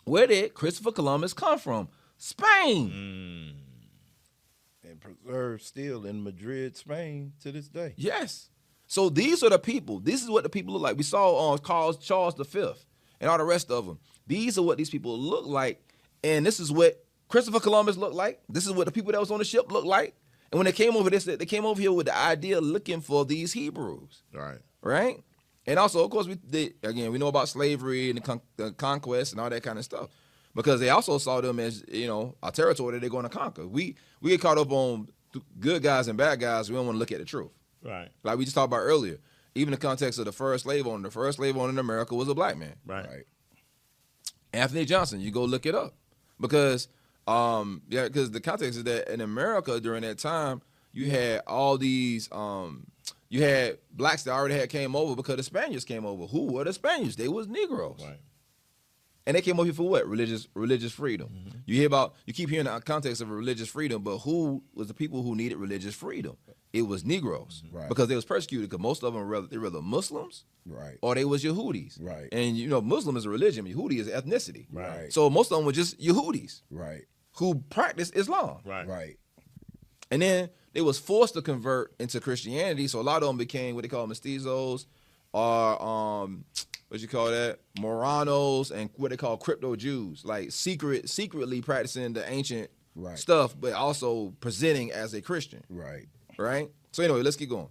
where did Christopher Columbus come from? Spain. And preserved still in Madrid, Spain to this day. Yes. So these are the people. This is what the people look like. We saw Charles V and all the rest of them. These are what these people look like. And this is what Christopher Columbus looked like. This is what the people that was on the ship looked like. And when they came over, they came over here with the idea looking for these Hebrews. Right. Right? And also, of course, we know about slavery and the conquest and all that kind of stuff. Because they also saw them as, a territory that they're going to conquer. We get caught up on good guys and bad guys. We don't want to look at the truth. Right. Like we just talked about earlier. Even the context of the first slave owner in America was a black man. Right. Anthony Johnson, you go look it up. Because the context is that in America during that time, you had all these you had blacks that already came over because the Spaniards came over. Who were the Spaniards? They was Negroes. Right. And they came over here for what? Religious freedom. Mm-hmm. You keep hearing the context of religious freedom, but who was the people who needed religious freedom? It was Negroes. Right. Because they was persecuted, because most of them were either Muslims, right, or they was Yehudis. Right. And Muslim is a religion, Yehudi is ethnicity. Right. So most of them were just Yehudis. Right. Who practice Islam. Right. Right. And then they was forced to convert into Christianity, so a lot of them became what they call mestizos, or what you call that, Moranos, and what they call crypto Jews, like secretly practicing the ancient stuff, but also presenting as a Christian. Right. So anyway, let's keep going.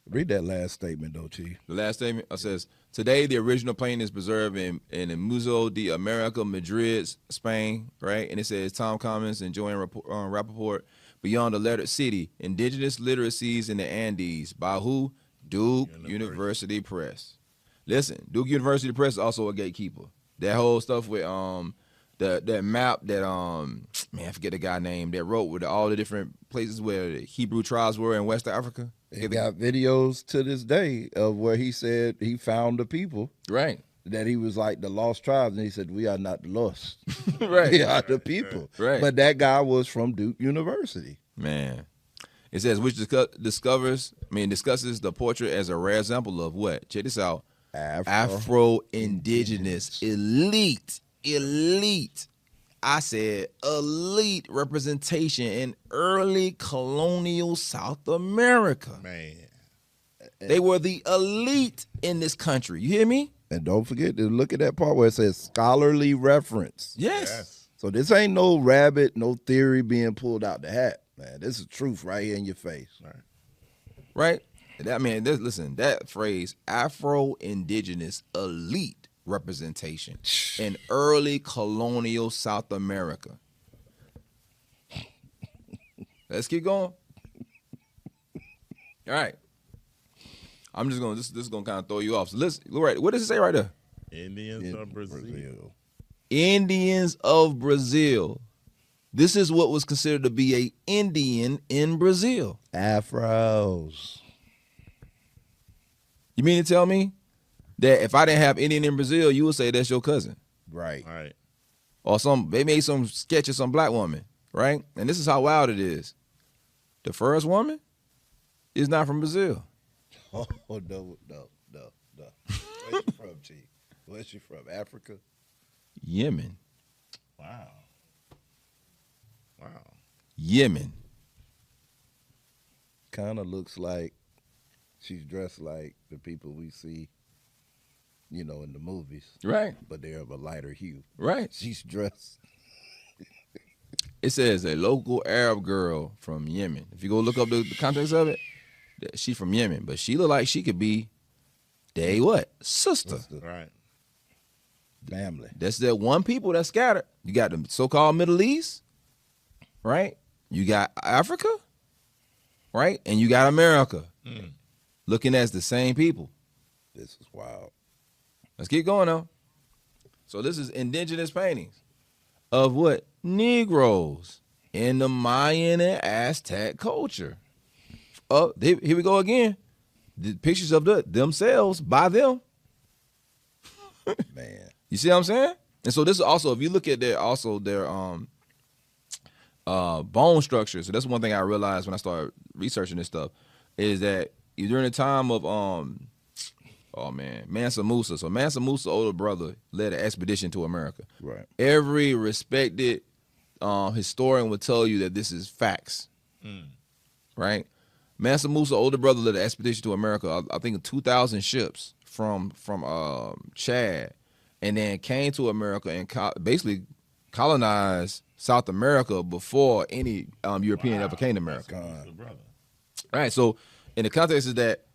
Read that last statement, though, Chief. The last statement says, today the original painting is preserved in the Museo de America, Madrid, Spain, right? And it says, Tom Cummins and Joanne Rappaport, Beyond the Lettered City, Indigenous Literacies in the Andes, by who? Duke University Press. Listen, Duke University Press is also a gatekeeper. That whole stuff with that map that man, I forget the guy name that wrote with all the different places where the Hebrew tribes were in West Africa. He got videos to this day of where he said he found the people. Right. That he was like the lost tribes, and he said, we are not the lost. Right. We are the people. Right. But that guy was from Duke University. Man. It says, which discusses the portrait as a rare example of what? Check this out. Afro-Indigenous elite. I said elite representation in early colonial South America. Man. They were the elite in this country. You hear me? And don't forget to look at that part where it says scholarly reference. Yes. So this ain't no rabbit, no theory being pulled out the hat. Man, this is truth right here in your face. Right? Listen, that phrase, Afro-Indigenous elite representation in early colonial South America. Let's keep going. All right. I'm just going to, this is going to kind of throw you off. So listen, right, what does it say right there? Indians of Brazil. Indians of Brazil. This is what was considered to be a Indian in Brazil. Afros. You mean to tell me that if I didn't have Indian in Brazil, you would say that's your cousin? Right. Or they made some sketch of some black woman, right? And this is how wild it is. The first woman is not from Brazil. Oh, no. Where's she from, Chief? Where's she from? Africa? Yemen. Wow. Yemen. Kind of looks like she's dressed like the people we see, in the movies. Right. But they're of a lighter hue. Right. She's dressed. It says a local Arab girl from Yemen. If you go look up the context of it, she's from Yemen. But she look like she could be, Sister. Right. Family. That's that one people that's scattered. You got the so-called Middle East, right? You got Africa, right? And you got America. Looking as the same people. This is wild. Let's keep going now. So this is indigenous paintings of what? Negroes in the Mayan and Aztec culture. Here we go again. The pictures of themselves by them. Man. You see what I'm saying? And so this is also, if you look at their bone structure. So that's one thing I realized when I started researching this stuff, is that during the time of Mansa Musa. So Mansa Musa's older brother led an expedition to America. Right. Every respected historian would tell you that this is facts. Right? Mansa Musa's older brother led an expedition to America. I think 2,000 ships from Chad, and then came to America and basically colonized South America before any European ever came to America. All right, so in the context is that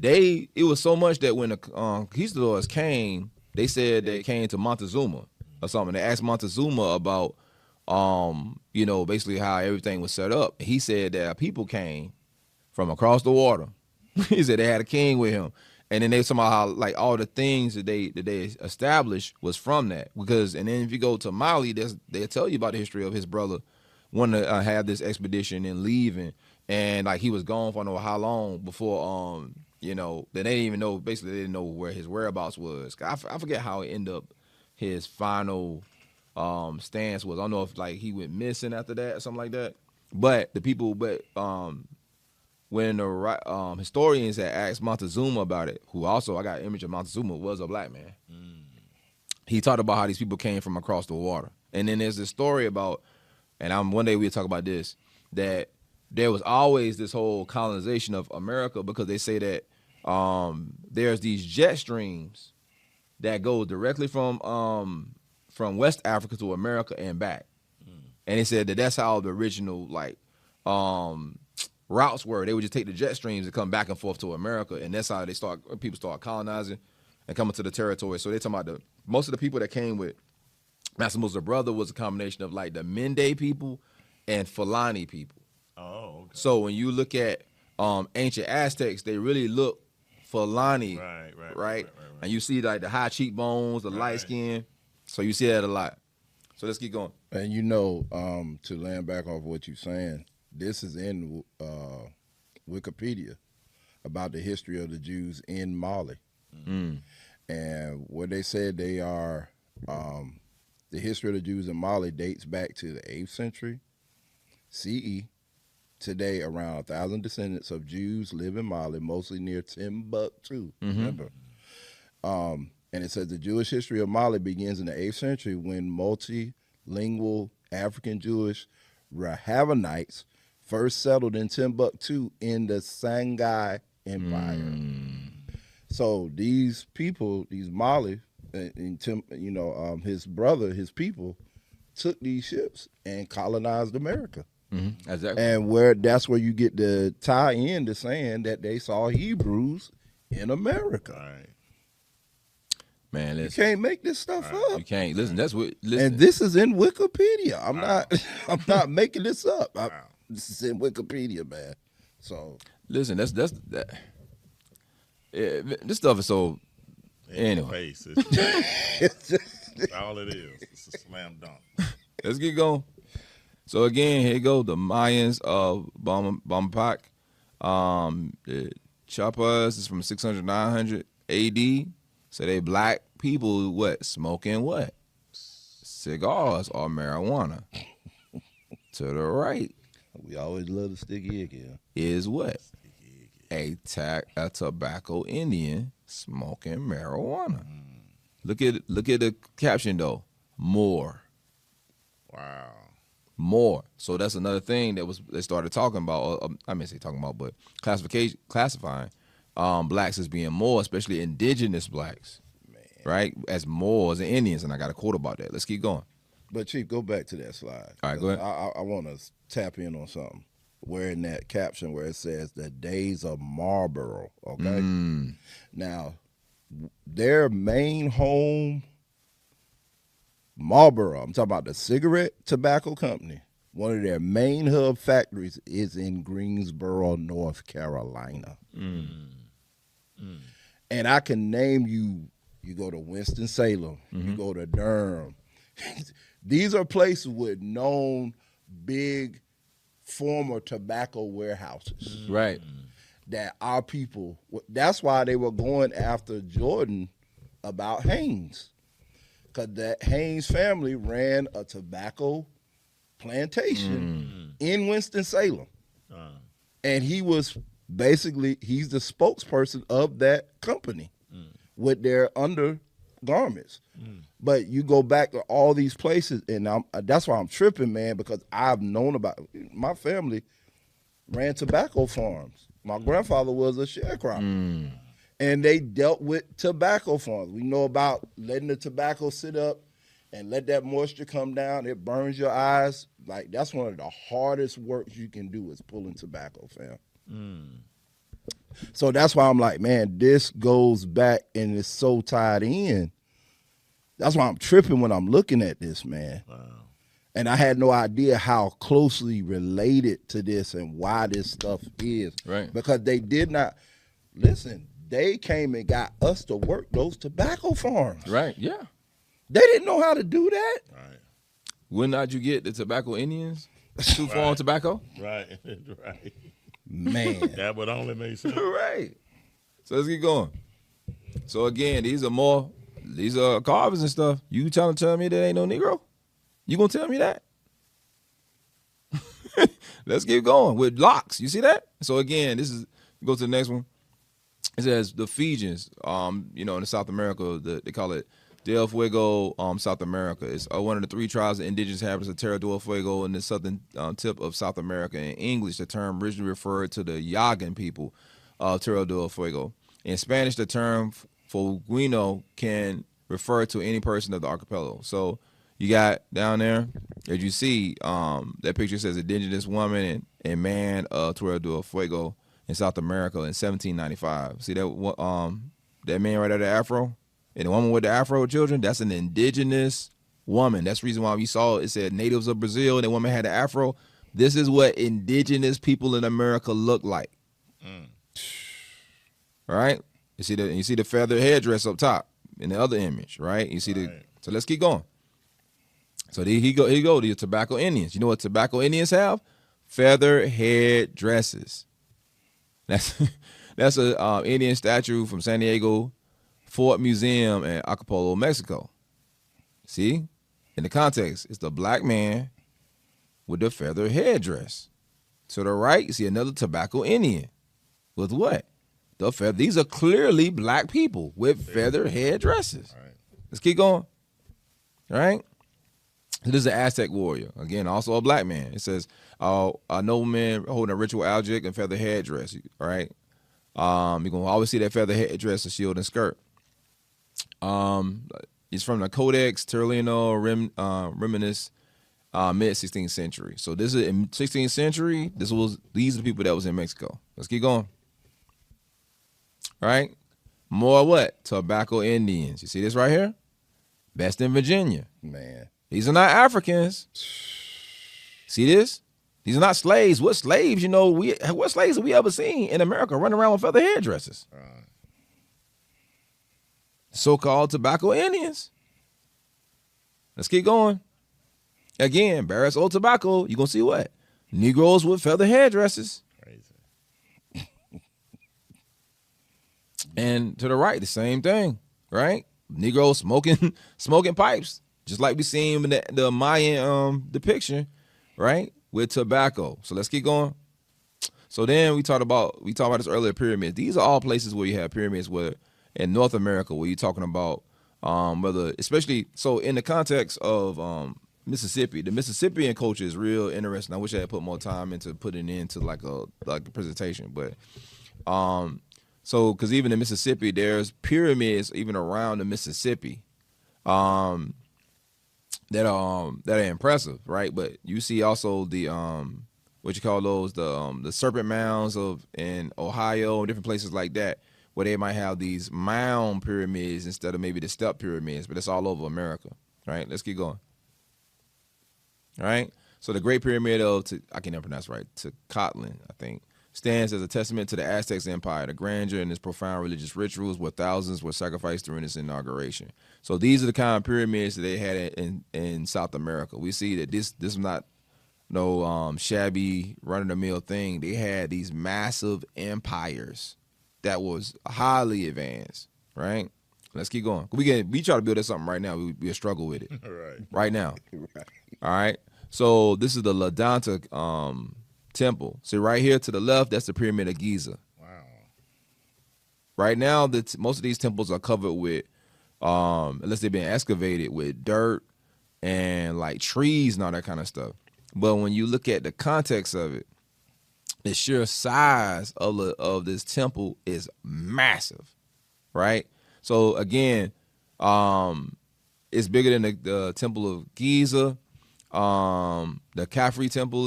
it was so much that when the conquistadors came, they said they came to Montezuma or something. They asked Montezuma about, basically how everything was set up. He said that people came from across the water. He said they had a king with him. And then they somehow like all the things that they established was from that. And then if you go to Mali, they tell you about the history of his brother wanting to have this expedition and leaving, and like he was gone for I don't know how long before they didn't even know. Basically, they didn't know where his whereabouts was. I forget how it ended up. His final stance was, I don't know if like he went missing after that or something like that. But the people, when the historians had asked Montezuma about it, who also, I got an image of Montezuma, was a black man. He talked about how these people came from across the water. And then there's this story about, and one day we'll talk about this, that there was always this whole colonization of America because they say that there's these jet streams that go directly from West Africa to America and back. And they said that that's how the original routes were. They would just take the jet streams and come back and forth to America, and that's how people start colonizing and coming to the territory. So they're talking about most of the people that came with Master Musa's brother was a combination of like the Mende people and Fulani people. Oh, okay. So when you look at ancient Aztecs, they really look Fulani, right? And you see like the high cheekbones, the light skin. So you see that a lot. So let's keep going. And to land back off what you're saying, this is in Wikipedia about the history of the Jews in Mali. And what they said they are, the history of the Jews in Mali dates back to the 8th century CE. Today, around 1,000 descendants of Jews live in Mali, mostly near Timbuktu. Remember? And it says the Jewish history of Mali begins in the 8th century when multilingual African Jewish Rahavanites first settled in Timbuktu in the Songhai Empire. So these people, these Mali, his brother, his people, took these ships and colonized America. Exactly. And that's where you get the tie in to saying that they saw Hebrews in America. Right. Man, You can't make this stuff up. You can't. Listen, And this is in Wikipedia. I'm not making this up. This is in Wikipedia, man. So listen, that's that. This stuff is so. Anyway, That's all it is. It's a slam dunk. Let's get going. So again, here you go. The Mayans of Bampak. The Chapas is from 600, 900 AD. So they black people, smoking what? Cigars or marijuana. To the right. We always love the sticky icky. Is what? A tobacco Indian smoking marijuana. Look at the caption though. More. Wow. More. So that's another thing they started talking about. But classifying blacks as being more, especially indigenous blacks, right? As Moors and Indians. And I got a quote about that. Let's keep going. But Chief, go back to that slide. All right, go ahead. I want to tap in on something. Where in that caption where it says the days of Marlboro, okay? Now, their main home, Marlboro, I'm talking about the cigarette tobacco company. One of their main hub factories is in Greensboro, North Carolina. And I can name you go to Winston-Salem, you go to Durham. These are places with known big former tobacco warehouses. Right. That our people, that's why they were going after Jordan about Haynes. Because that Haynes family ran a tobacco plantation in Winston-Salem. And he was he's the spokesperson of that company with their undergarments. But you go back to all these places, and that's why I'm tripping, man, because I've known about my family ran tobacco farms. My grandfather was a sharecropper, and they dealt with tobacco farms. We know about letting the tobacco sit up and let that moisture come down. It burns your eyes. Like, that's one of the hardest works you can do is pulling tobacco, fam. So that's why I'm like, man, this goes back and it's so tied in. That's why I'm tripping when I'm looking at this, man. Wow. And I had no idea how closely related to this and why this stuff is. Right. Because they did not, listen, they came and got us to work those tobacco farms. Right, yeah. They didn't know how to do that. Right. Would not you get the tobacco Indians to farm tobacco? Right. Right. Man. That would only make sense. Right. So let's get going. So again, these are carvings and stuff. You trying to tell me there ain't no Negro? You gonna tell me that? Let's keep going with locks. You see that? So again, this is go to the next one. It says the Fijians, in the South America, they call it Del Fuego, South America. It's one of the 3 tribes of indigenous inhabitants of Terra del Fuego in the southern tip of South America. In English, the term originally referred to the Yagan people of Terra del Fuego. In Spanish, the term Fueguino can refer to any person of the archipelago. So you got down there, as you see, that picture says indigenous woman and man of Terra del Fuego in South America in 1795. See that man right there, the afro? And the woman with the afro children, that's an indigenous woman. That's the reason why we saw it said natives of Brazil, and the woman had the afro. This is what indigenous people in America look like. All right? You see the feather headdress up top in the other image, right? You see so let's keep going. So here you go, the tobacco Indians. You know what tobacco Indians have? Feather head dresses. That's a Indian statue from San Diego Fort Museum in Acapulco, Mexico. See? In the context, it's the black man with the feather headdress. To the right, you see another tobacco Indian. With what? The feather. These are clearly black people with feather headdresses. Right. Let's keep going. All right? So this is an Aztec warrior. Again, also a black man. It says, a nobleman holding a ritual object and feather headdress. All right? You're going to always see that feather headdress, a shield, and skirt. It's from the Codex Terrellino Reminis, mid-16th century. So this is in 16th century. These are the people that was in Mexico. Let's keep going. All right, more what? Tobacco Indians. You see this right here? Best in Virginia. Man, these are not Africans. See this? These are not slaves. What slaves? What slaves have we ever seen in America running around with feather headdresses? So-called tobacco Indians. Let's keep going. Again, Barrett's Old Tobacco, you're going to see what? Negroes with feather headdresses. Crazy. And to the right, the same thing, right? Negroes smoking pipes, just like we seen in the Mayan depiction, right? With tobacco. So let's keep going. So then we talked about this earlier, pyramids. These are all places where you have pyramids where in North America, where you're talking about whether, especially, so in the context of Mississippi, the Mississippian culture is real interesting. I wish I had put more time into putting it into like a presentation, but so because even in Mississippi, there's pyramids even around the Mississippi that are impressive, right? But you see also the what you call those, the serpent mounds in Ohio and different places like that, where they might have these mound pyramids instead of maybe the step pyramids, but it's all over America, right? Let's keep going. All right. So the Great Pyramid I can never pronounce right, Tenochtitlan, I think, stands as a testament to the Aztec Empire, the grandeur and its profound religious rituals where thousands were sacrificed during its inauguration. So these are the kind of pyramids that they had in South America. We see that this is not no shabby run-of-the-mill thing. They had these massive empires that was highly advanced, right? Let's keep going. We try to build something right now. We struggle with it right now. Right. All right. So this is the Ladanta temple. So right here to the left, that's the Pyramid of Giza. Wow. Right now, most of these temples are covered with, unless they've been excavated, with dirt and like trees and all that kind of stuff. But when you look at the context of it, the sheer size of this temple is massive, right? So again, it's bigger than the Temple of Giza, the Khafre Temple,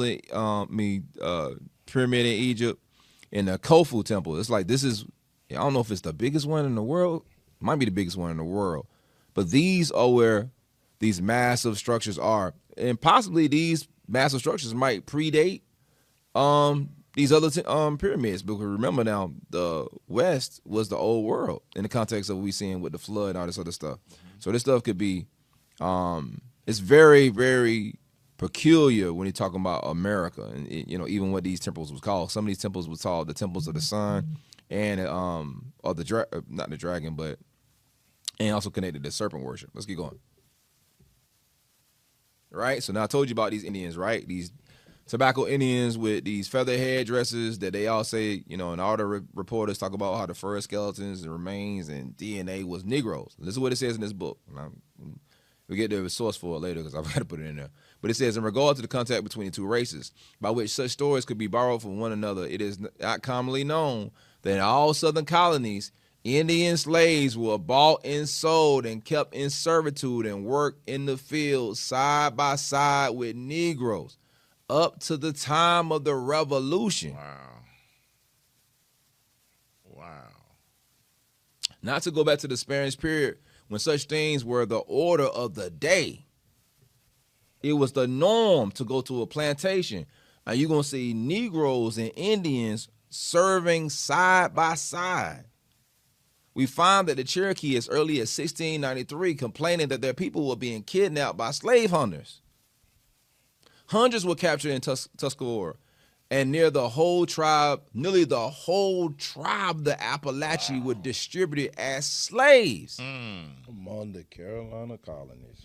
pyramid in Egypt, and the Khufu Temple. It's like I don't know if it's the biggest one in the world. It might be the biggest one in the world, but these are where these massive structures are, and possibly these massive structures might predate these other pyramids, because remember now, the West was the old world in the context of what we seeing with the flood and all this other stuff. So this stuff could be, it's very, very peculiar when you're talking about America, and even what these temples was called. Some of these temples was called the temples of the sun, and or not the dragon, but and also connected to serpent worship. Let's keep going. Right. So now I told you about these Indians, right? These tobacco Indians with these feather headdresses that they all say, and all the reporters talk about how the fur skeletons and remains and DNA was Negroes. This is what it says in this book. We'll get the source for it later because I've got to put it in there. But it says, in regard to the contact between the two races, by which such stories could be borrowed from one another, it is not commonly known that in all southern colonies, Indian slaves were bought and sold and kept in servitude and worked in the fields side by side with Negroes up to the time of the Revolution. Wow. Not to go back to the Spanish period when such things were the order of the day. It was the norm to go to a plantation. And you're going to see Negroes and Indians serving side by side. We find that the Cherokee as early as 1693 complaining that their people were being kidnapped by slave hunters. Hundreds were captured in Tuscarora, and nearly the whole tribe, the Appalachian, were distributed as slaves. Among the Carolina colonies.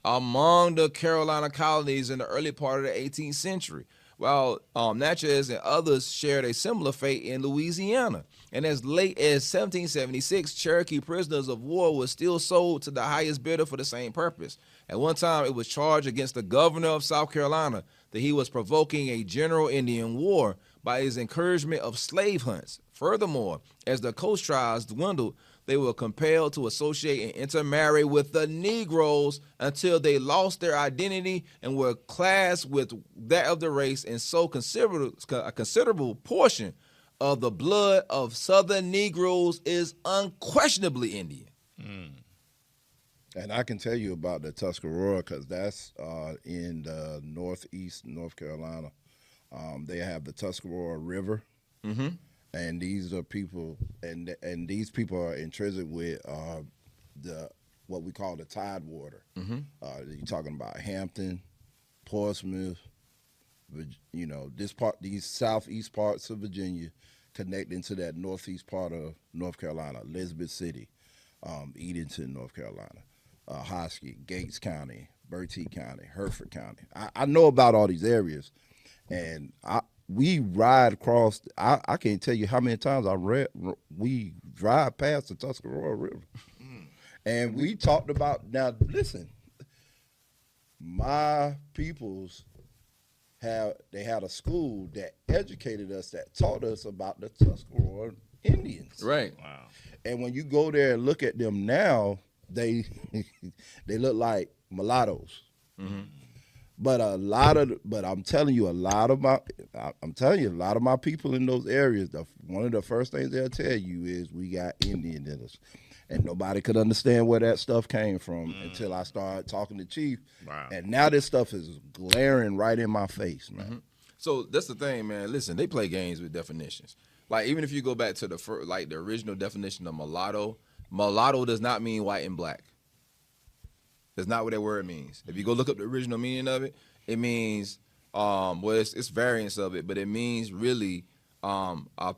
Among the Carolina colonies in the early part of the 18th century, while Natchez and others shared a similar fate in Louisiana. And as late as 1776, Cherokee prisoners of war were still sold to the highest bidder for the same purpose. At one time, it was charged against the governor of South Carolina that he was provoking a general Indian war by his encouragement of slave hunts. Furthermore, as the coast tribes dwindled, they were compelled to associate and intermarry with the Negroes until they lost their identity and were classed with that of the race, and so a considerable portion of the blood of Southern Negroes is unquestionably Indian. And I can tell you about the Tuscarora because that's in the northeast North Carolina. They have the Tuscarora River. And these are people, and these people are intrinsic with what we call the Tidewater. You're talking about Hampton, Portsmouth, these southeast parts of Virginia connecting to that northeast part of North Carolina, Elizabeth City, Edenton, North Carolina, Hosky, Gates County, Bertie County, Hereford County. I know about all these areas, and we ride across. I can't tell you how many times we drive past the Tuscarora River, and we talked about. Now, listen, my peoples had a school that educated us, that taught us about the Tuscarora Indians. Right. Wow. And when you go there and look at them now, they look like mulattoes. But I'm telling you, a lot of my people in those areas, one of the first things they'll tell you is we got Indian in us. And nobody could understand where that stuff came from until I started talking to Chief. Wow. And now this stuff is glaring right in my face, man. So that's the thing, man. Listen, they play games with definitions. Like, even if you go back to the original definition of mulatto does not mean white and black. That's not what that word means. If you go look up the original meaning of it, it means, it's variants of it, but it means really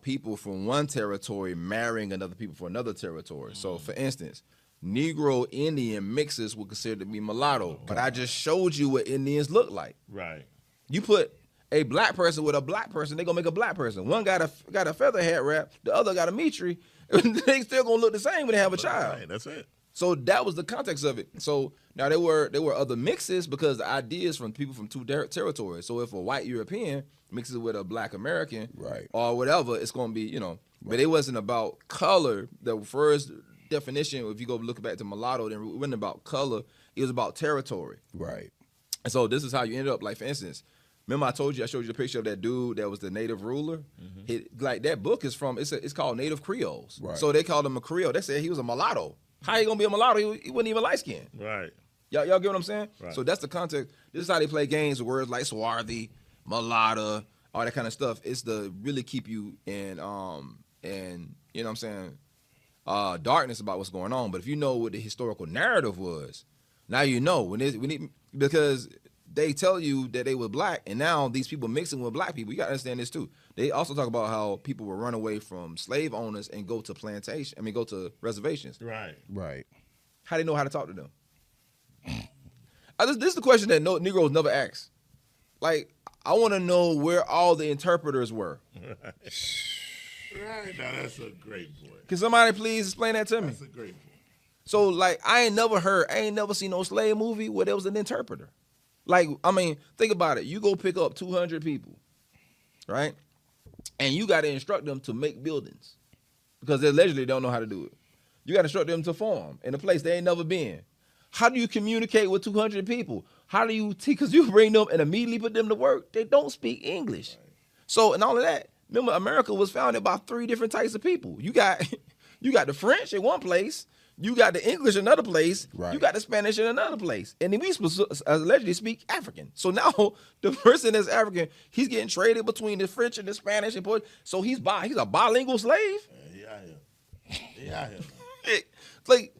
people from one territory marrying another people for another territory. So, for instance, Negro Indian mixes were considered to be mulatto, but I just showed you what Indians look like. Right. You put a black person with a black person, they're gonna make a black person. One got a feather hat wrap, the other got a Mitri. They still gonna look the same when they have a child. Right, that's it. So that was the context of it. So now there were other mixes because the ideas from people from two territories. So if a white European mixes with a black American, right, or whatever, it's gonna be, But it wasn't about color. The first definition, if you go look back to mulatto, then it wasn't about color. It was about territory. Right. And so this is how you end up. Like, for instance, remember I showed you the picture of that dude that was the native ruler? Like, that book is from, it's called Native Creoles. Right. So they called him a Creole. They said he was a mulatto. How you gonna be a mulatto? He wasn't even light skinned. Right. Y'all get what I'm saying? Right. So that's the context. This is how they play games with words like swarthy, mulatto, all that kind of stuff. It's to really keep you in you know what I'm saying, darkness about what's going on. But if you know what the historical narrative was, now you know because they tell you that they were black, and now these people mixing with black people. You got to understand this too. They also talk about how people will run away from slave owners and go to go to reservations. Right. Right. How do they know how to talk to them? This is the question that Negroes never ask. Like, I want to know where all the interpreters were. Right. Now that's a great point. Can somebody please explain that to me? That's a great point. So, like, I ain't never seen no slave movie where there was an interpreter. Like, I mean, think about it. You go pick up 200 people, right? And you got to instruct them to make buildings because they allegedly don't know how to do it. You got to instruct them to farm in a place they ain't never been. How do you communicate with 200 people? How do you teach? Because you bring them and immediately put them to work. They don't speak English. Right. So, and all of that, remember, America was founded by 3 different types of people. You got the French in one place. You got the English in another place. Right. You got the Spanish in another place. And then we allegedly speak African. So now the person that's African, he's getting traded between the French and the Spanish and Portuguese. So he's a bilingual slave. Yeah. It's like,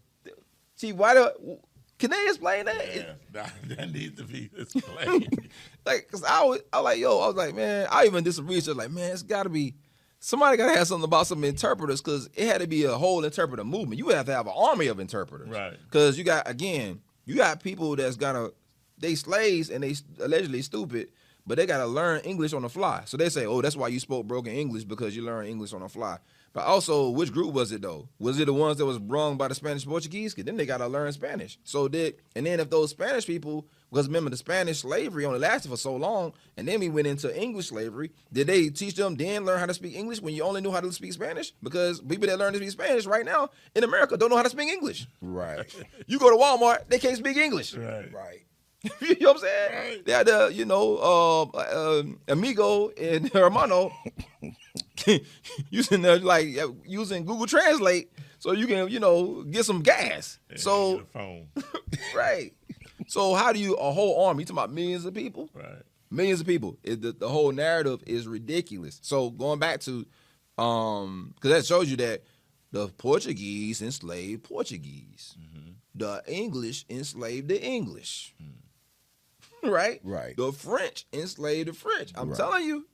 see, can they explain that? Yeah, that needs to be explained. Like, cause I was like, man, I even did some research. Like, man, it's got to be. Somebody got to have something about some interpreters because it had to be a whole interpreter movement. You would have to have an army of interpreters. Right. Because you got people that's they slaves and they allegedly stupid, but they got to learn English on the fly. So they say, oh, that's why you spoke broken English because you learned English on the fly. But also, which group was it though? Was it the ones that was brung by the Spanish Portuguese? Because then they got to learn Spanish. And then if those Spanish people, because remember the Spanish slavery only lasted for so long, and then we went into English slavery, did they teach them then learn how to speak English when you only knew how to speak Spanish? Because people that learn to speak Spanish right now in America don't know how to speak English. Right. You go to Walmart, they can't speak English. Right. You know what I'm saying? Right. They had amigo and hermano using Google Translate so you can get some gas. Yeah, so the phone. Right. So how do you a whole army? You talking about millions of people? Right. Millions of people. The whole narrative is ridiculous. So going back to because that shows you that the Portuguese enslaved Portuguese. Mm-hmm. The English enslaved the English. Mm. Right? The French enslaved the French. I'm telling you,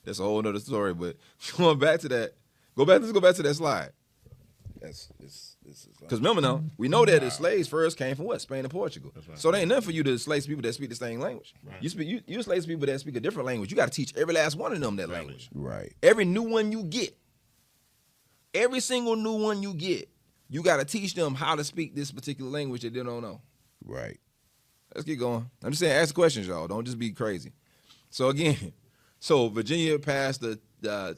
that's a whole nother story. But going back to that, let's go back to that slide. Because remember now, we know that the slaves first came from what? Spain and Portugal. Right. So there ain't nothing for you to slave people that speak the same language. Right. You slave people that speak a different language. You got to teach every last one of them that language. Right. Every new one you get, every single new one you get, you got to teach them how to speak this particular language that they don't know. Right. Let's get going. I'm just saying, ask questions, y'all. Don't just be crazy. So again, Virginia passed the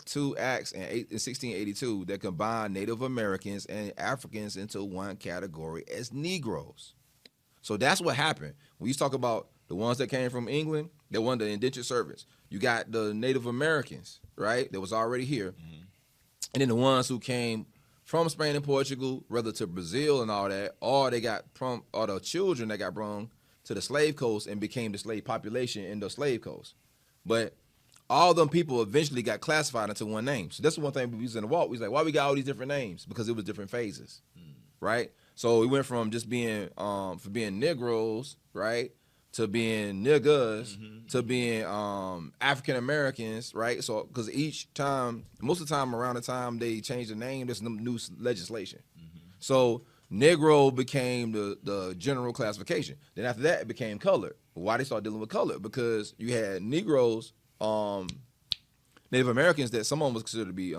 2 acts in 1682 that combined Native Americans and Africans into one category as Negroes. So that's what happened. When you talk about the ones that came from England, they were the indentured servants. You got the Native Americans, right, that was already here. Mm-hmm. And then the ones who came from Spain and Portugal, rather to Brazil and all that, or the children that got brought to the slave coast and became the slave population in the slave coast. But all them people eventually got classified into one name. So that's the one thing we was in the walk. We was like, why we got all these different names? Because it was different phases, right? So we went from just being for being Negroes, right, to being niggas, to being African Americans, right? So because most of the time around the time they changed the name, there's some new legislation. So Negro became the general classification. Then after that, it became colored. Why they started dealing with colored? Because you had Negroes, Native Americans that someone was considered to be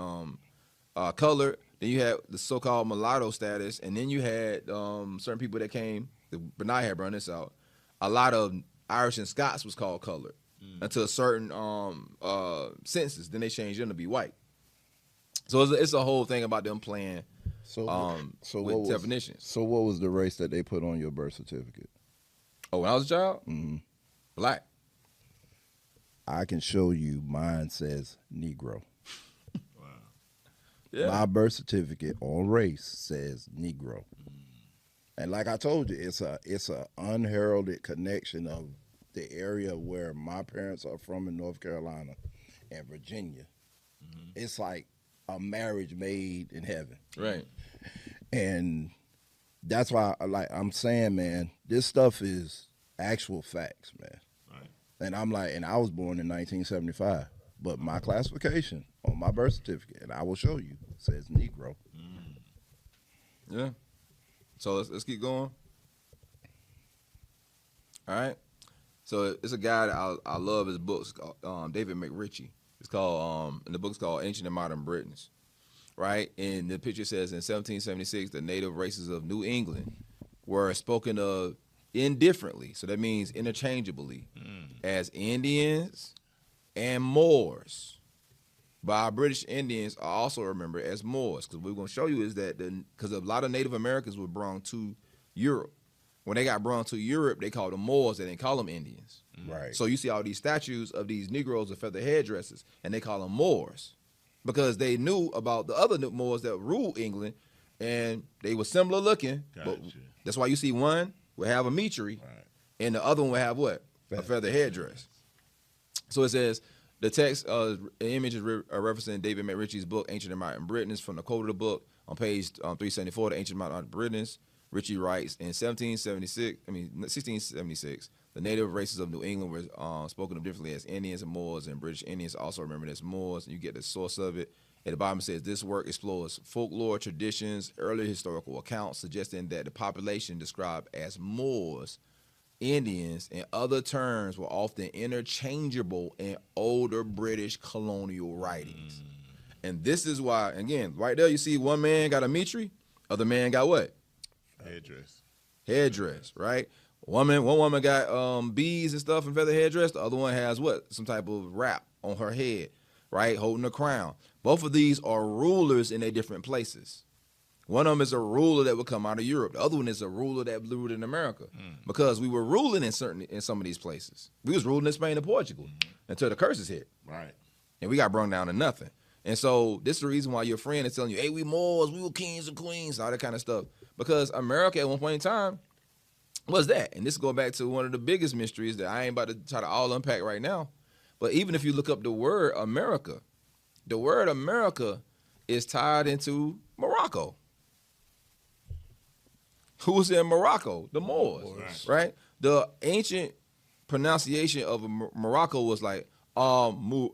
colored. Then you had the so-called mulatto status, and then you had certain people that came. Benai had brought this out. A lot of Irish and Scots was called colored until a certain census. Then they changed them to be white. So it's a whole thing about them playing. With definitions. So what was the race that they put on your birth certificate? Oh, when I was a child? Mm-hmm. Black. I can show you mine says Negro. Wow. Yeah. My birth certificate on race says Negro. And like I told you, it's a unheralded connection of the area where my parents are from in North Carolina and Virginia. Mm-hmm. It's like a marriage made in heaven. Right. And that's why I'm saying, man, this stuff is actual facts, man. Right. And I'm like, and I was born in 1975, but my classification on my birth certificate, and I will show you, says Negro. Yeah. So let's keep going. All right. So it's a guy that I love his books, David McRitchie. It's called, and the book's called Ancient and Modern Britons, right? And the picture says in 1776, the native races of New England were spoken of indifferently, so that means interchangeably, as Indians and Moors. By British Indians are also remembered as Moors, because what we're going to show you is that because a lot of Native Americans were brought to Europe. When they got brought to Europe, they called them Moors. They didn't call them Indians. Right. So you see all these statues of these Negroes with feather headdresses, and they call them Moors because they knew about the other Moors that ruled England, and they were similar looking. But Gotcha. that's why you see one will have a mitre, and the other one will have what? A feather headdress. So it says, the text, image is referencing David McRitchie's book, Ancient and Modern Britons. From the quote of the book on page 374, the Ancient and Modern Britons, Ritchie writes, in 1676, the native races of New England were spoken of differently as Indians and Moors, and British Indians also remembered as Moors. And you get the source of it. At the bottom it says, this work explores folklore, traditions, early historical accounts, suggesting that the population described as Moors, Indians, and other terms were often interchangeable in older British colonial writings. And this is why, again, right there you see one man got a mitre, other man got what? Headdress, right? One woman got beads and stuff and feather headdress. The other one has what? Some type of wrap on her head, right? Holding a crown. Both of these are rulers in their different places. One of them is a ruler that would come out of Europe. The other one is a ruler that ruled in America, because we were ruling in some of these places. We was ruling in Spain and Portugal until the curses hit, Right. and we got brung down to nothing. And so this is the reason why your friend is telling you, hey, we Moors, we were kings and queens, all that kind of stuff. Because America at one point in time was that. And this is going back to one of the biggest mysteries that I ain't about to try to all unpack right now. But even if you look up the word America is tied into Morocco. Who's in Morocco? The Moors, right? The ancient pronunciation of Morocco was like Amuyaka.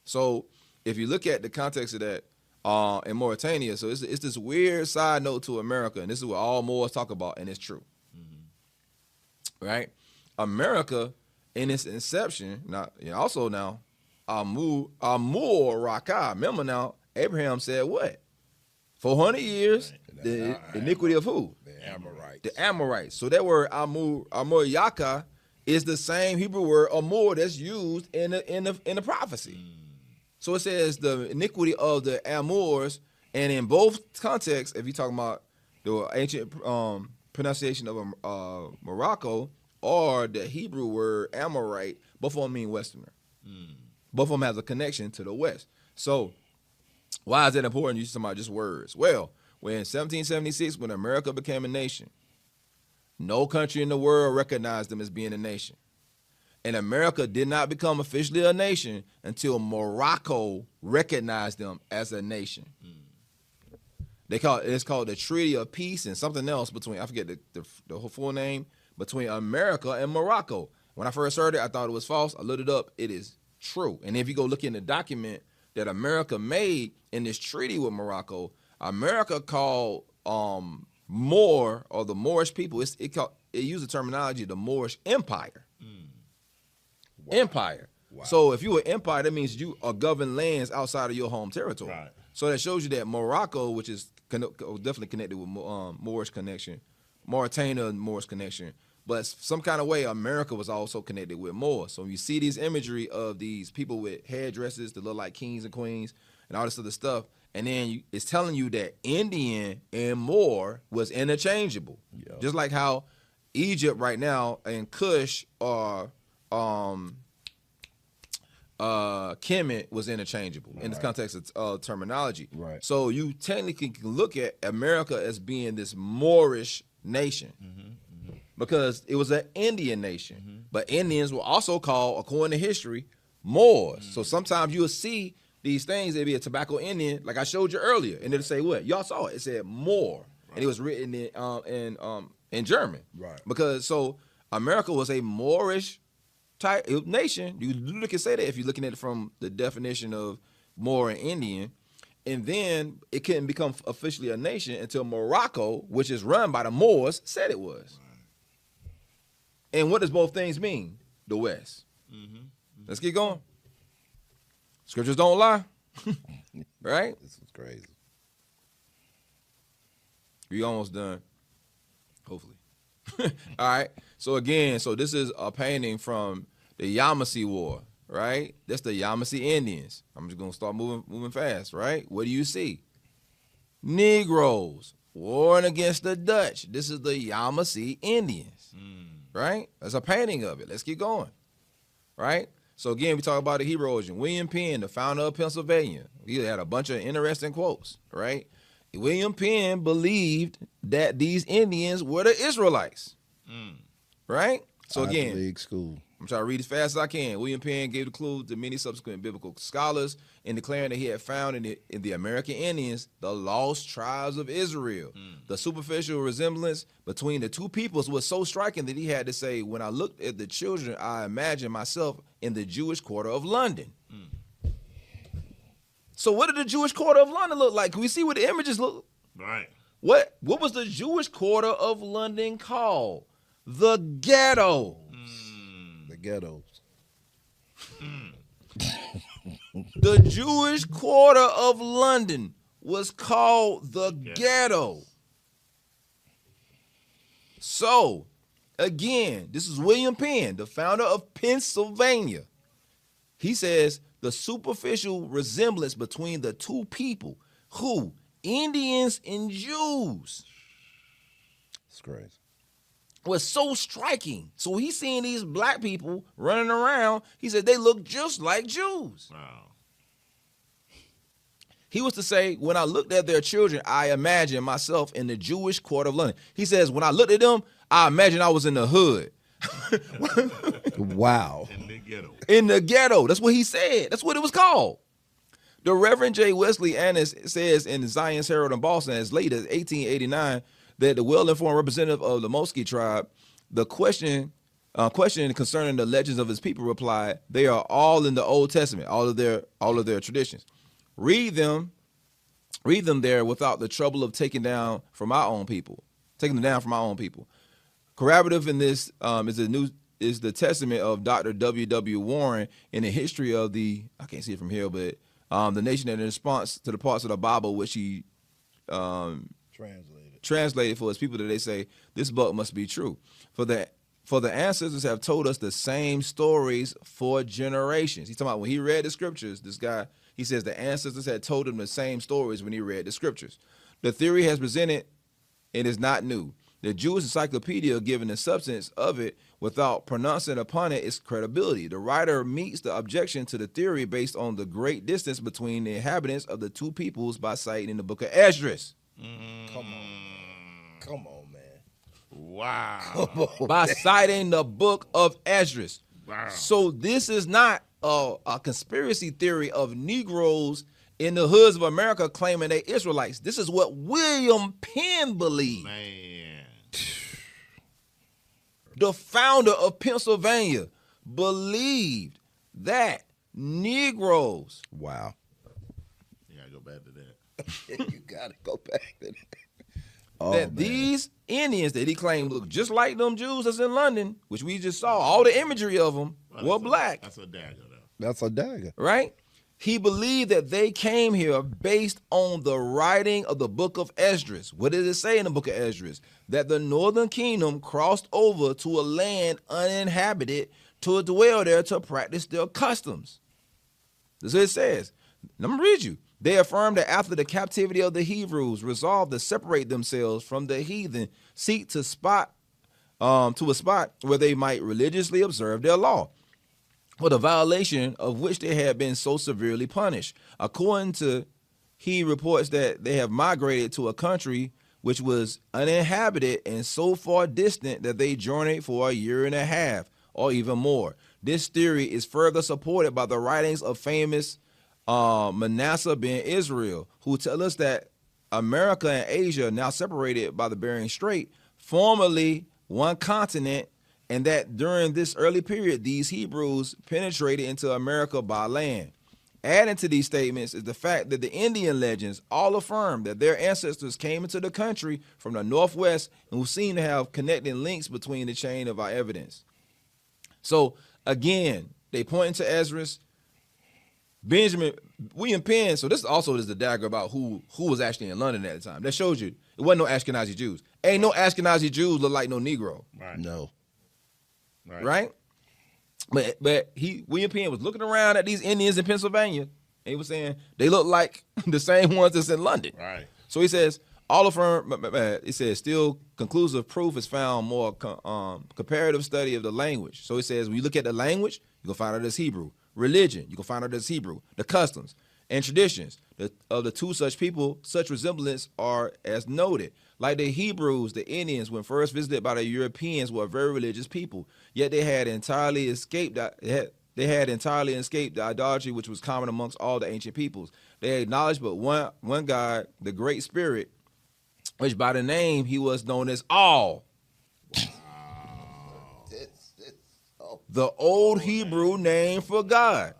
So if you look at the context of that in Mauritania, so it's this weird side note to America, and this is what all Moors talk about, and it's true. Right? America, in its inception, also now, Amur Raka. Remember now, Abraham said what? 400 years, the iniquity of who? The Amorites. The Amorites. So that word Amur Yaka is the same Hebrew word Amur that's used in the prophecy. So it says the iniquity of the Amors, and in both contexts, if you're talking about the ancient pronunciation of Morocco or the Hebrew word Amorite, both of them mean Westerner. Both of them has a connection to the West. So why is that important? You're talking about just words. Well, when 1776, when America became a nation, no country in the world recognized them as being a nation. And America did not become officially a nation until Morocco recognized them as a nation. It's called the Treaty of Peace and something else between, I forget the whole full name, between America and Morocco. When I first heard it, I thought it was false. I looked it up. It is true. And if you go look in the document that America made in this treaty with Morocco, America called Moor, or the Moorish people, it used the terminology the Moorish Empire. Wow. Empire. Wow. So if you're an empire, that means you are governed lands outside of your home territory. Right. So that shows you that Morocco, which is definitely connected with Moorish connection, Mauritania Moorish connection, but some kind of way America was also connected with Moors. So you see these imagery of these people with hairdresses that look like kings and queens and all this other stuff, and then it's telling you that Indian and Moor was interchangeable. Yeah. Just like how Egypt right now and Kush are Kemet was interchangeable in the context of terminology. Right. So you technically can look at America as being this Moorish nation because it was an Indian nation. But Indians were also called, according to history, Moors. So sometimes you'll see these things, it'd be a tobacco Indian, like I showed you earlier, and it'll say what? Y'all saw it. It said Moor. And it was written in German. Right. Because so America was a Moorish type nation. You literally can say that if you're looking at it from the definition of Moor and Indian. And then it couldn't become officially a nation until Morocco, which is run by the Moors, said it was. And what does both things mean? The West. Let's get going. Scriptures don't lie. Right? This is crazy. We almost done. Hopefully. All right. So again, this is a painting from the Yamasee War, right? That's the Yamasee Indians. I'm just gonna start moving fast, right? What do you see? Negroes warring against the Dutch. This is the Yamasee Indians, right? That's a painting of it. Let's keep going, right? So again, we talk about the hero origin. William Penn, the founder of Pennsylvania. He had a bunch of interesting quotes, right? William Penn believed that these Indians were the Israelites, right? So Ivy again, League school. I'm trying to read as fast as I can. William Penn gave the clue to many subsequent biblical scholars in declaring that he had found in the American Indians the lost tribes of Israel. The superficial resemblance between the two peoples was so striking that he had to say, when I looked at the children, I imagined myself in the Jewish quarter of London. So what did the Jewish quarter of London look like? Can we see what the images look? Right. What was the Jewish quarter of London called? The ghetto. The ghettos. The Jewish quarter of London was called the ghetto. So, again, this is William Penn, the founder of Pennsylvania. He says the superficial resemblance between the two people, who? Indians and Jews, It's crazy. was so striking. So he's seeing these black people running around. He said they look just like Jews. Wow. He was to say, when I looked at their children, I imagined myself in the Jewish quarter of London. He says, when I looked at them, I imagined I was in the hood. Wow. In the ghetto. In the ghetto. That's what he said. That's what it was called. The Reverend J. Wesley Annis says in Zion's Herald in Boston as late as 1889 that the well-informed representative of the Moski tribe, the question concerning the legends of his people replied, they are all in the Old Testament, all of their traditions. Read them there without the trouble of taking them down from our own people. Corroborative in this is the testament of Dr. W. Warren in the history of I can't see it from here, but the nation in response to the parts of the Bible which he translated for his people, that they say this book must be true. For the ancestors have told us the same stories for generations. He's talking about when he read the scriptures, this guy, he says the ancestors had told him the same stories when he read the scriptures. The theory has presented and is not new. The Jewish encyclopedia, given the substance of it without pronouncing upon it its credibility. The writer meets the objection to the theory based on the great distance between the inhabitants of the two peoples by citing the book of Esdras. Come on, man. Wow. By citing the book of Esdras. Wow. So this is not a conspiracy theory of Negroes in the hoods of America claiming they Israelites. This is what William Penn believed. Man. The founder of Pennsylvania believed that Negroes. Wow. You gotta go back to that. You gotta go back to that. That these Indians that he claimed look just like them Jews that's in London, which we just saw, all the imagery of them were black. That's a dagger, though. That's a dagger. Right? He believed that they came here based on the writing of the book of Esdras. What did it say in the book of Esdras? That the northern kingdom crossed over to a land uninhabited to dwell there to practice their customs. This is what it says. Let me read you. They affirmed that after the captivity of the Hebrews, resolved to separate themselves from the heathen, seek to a spot where they might religiously observe their law, for the violation of which they had been so severely punished. According to, he reports that they have migrated to a country which was uninhabited and so far distant that they journeyed for a year and a half or even more. This theory is further supported by the writings of famous Manasseh ben Israel, who tell us that America and Asia, now separated by the Bering Strait, formerly one continent, and that during this early period, these Hebrews penetrated into America by land. Adding to these statements is the fact that the Indian legends all affirm that their ancestors came into the country from the northwest and who seem to have connecting links between the chain of our evidence. So again, they point to Ezra's, William Penn. So this also is the dagger about who was actually in London at the time. That shows you it wasn't no Ashkenazi Jews. Ain't no Ashkenazi Jews look like no Negro. Right. No. Right? But William Penn was looking around at these Indians in Pennsylvania, and he was saying they look like the same ones that's in London. Right. So he says all affirm. It says still conclusive proof is found more comparative study of the language. So he says when you look at the language, you can find out it's Hebrew. Religion, you can find out it's Hebrew. The customs and traditions of the two such people, such resemblance are as noted. Like the Hebrews, the Indians, when first visited by the Europeans, were a very religious people. Yet they had entirely escaped the idolatry which was common amongst all the ancient peoples. They acknowledged but one God, the Great Spirit, which by the name he was known as All. The old Hebrew name for God.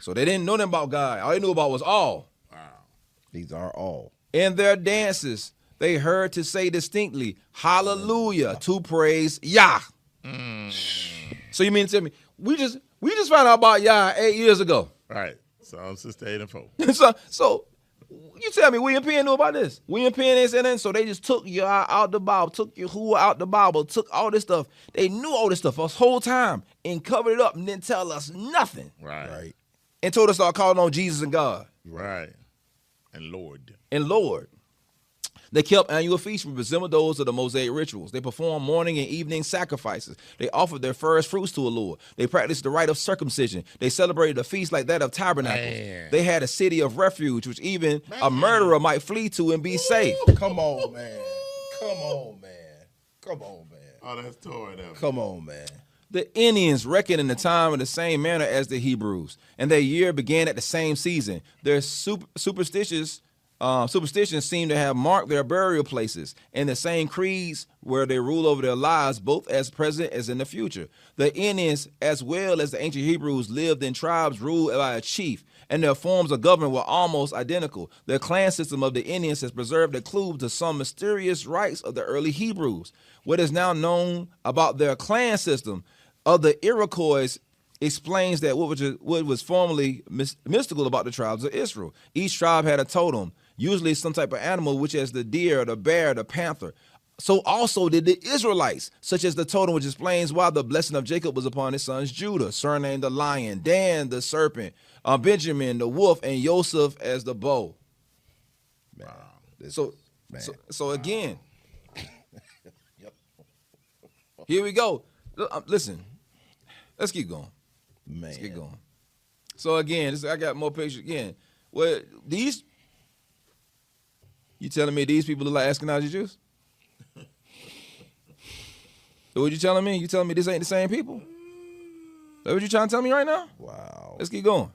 So they didn't know nothing about God. All they knew about was All. These are all. In their dances, they heard to say distinctly, hallelujah, to praise Yah. So you mean to tell me, we just found out about Yah 8 years ago. Right. Psalm 68 and 4. so you tell me William Penn knew about this. William Penn ain't saying nothing, so they just took Yah out the Bible, took Yahuwah out the Bible, took all this stuff. They knew all this stuff this whole time and covered it up and didn't tell us nothing. Right. And told us to start calling on Jesus and God. Right. And Lord. They kept annual feasts which resembled those of the Mosaic rituals. They performed morning and evening sacrifices. They offered their first fruits to the Lord. They practiced the rite of circumcision. They celebrated a feast like that of tabernacles. Man. They had a city of refuge, which even a murderer might flee to and be safe. Come on, man. Come on, man. Come on, man. Oh, that's torn up. Come on, man. The Indians reckoned in the time in the same manner as the Hebrews, and their year began at the same season. Their superstitions seem to have marked their burial places and the same creeds where they rule over their lives, both as present as in the future. The Indians, as well as the ancient Hebrews, lived in tribes ruled by a chief, and their forms of government were almost identical. The clan system of the Indians has preserved a clue to some mysterious rites of the early Hebrews. What is now known about their clan system of the Iroquois explains that what was formerly mystical about the tribes of Israel. Each tribe had a totem, usually some type of animal, which is the deer, the bear, the panther. So also did the Israelites, such as the totem, which explains why the blessing of Jacob was upon his sons Judah, surnamed the lion, Dan the serpent, Benjamin the wolf, and Joseph as the bow. Man. So again, here we go. Listen, let's keep going. Man. Let's get going. So again, I got more pictures again. Well, you telling me these people look like Ashkenazi Jews? So what you telling me? You telling me this ain't the same people? That what you trying to tell me right now? Wow. Let's keep going.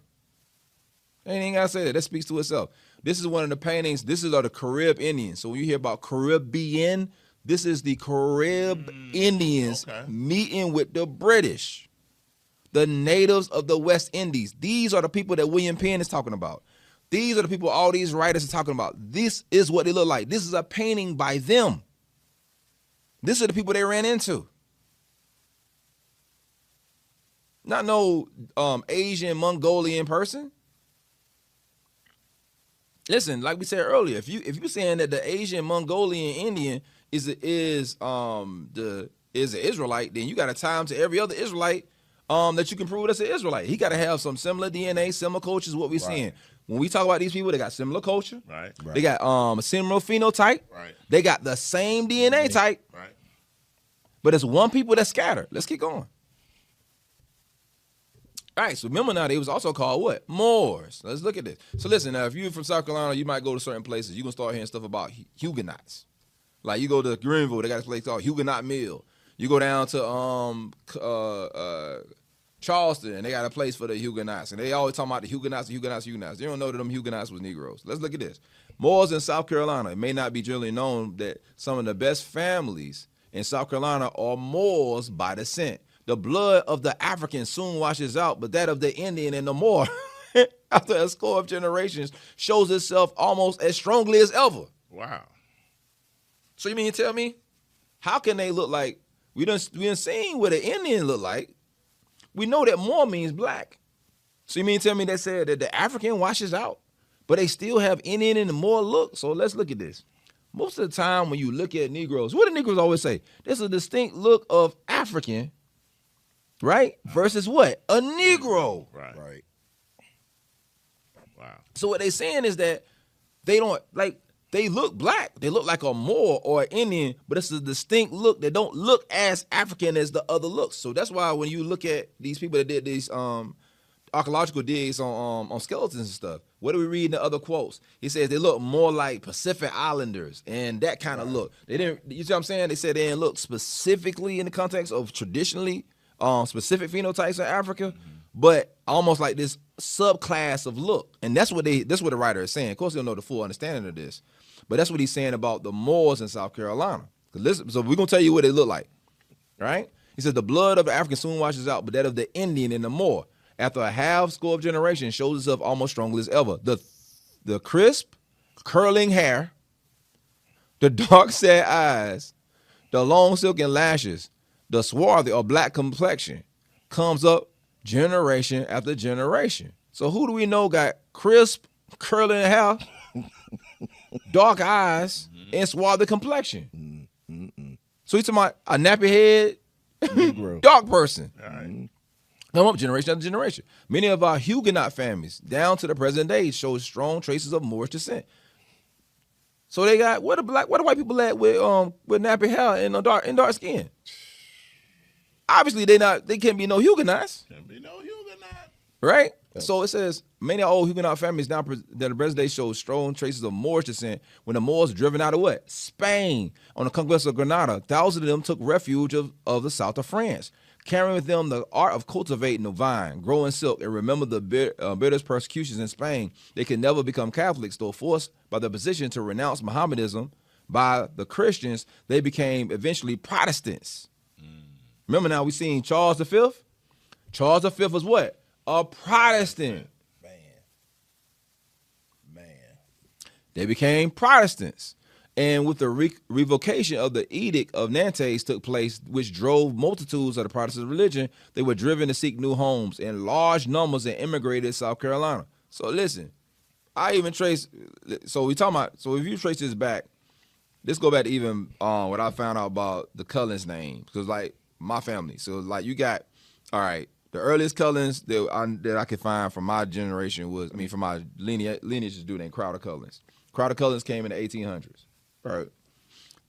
Ain't even gotta say that. That speaks to itself. This is one of the paintings. This is the Carib Indians. So when you hear about Caribbean, this is the Carib Indians meeting with the British, the natives of the West Indies. These are the people that William Penn is talking about. These are the people all these writers are talking about. This is what they look like. This is a painting by them. These are the people they ran into. Not no Asian, Mongolian person. Listen, like we said earlier, if you're saying that the Asian, Mongolian, Indian is an Israelite, then you got to tie him to every other Israelite that you can prove that's an Israelite. He got to have some similar DNA, similar culture is what we're seeing. When we talk about these people, they got similar culture. Right. They got a similar phenotype. Right. They got the same DNA type. Right. But it's one people that's scattered. Let's keep going. All right, so remember now, they was also called what? Moors. Let's look at this. So listen, now, if you're from South Carolina, you might go to certain places. You're going to start hearing stuff about Huguenots. Like you go to Greenville, they got a place called Huguenot Mill. You go down to Charleston, and they got a place for the Huguenots. And they always talking about the Huguenots. You don't know that them Huguenots was Negroes. Let's look at this. Moors in South Carolina. It may not be generally known that some of the best families in South Carolina are Moors by descent. The blood of the African soon washes out, but that of the Indian and the Moor after a score of generations shows itself almost as strongly as ever. Wow. So you mean to tell me, how can they look like, we done seen what an Indian look like. We know that Moor means black. So you mean to tell me that said that the African washes out, but they still have Indian and the Moor look? So let's look at this. Most of the time when you look at Negroes, what do Negroes always say? There's a distinct look of African, right? Versus what? A Negro. Right. Wow. So what they saying is that they don't, like, they look black. They look like a Moor or an Indian, but it's a distinct look that don't look as African as the other looks. So that's why when you look at these people that did these archaeological digs on skeletons and stuff, what do we read in the other quotes? He says they look more like Pacific Islanders and that kind of look. They didn't, you see what I'm saying? They said they didn't look specifically in the context of traditionally specific phenotypes in Africa, but almost like this subclass of look. And that's what the writer is saying. Of course, they don't know the full understanding of this, but that's what he's saying about the Moors in South Carolina. So we're going to tell you what they look like, right? He says the blood of the African soon washes out, but that of the Indian and the Moor, after a half score of generations, shows itself almost strongly as ever. The crisp, curling hair, the dark sad eyes, the long silken lashes, the swarthy or black complexion comes up generation after generation. So who do we know got crisp, curling hair, dark eyes, and swarthy complexion? So he's talking about a nappy head, dark person. All right. Come up generation after generation. Many of our Huguenot families, down to the present day, show strong traces of Moorish descent. So they got where the white people at with nappy hair and dark skin. Obviously they can't be no Huguenots. Can't be no Huguenot. Right? So it says, many old Huguenot families now that the present day show strong traces of Moorish descent when the Moors driven out of what? Spain. On the conquest of Granada, thousands of them took refuge of the south of France, carrying with them the art of cultivating the vine, growing silk, and remember the bitterest persecutions in Spain. They could never become Catholics, though forced by their position to renounce Mohammedanism by the Christians, they became eventually Protestants. Remember now, we seen Charles V? Charles V was what? A Protestant. Man. They became Protestants. And with the revocation of the Edict of Nantes took place, which drove multitudes of the Protestant religion, they were driven to seek new homes in large numbers and immigrated to South Carolina. So listen, I even trace, so if you trace this back, let's go back to even what I found out about the Cullens name. Because like my family, so like you got, all right, the earliest Cullens that I could find from my generation was, from my lineage is a dude named Crowder Cullens. Crowder Cullens came in the 1800s. Right.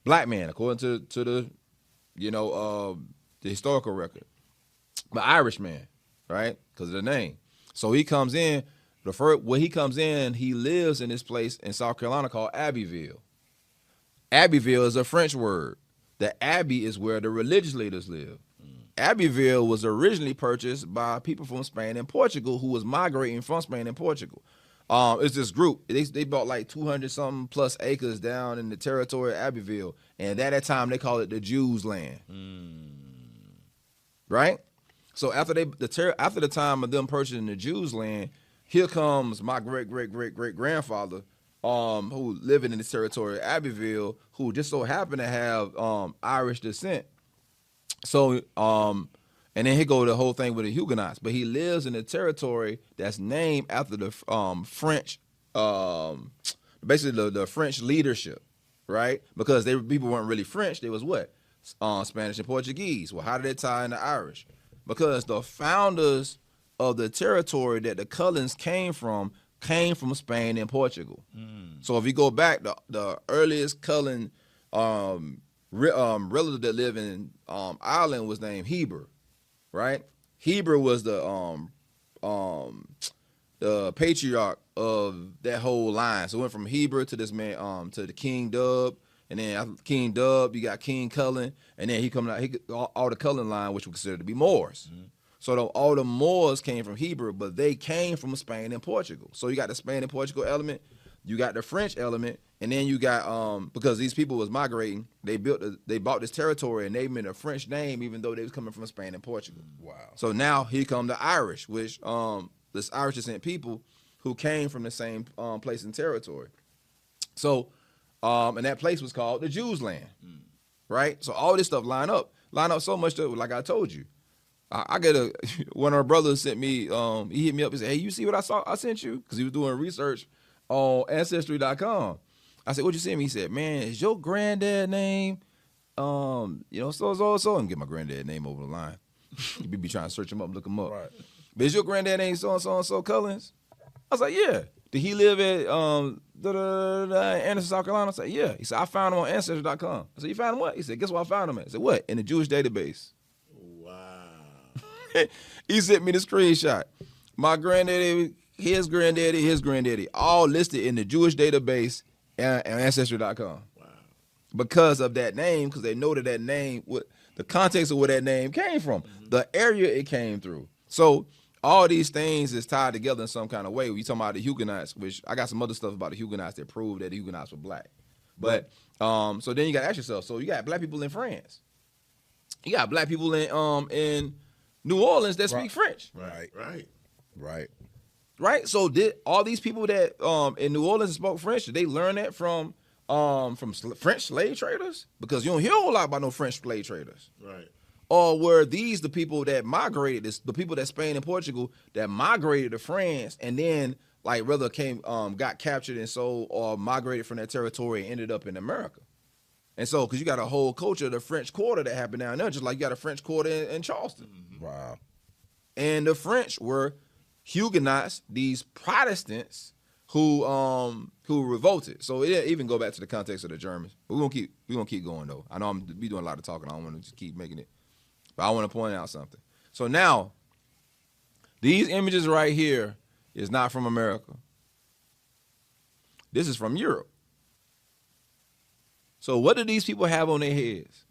Black man, according to the, the historical record. But Irish man, right? Because of the name. So he comes in, he lives in this place in South Carolina called Abbeville. Abbeville is a French word. The Abbey is where the religious leaders live. Abbeville was originally purchased by people from Spain and Portugal who was migrating from Spain and Portugal. It's this group. They bought like 200-something plus acres down in the territory of Abbeville, and at that time they call it the Jews' land. Right? So after the time of them purchasing the Jews' land, here comes my great-great-great-great-grandfather, who living in this territory of Abbeville, who just so happened to have Irish descent. So and then he go the whole thing with the Huguenots, but he lives in a territory that's named after the French, basically the French leadership, right? Because people weren't really French; they was what? Spanish and Portuguese. Well, how did it tie into Irish? Because the founders of the territory that the Cullens came from Spain and Portugal. So if you go back, the earliest Cullen relative that lived in Ireland was named Heber. Right, Heber was the patriarch of that whole line. So it went from Heber to this man to the King Dub, and then after King Dub you got King Cullen, and then all the Cullen line, which we consider to be Moors. So all the Moors came from Heber, but they came from Spain and Portugal. So you got the Spain and Portugal element, you got the French element, and then you got because these people was migrating, they bought this territory and named it a French name, even though they was coming from Spain and Portugal. Wow. So now here come the Irish, which this Irish descent people, who came from the same place and territory. So, and that place was called the Jews' land, right? So all this stuff line up so much that, like I told you, I get one of our brothers sent me, he hit me up and said, hey, you see what I sent you? Because he was doing research on Ancestry.com. I said, what you sent me? He said, man, is your granddad name, so, and get my granddad name over the line. You be trying to search him up, look him up. Right. But is your granddad name so Cullins? I was like, yeah. Did he live at Anderson, South Carolina? I said, yeah. He said, I found him on Ancestry.com. I said, you found him what? He said, guess what I found him at? I said, what? In the Jewish database. Wow. He sent me the screenshot. My granddaddy, his granddaddy, all listed in the Jewish database and Ancestry.com. Wow. Because of that name, because they know that name, what the context of where that name came from, the area it came through. So all these things is tied together in some kind of way. We talking about the Huguenots, which I got some other stuff about the Huguenots that prove that the Huguenots were black. But so then you got to ask yourself. So you got black people in France. You got black people in New Orleans that speak French. Right. So did all these people that in New Orleans spoke French, did they learn that from French slave traders? Because you don't hear a whole lot about no French slave traders. Right. Or were these the people that migrated, the people that Spain and Portugal that migrated to France and then whether got captured and sold or migrated from that territory and ended up in America? And so, because you got a whole culture of the French Quarter that happened down there, just like you got a French Quarter in Charleston. Wow. And the French were Huguenots, these Protestants who revolted. So it didn't even go back to the context of the Germans. But we're gonna keep going though. I know I'm be doing a lot of talking. I don't want to just keep making it. But I want to point out something. So now, these images right here is not from America. This is from Europe. So what do these people have on their heads?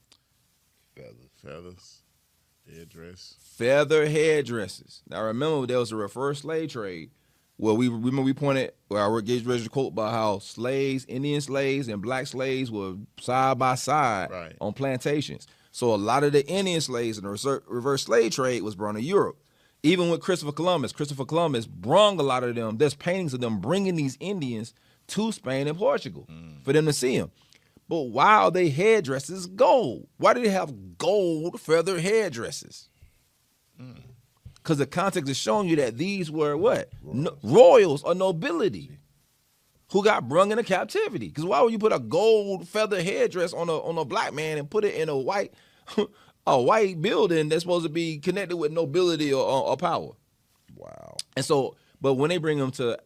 Feathers. Headdress. Feather headdresses. Now remember, there was a reverse slave trade. Well, we pointed where I gave Reggie quote about how slaves, Indian slaves, and black slaves were side by side on plantations. So a lot of the Indian slaves in the reverse slave trade was brought to Europe. Even with Christopher Columbus brung a lot of them. There's paintings of them bringing these Indians to Spain and Portugal for them to see them. But why are they headdresses gold? Why do they have gold feather headdresses? Because the context is showing you that these were what? Royals or nobility who got brung into captivity. Because why would you put a gold feather headdress on a black man and put it in a white building that's supposed to be connected with nobility or power? Wow. And so, but when they bring them to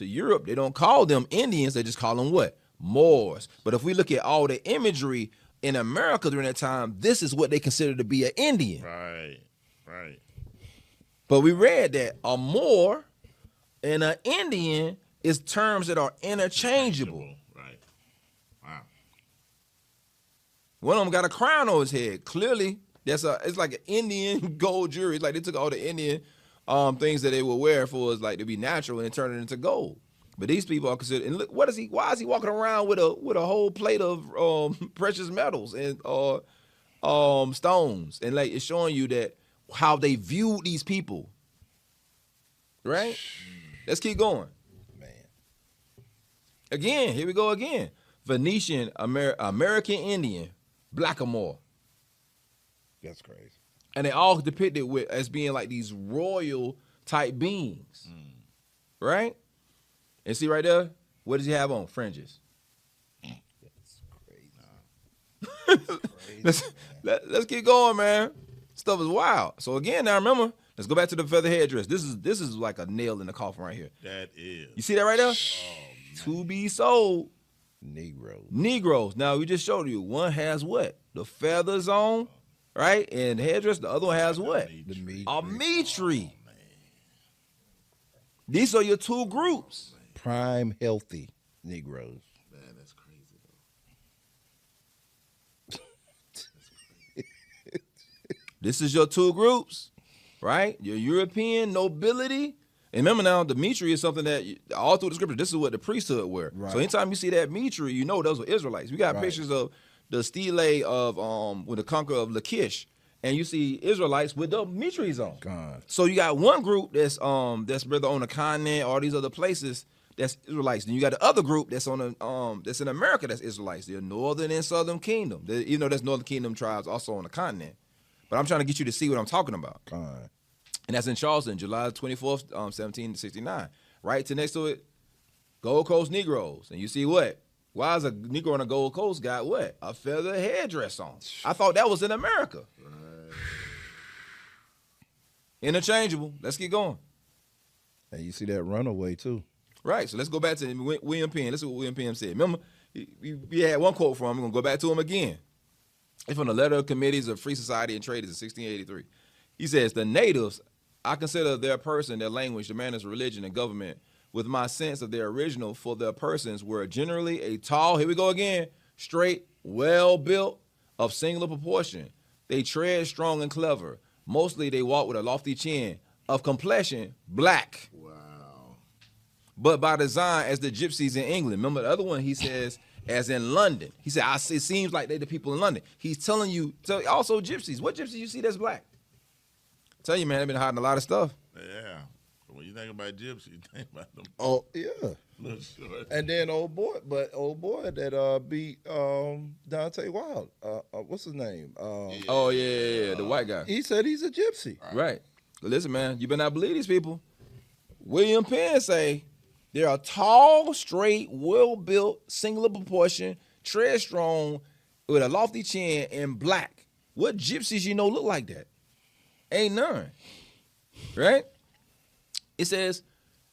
Europe, they don't call them Indians. They just call them what? Moors. But if we look at all the imagery in America during that time, this is what they consider to be an Indian. Right. But we read that a Moor and an Indian is terms that are interchangeable. Right. Wow. One of them got a crown on his head. Clearly, it's like an Indian gold jewelry. It's like they took all the Indian things that they would wear for us like to be natural and turned it into gold. But these people are considered. And look, why is he walking around with a whole plate of precious metals and stones? And like it's showing you that how they viewed these people. Right? Let's keep going. Man. Again, here we go again. Venetian, American Indian, Blackamoor. That's crazy. And they all depicted as being like these royal type beings. Right? And see right there, what does he have on? Fringes. That's crazy. Let's keep going, man. Stuff is wild. So again, now remember, let's go back to the feather headdress. This is like a nail in the coffin right here. That is. You see that right there? To be sold. Negroes. Now we just showed you. One has what? The feathers on, right? And the headdress. The other one has what? A Mitri. These are your two groups. Prime healthy Negroes. Man, that's crazy though. This is your two groups, right? Your European nobility. And remember now, the Mitri is something that all through the scripture, this is what the priesthood wear. Right. So anytime you see that Mitri, you know those were Israelites. We got pictures of the stele of when the conqueror of Lachish and you see Israelites with the meat trees on. God. So you got one group that's whether on the continent or these other places that's Israelites. Then you got the other group that's on the that's in America that's Israelites. They're northern and southern kingdom. Even though there's northern kingdom tribes also on the continent. But I'm trying to get you to see what I'm talking about. God. And that's in Charleston, July 24th, 1769. Right to next to it, Gold Coast Negroes. And you see what? Why is a Negro on the Gold Coast got what? A feather headdress on. I thought that was in America. Right. Interchangeable. Let's get going. And you see that runaway too. Right. So let's go back to William Penn. Listen to what William Penn said. Remember, we had one quote from him. We're going to go back to him again. It's from the Letter of Committees of Free Society and Traders in 1683. He says, the natives, I consider their person, their language, their manners, religion, and government with my sense of their original, for their persons were generally a tall, here we go again, straight, well-built, of singular proportion. They tread strong and clever. Mostly they walk with a lofty chin, of complexion, black. Wow. But by design as the gypsies in England. Remember the other one he says, as in London. He said, it seems like they the people in London. He's telling you, also gypsies. What gypsies you see that's black? I tell you, man, they've been hiding a lot of stuff. Yeah. When you think about gypsy, you think about them. Oh yeah. Little short. And then old boy that beat Dante Wild. What's his name? Oh yeah, the white guy. He said he's a gypsy. Right. Listen, man, you better not believe these people. William Penn say they're a tall, straight, well-built, singular proportion, tread strong, with a lofty chin, and black. What gypsies you know look like that? Ain't none. Right? It says,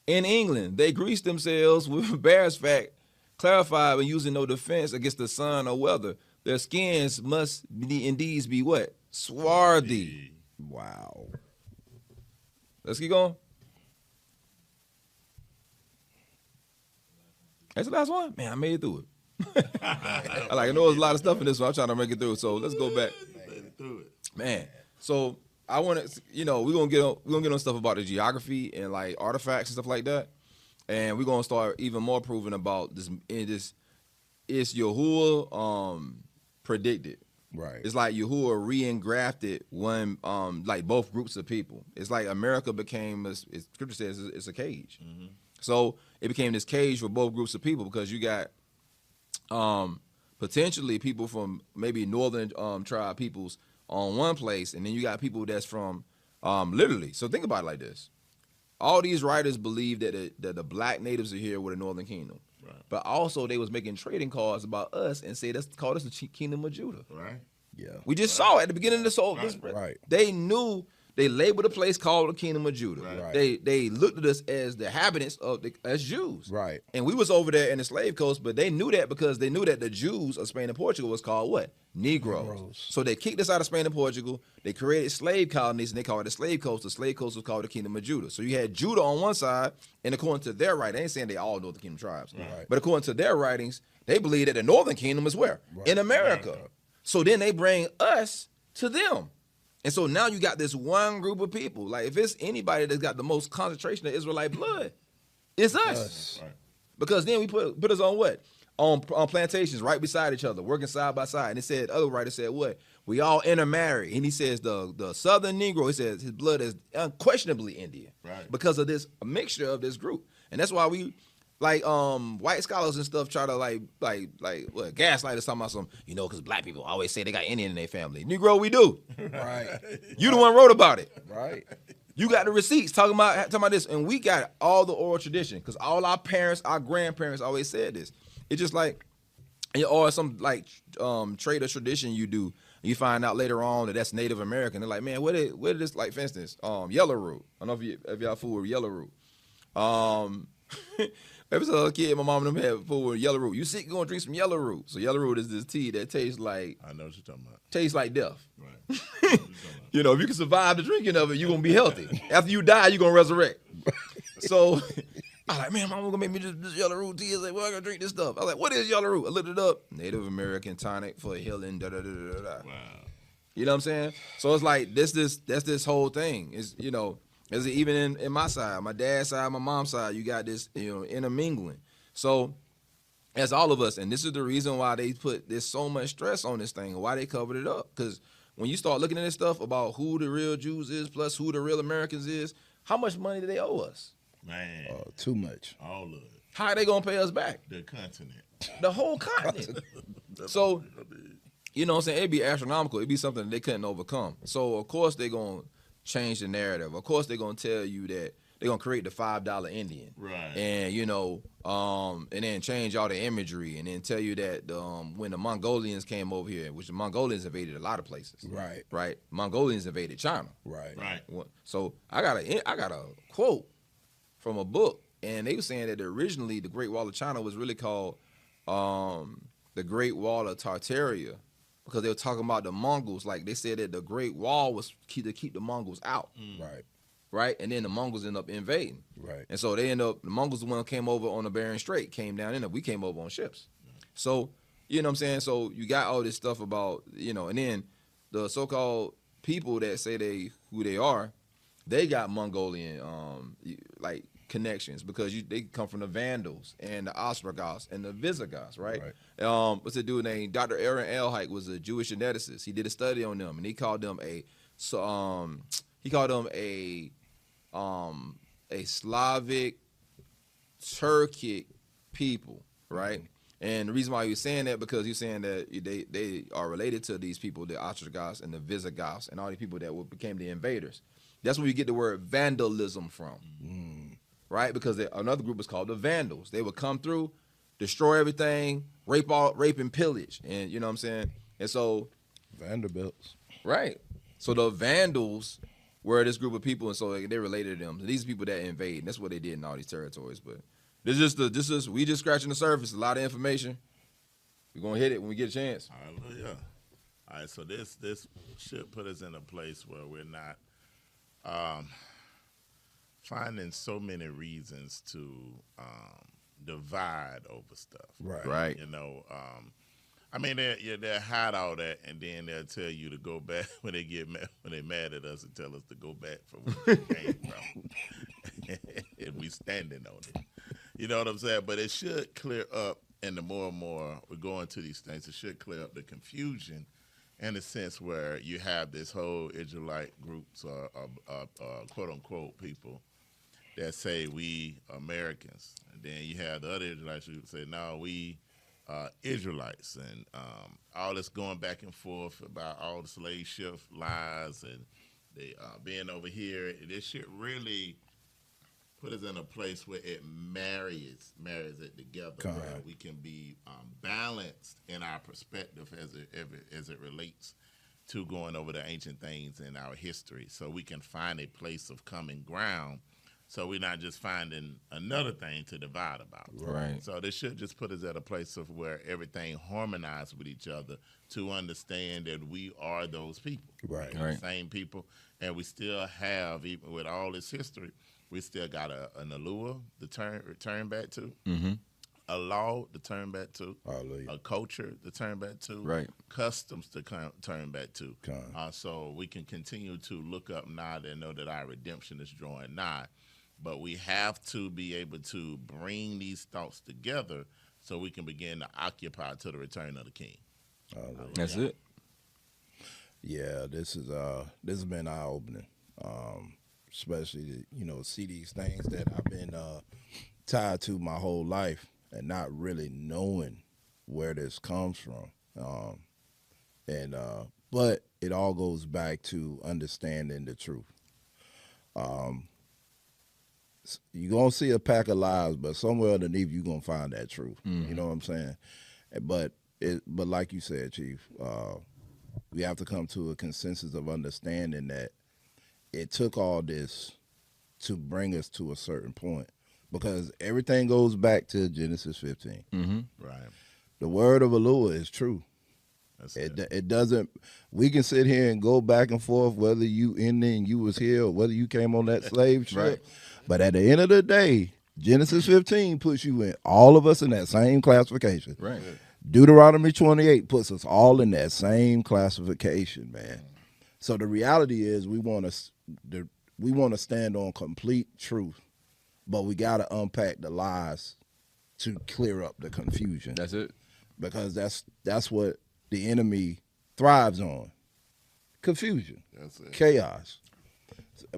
in England, they grease themselves with bear's fat, clarified when using no defense against the sun or weather. Their skins must indeed be what? Swarthy. Wow. Let's keep going. That's the last one? Man, I made it through it. I know there's a lot of stuff in this one. I'm trying to make it through. So let's go back. Man, so I want to, we're gonna get on stuff about the geography and like artifacts and stuff like that, and we're gonna start even more proving about this. It's Yahuwah predicted. Right. It's like Yahuwah re-engrafted one, like both groups of people. It's like America became, as Scripture says, it's a cage. Mm-hmm. So it became this cage for both groups of people because you got potentially people from maybe northern tribe peoples on one place, and then you got people that's from literally. So think about it like this. All these writers believe that the black natives are here with the northern kingdom. Right. But also they was making trading cards about us and say that's called us the kingdom of Judah. Right. Yeah. We just saw it at the beginning of this whole Right. They knew. They labeled a place called the Kingdom of Judah. Right. They looked at us as the inhabitants as Jews. Right. And we was over there in the slave coast, but they knew that because they knew that the Jews of Spain and Portugal was called what? Negroes. So they kicked us out of Spain and Portugal. They created slave colonies, and they called it the slave coast. The slave coast was called the Kingdom of Judah. So you had Judah on one side, and according to their writings, they ain't saying they all know the Kingdom tribes. Right. But according to their writings, they believe that the northern kingdom is where? Right. In America. Right. So then they bring us to them. And so now you got this one group of people. Like if it's anybody that's got the most concentration of Israelite blood, it's us. Right. Because then we put us on what? On plantations right beside each other, working side by side. And it said, other writer said what? We all intermarry. And he says the Southern Negro, he says his blood is unquestionably Indian. Right. Because of this mixture of this group. And that's why we white scholars and stuff try to what, gaslight us talking about some, because black people always say they got Indian in their family. Negro, we do. Right. You the one wrote about it. Right. You got the receipts talking about this, and we got all the oral tradition because all our parents, our grandparents always said this. It's just like, or some trade or tradition you do. You find out later on that that's Native American. They're like, man, where did this, like for instance, yellow root. I don't know if y'all fool with yellow root. Ever since I was a kid, my mom and them had food with yellow root. You sick, go and drink some yellow root. So yellow root is this tea that tastes like, I know what you're talking about. Tastes like death. Right. If you can survive the drinking of it, you're going to be healthy. After you die, you're going to resurrect. So I'm like, man, mom going to make me this yellow root tea. I was like, well, I got to drink this stuff. I was like, what is yellow root? I looked it up. Native American tonic for healing, da-da-da-da-da. Wow. You know what I'm saying? So it's like, that's this whole thing. Is as even in my side, my dad's side, my mom's side, you got this, intermingling. So, as all of us, and this is the reason why they put there's so much stress on this thing, and why they covered it up. Because when you start looking at this stuff about who the real Jews is plus who the real Americans is, how much money do they owe us? Man, Too much. all of it. How are they gonna pay us back? The continent. The whole continent. So, you know what I'm saying? It'd be astronomical. It'd be something that they couldn't overcome. So, of course, they're going to change the narrative. Of course, they're going to tell you that they're going to create the $5 Indian. Right. And, you know, and then change all the imagery and then tell you that when the Mongolians came over here, which the Mongolians invaded a lot of places. Right. Right. Mongolians invaded China. Right. Right. So, I got a quote from a book, and they were saying that originally the Great Wall of China was really called the Great Wall of Tartaria, because they were talking about the Mongols. Like they said that the Great Wall was to keep the Mongols out, right? And then the Mongols end up invading, Right. And so the Mongols the one came over on the Bering Strait, came down in it. We came over on ships. So you know what I'm saying. So you got all this stuff about, you know, and then the so-called people that say who they are, they got Mongolian like connections, because they come from the Vandals and the Ostrogoths and the Visigoths, right? What's a dude named Dr. Aaron Elhike was a Jewish geneticist. He did a study on them, and he called them a Slavic Turkic people, right? And the reason why he was saying that, because he's saying that they are related to these people, the Ostrogoths and the Visigoths and all these people that became the invaders. That's where you get the word vandalism from. Right? Because another group was called the Vandals. They would come through, destroy everything, rape and pillage. And you know what I'm saying? And so Vanderbilts. Right. So the Vandals were this group of people, and so they related to them. These people that invade, and that's what they did in all these territories. But we just scratching the surface, a lot of information. We're gonna hit it when we get a chance. Hallelujah. All right, so this should put us in a place where we're not finding so many reasons to divide over stuff. Right. You know, I mean, they'll hide all that, and then they'll tell you to go back when they get mad, when they're mad at us, and tell us to go back from where we came from, and we standing on it. You know what I'm saying? But it should clear up, and the more and more we go into these things, it should clear up the confusion, in a sense where you have this whole Israelite groups or quote unquote people that say we Americans, and then you have the other Israelites who say no, we Israelites, and all this going back and forth about all the slave ship lies and they being over here. This shit really put us in a place where it marries it together, where we can be balanced in our perspective as it relates to going over the ancient things in our history, so we can find a place of common ground. So we're not just finding another thing to divide about. Right. So this should just put us at a place of where everything harmonizes with each other, to understand that we are those people. Right. We're the same people, and we still have, even with all this history, we still got an allure to return back to, a law to turn back to, a culture to turn back to, Right. customs to turn back to. So we can continue to look up now and know that our redemption is drawing nigh. But we have to be able to bring these thoughts together so we can begin to occupy to the return of the King. That's it. Yeah, this has been eye opening, especially to see these things that I've been tied to my whole life and not really knowing where this comes from. But it all goes back to understanding the truth. You're going to see a pack of lies, but somewhere underneath you're going to find that truth. You know what I'm saying? But like you said, Chief, we have to come to a consensus of understanding that it took all this to bring us to a certain point, because everything goes back to Genesis 15. Right. The word of Allah is true. It doesn't. We can sit here and go back and forth whether you in there and you was here or whether you came on that slave ship. Right. But at the end of the day, Genesis 15 puts you in, all of us in that same classification. Right. Deuteronomy 28 puts us all in that same classification, man. So the reality is we want to stand on complete truth, but we got to unpack the lies to clear up the confusion. That's it. Because that's what the enemy thrives on. confusion, That's it. chaos.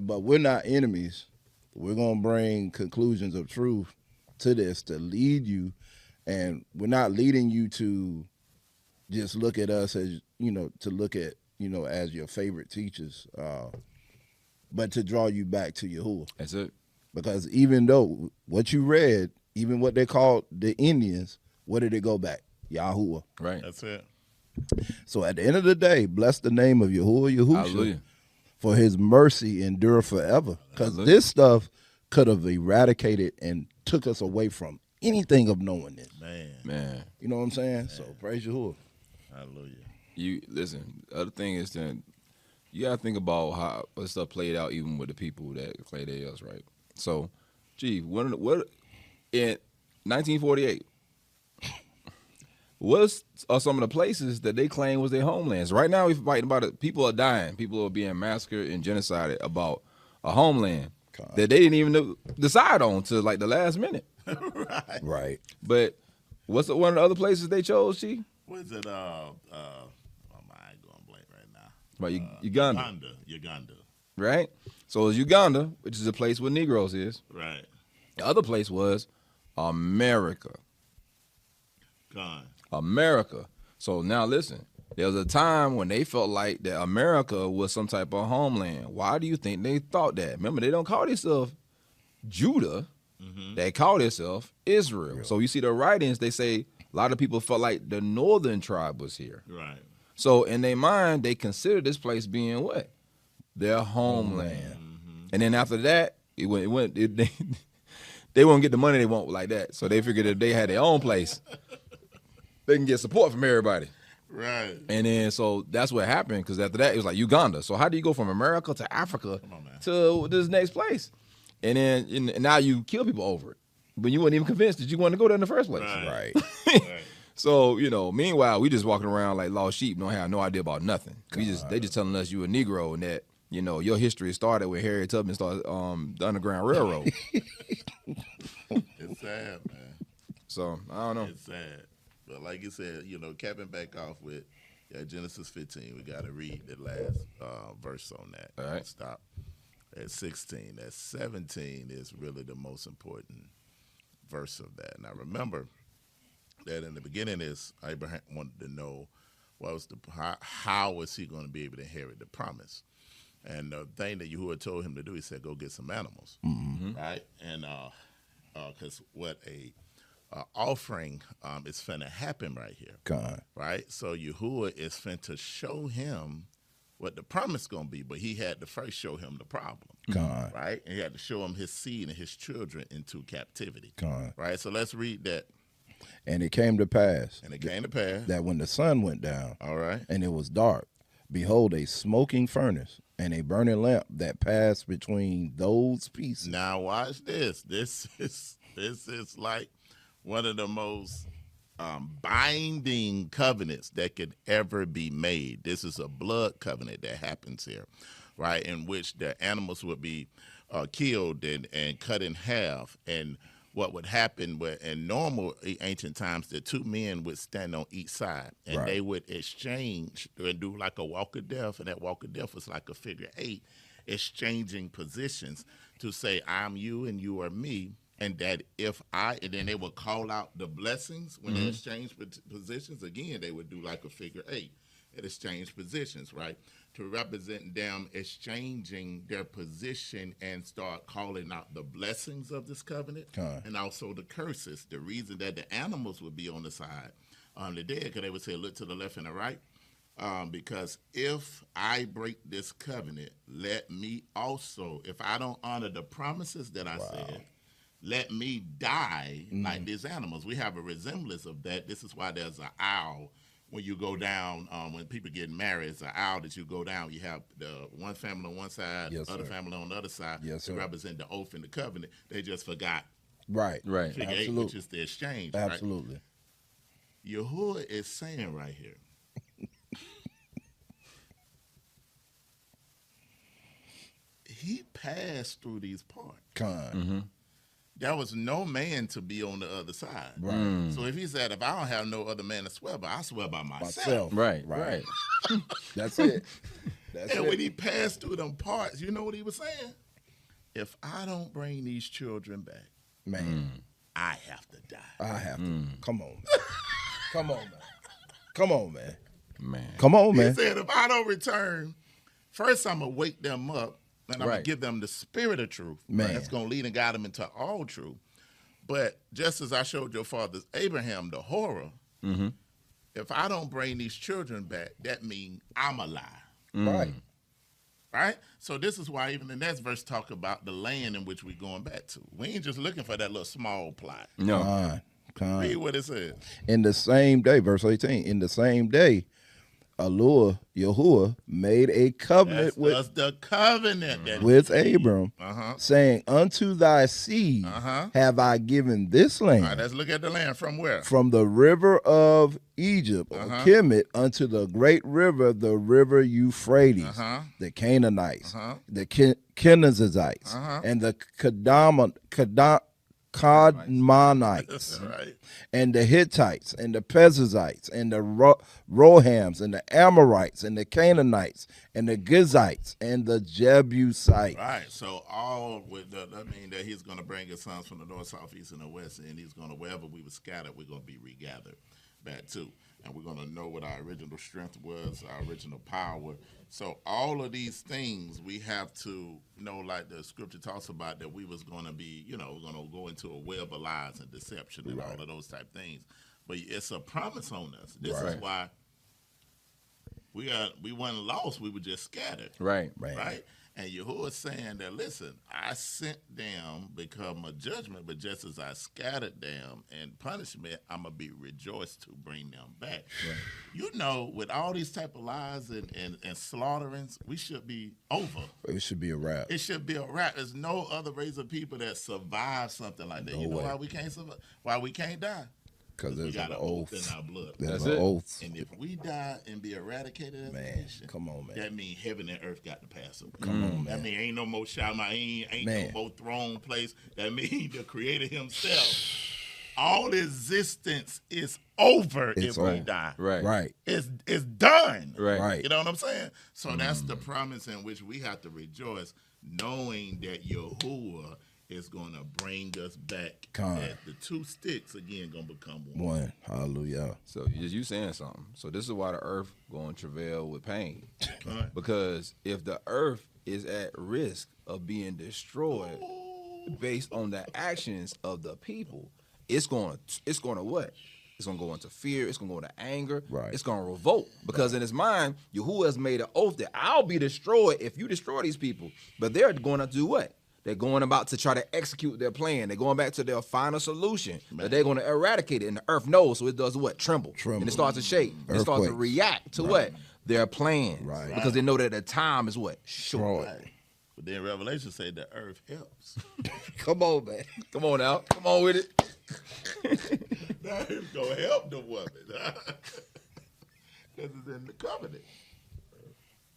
But we're not enemies. We're going to bring conclusions of truth to this to lead you. And we're not leading you to just look at us as, to look at, as your favorite teachers, but to draw you back to Yahuwah. That's it. Because even though what you read, even what they called the Indians, where did it go back? Yahuwah. Right. That's it. So at the end of the day, bless the name of Yahuwah Yahushua, Hallelujah. for his mercy endure forever. Because Hallelujah. this stuff could have eradicated and took us away from anything of knowing this. Man. You know what I'm saying? So praise Yahuwah. Hallelujah. You listen. The other thing is that you gotta think about how this stuff played out, even with the people that claim they us, right? So, what in 1948? What are some of the places that they claim was their homelands? Right now, we're fighting about it. People are dying. People are being massacred and genocided about a homeland that they didn't even decide on till like the last minute. Right. But what's one of the other places they chose, Chief? What is it? My mind going blank right now. About Uganda. Uganda. Right? So it's Uganda, which is a place where Negroes is. Right. The other place was America. Gone. America. So now listen, there was a time when they felt like that America was some type of homeland. Why do you think they thought that? Remember, they don't call themselves Judah. They call themselves Israel. So you see the writings, they say a lot of people felt like the northern tribe was here. Right. So in their mind, they consider this place being what? Their homeland. And then after that, they won't get the money they want like that. So they figured if they had their own place, they can get support from everybody. Right. And then so that's what happened, because after that, it was like Uganda. So how do you go from America to Africa to this next place? And then and now you kill people over it. But you weren't even convinced that you wanted to go there in the first place. Right. So, meanwhile, we just walking around like lost sheep, don't have no idea about nothing. They just telling us you a Negro and that, your history started when Harriet Tubman started the Underground Railroad. It's sad, man. So, I don't know. It's sad. But like you said, capping back off with Genesis 15, we got to read the last verse on that. All right. Stop at 16. At 17 is really the most important verse of that. Now, remember that in the beginning is Abraham wanted to know how was he going to be able to inherit the promise. And the thing that Yahuwah told him to do, he said, go get some animals, right? And because what a offering is finna happen right here, God. right? So Yahuwah is finna show him what the promise gonna be, but he had to first show him the problem, God. right? And he had to show him his seed and his children into captivity, God. right? So let's read that. And it came to pass And it came to pass, that when the sun went down, all right, and it was dark, behold, a smoking furnace and a burning lamp that passed between those pieces. now watch this. This is like one of the most binding covenants that could ever be made. This is a blood covenant that happens here, right, in which the animals would be killed and cut in half. And what would happen in normal ancient times, the two men would stand on each side, and they would exchange and do like a walk of death, and that walk of death was like a figure 8, exchanging positions to say, I'm you and you are me. And that and then they would call out the blessings when they exchange positions. Again, they would do like a figure 8 and exchange positions, right? To represent them exchanging their position and start calling out the blessings of this covenant and also the curses. The reason that the animals would be on the side the dead, because they would say, look to the left and the right. Because if I break this covenant, let me also, if I don't honor the promises that I said, let me die like these animals. We have a resemblance of that. This is why there's an owl. When you go down, when people get married, it's an owl that you go down. You have the one family on one side, other family on the other side to represent the oath and the covenant. They just forgot. Right. Figure Absolutely. 8, which is the exchange. Absolutely. Right? Yahuwah is saying right here, he passed through these parts. There was no man to be on the other side. Right. So if he said, if I don't have no other man to swear by, I swear by myself. Right. That's it. And when he passed through them parts, you know what he was saying? If I don't bring these children back, Man, I have to die. I have to. Come on, man. Come on, man. Come on, man. Man. Come on, He man. said, if I don't return, first I'm going to wake them up, and I'm going Right. to give them the spirit of truth. Man. That's going to lead and guide them into all truth. But just as I showed your father Abraham the horror, if I don't bring these children back, that means I'm a lie. Right. Right? So this is why even the next verse talk about the land in which we're going back to. We ain't just looking for that little small plot. No. Read what it says. In the same day, verse 18, in the same day, Yahuwah made a covenant That's the covenant. That with Abram, Uh-huh. saying, unto thy seed have I given this land, All right, let's look at the land from where? from the river of Egypt, or Kemet, unto the great river, the river Euphrates, the Canaanites, the Kenizzites, and the Kadmonites, Right. and the Hittites, and the Perizzites, and the Rohams, and the Amorites, and the Canaanites, and the Gizites, and the Jebusites. Right. So all with that mean that he's going to bring his sons from the north, south, east, and the west, and he's going to, wherever we were scattered, we're going to be regathered back to. And we're going to know what our original strength was, our original power. So all of these things we have to know, like the scripture talks about, that we was going to be, we're going to go into a web of lies and deception and all of those type things. But it's a promise on us. This is why we weren't lost. We were just scattered. Right. Right? And Yahuwah saying that, listen, I sent them become a judgment, but just as I scattered them in punishment, I'm going to be rejoiced to bring them back. Right. With all these type of lies and slaughterings, we should be over. It should be a wrap. It should be a wrap. There's no other race of people that survive something like that. No you know way. why we can't survive? Why we can't die? Because We there's got an an oath oath. in our blood. There's That's an it. oath. And if we die and be eradicated as a Man, nation, come on, man. that means heaven and earth got to pass away. Come on, That man. means ain't no more Shammai, ain't Man. no more throne place. That means the Creator Himself. All existence is over It's if we over. die. Right. Right. It's done. Right. Right. You know what I'm saying? So that's the promise in which we have to rejoice, knowing that Yahuwah is going to bring us back. That the two sticks again going to become one. One. Hallelujah. So you saying something. So this is why the earth going to travail with pain. Right. Because if the earth is at risk of being destroyed based on the actions of the people, it's going to what? It's going to go into fear. It's going to go into anger. Right. It's going to revolt. Because in his mind, Yahuwah has made an oath that I'll be destroyed if you destroy these people. But they're going to do what? They're going about to try to execute their plan. They're going back to their final solution. That they're going to eradicate it. And the earth knows, so it does what? Tremble. And it starts to shake. It starts to Earthquakes. react to what? Their plans. Right. Because they know that the time is what? Short. Right. But then Revelation say the earth helps. Come on, man. Come on now. Come on with it. That is going to help the woman. Because it's in the covenant.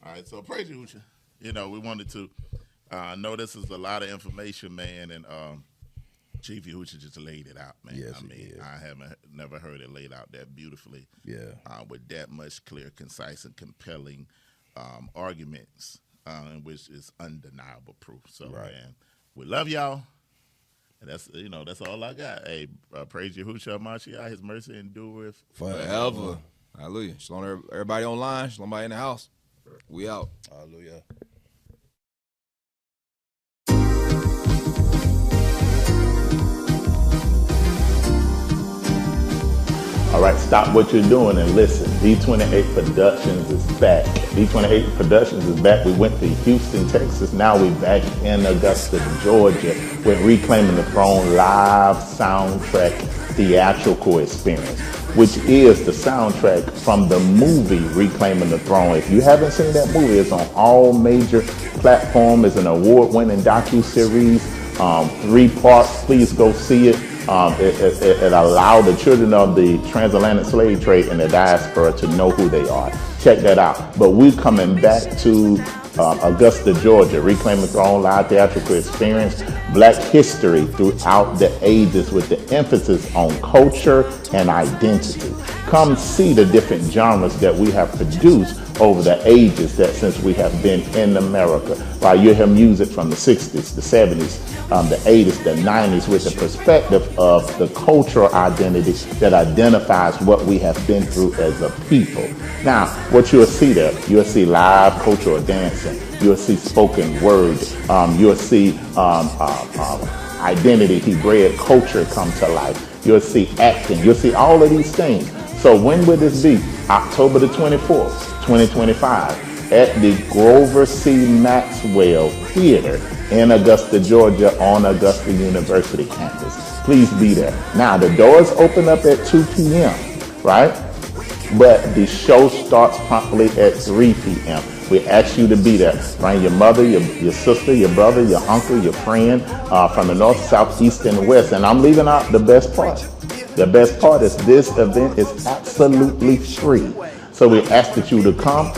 All right, so praise you, Husha. We wanted to know this is a lot of information, man, and Chief Yahushua just laid it out, man. Yes, I he mean, did. I haven't never heard it laid out that beautifully. Yeah. With that much clear, concise, and compelling arguments, which is undeniable proof. So, man, we love y'all. And that's all I got. Hey, praise Yahushua Mashiach, His mercy endureth Forever. Hallelujah. Shalom everybody online. Shalom everybody in the house. We out. Hallelujah. All right, stop what you're doing and listen. D28 Productions is back. D28 Productions is back. We went to Houston, Texas. Now we're back in Augusta, Georgia. We're Reclaiming the Throne live soundtrack theatrical experience, which is the soundtrack from the movie Reclaiming the Throne. If you haven't seen that movie, it's on all major platforms. It's an award-winning docu-series, 3 parts. Please go see it. It allowed the children of the transatlantic slave trade and the diaspora to know who they are. Check that out. But we're coming back to Augusta, Georgia, Reclaiming the Throne live theatrical experience, Black history throughout the ages with the emphasis on culture and identity. Come see the different genres that we have produced over the ages that since we have been in America. Right, you hear music from the 60s, the 70s, the 80s, the 90s, with the perspective of the cultural identity that identifies what we have been through as a people. Now, what you'll see there, you'll see live cultural dancing, you'll see spoken word, you'll see identity, Hebraic culture come to life. You'll see acting, you'll see all of these things. So when will this be? October the 24th, 2025, at the Grover C. Maxwell Theater in Augusta, Georgia, on Augusta University campus. Please be there. Now, the doors open up at 2 p.m., right? But the show starts promptly at 3 p.m. We ask you to be there. Bring your mother, your sister, your brother, your uncle, your friend from the north, south, east, and west. And I'm leaving out the best part. The best part is this event is absolutely free. So we ask that you to come.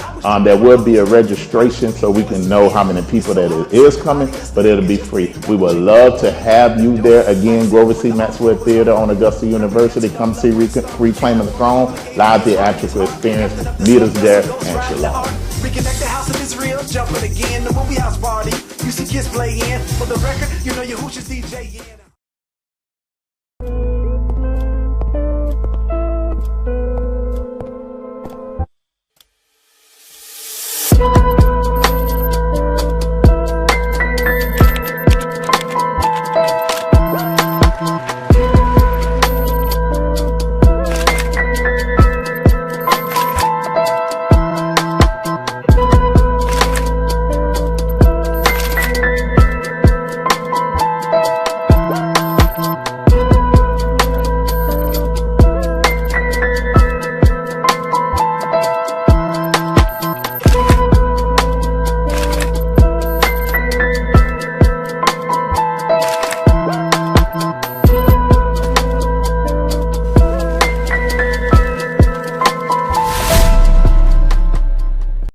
There will be a registration so we can know how many people that it is coming, but it'll be free. We would love to have you there. Again, Grover C. Maxwell Theater on Augusta University. Come see Reclaiming the Throne, live theatrical experience. Meet us there, and shalom. Reconnect the house of Israel, jumping again, the movie house party. You see kids playing. For the record, you know your Hoosiers DJ.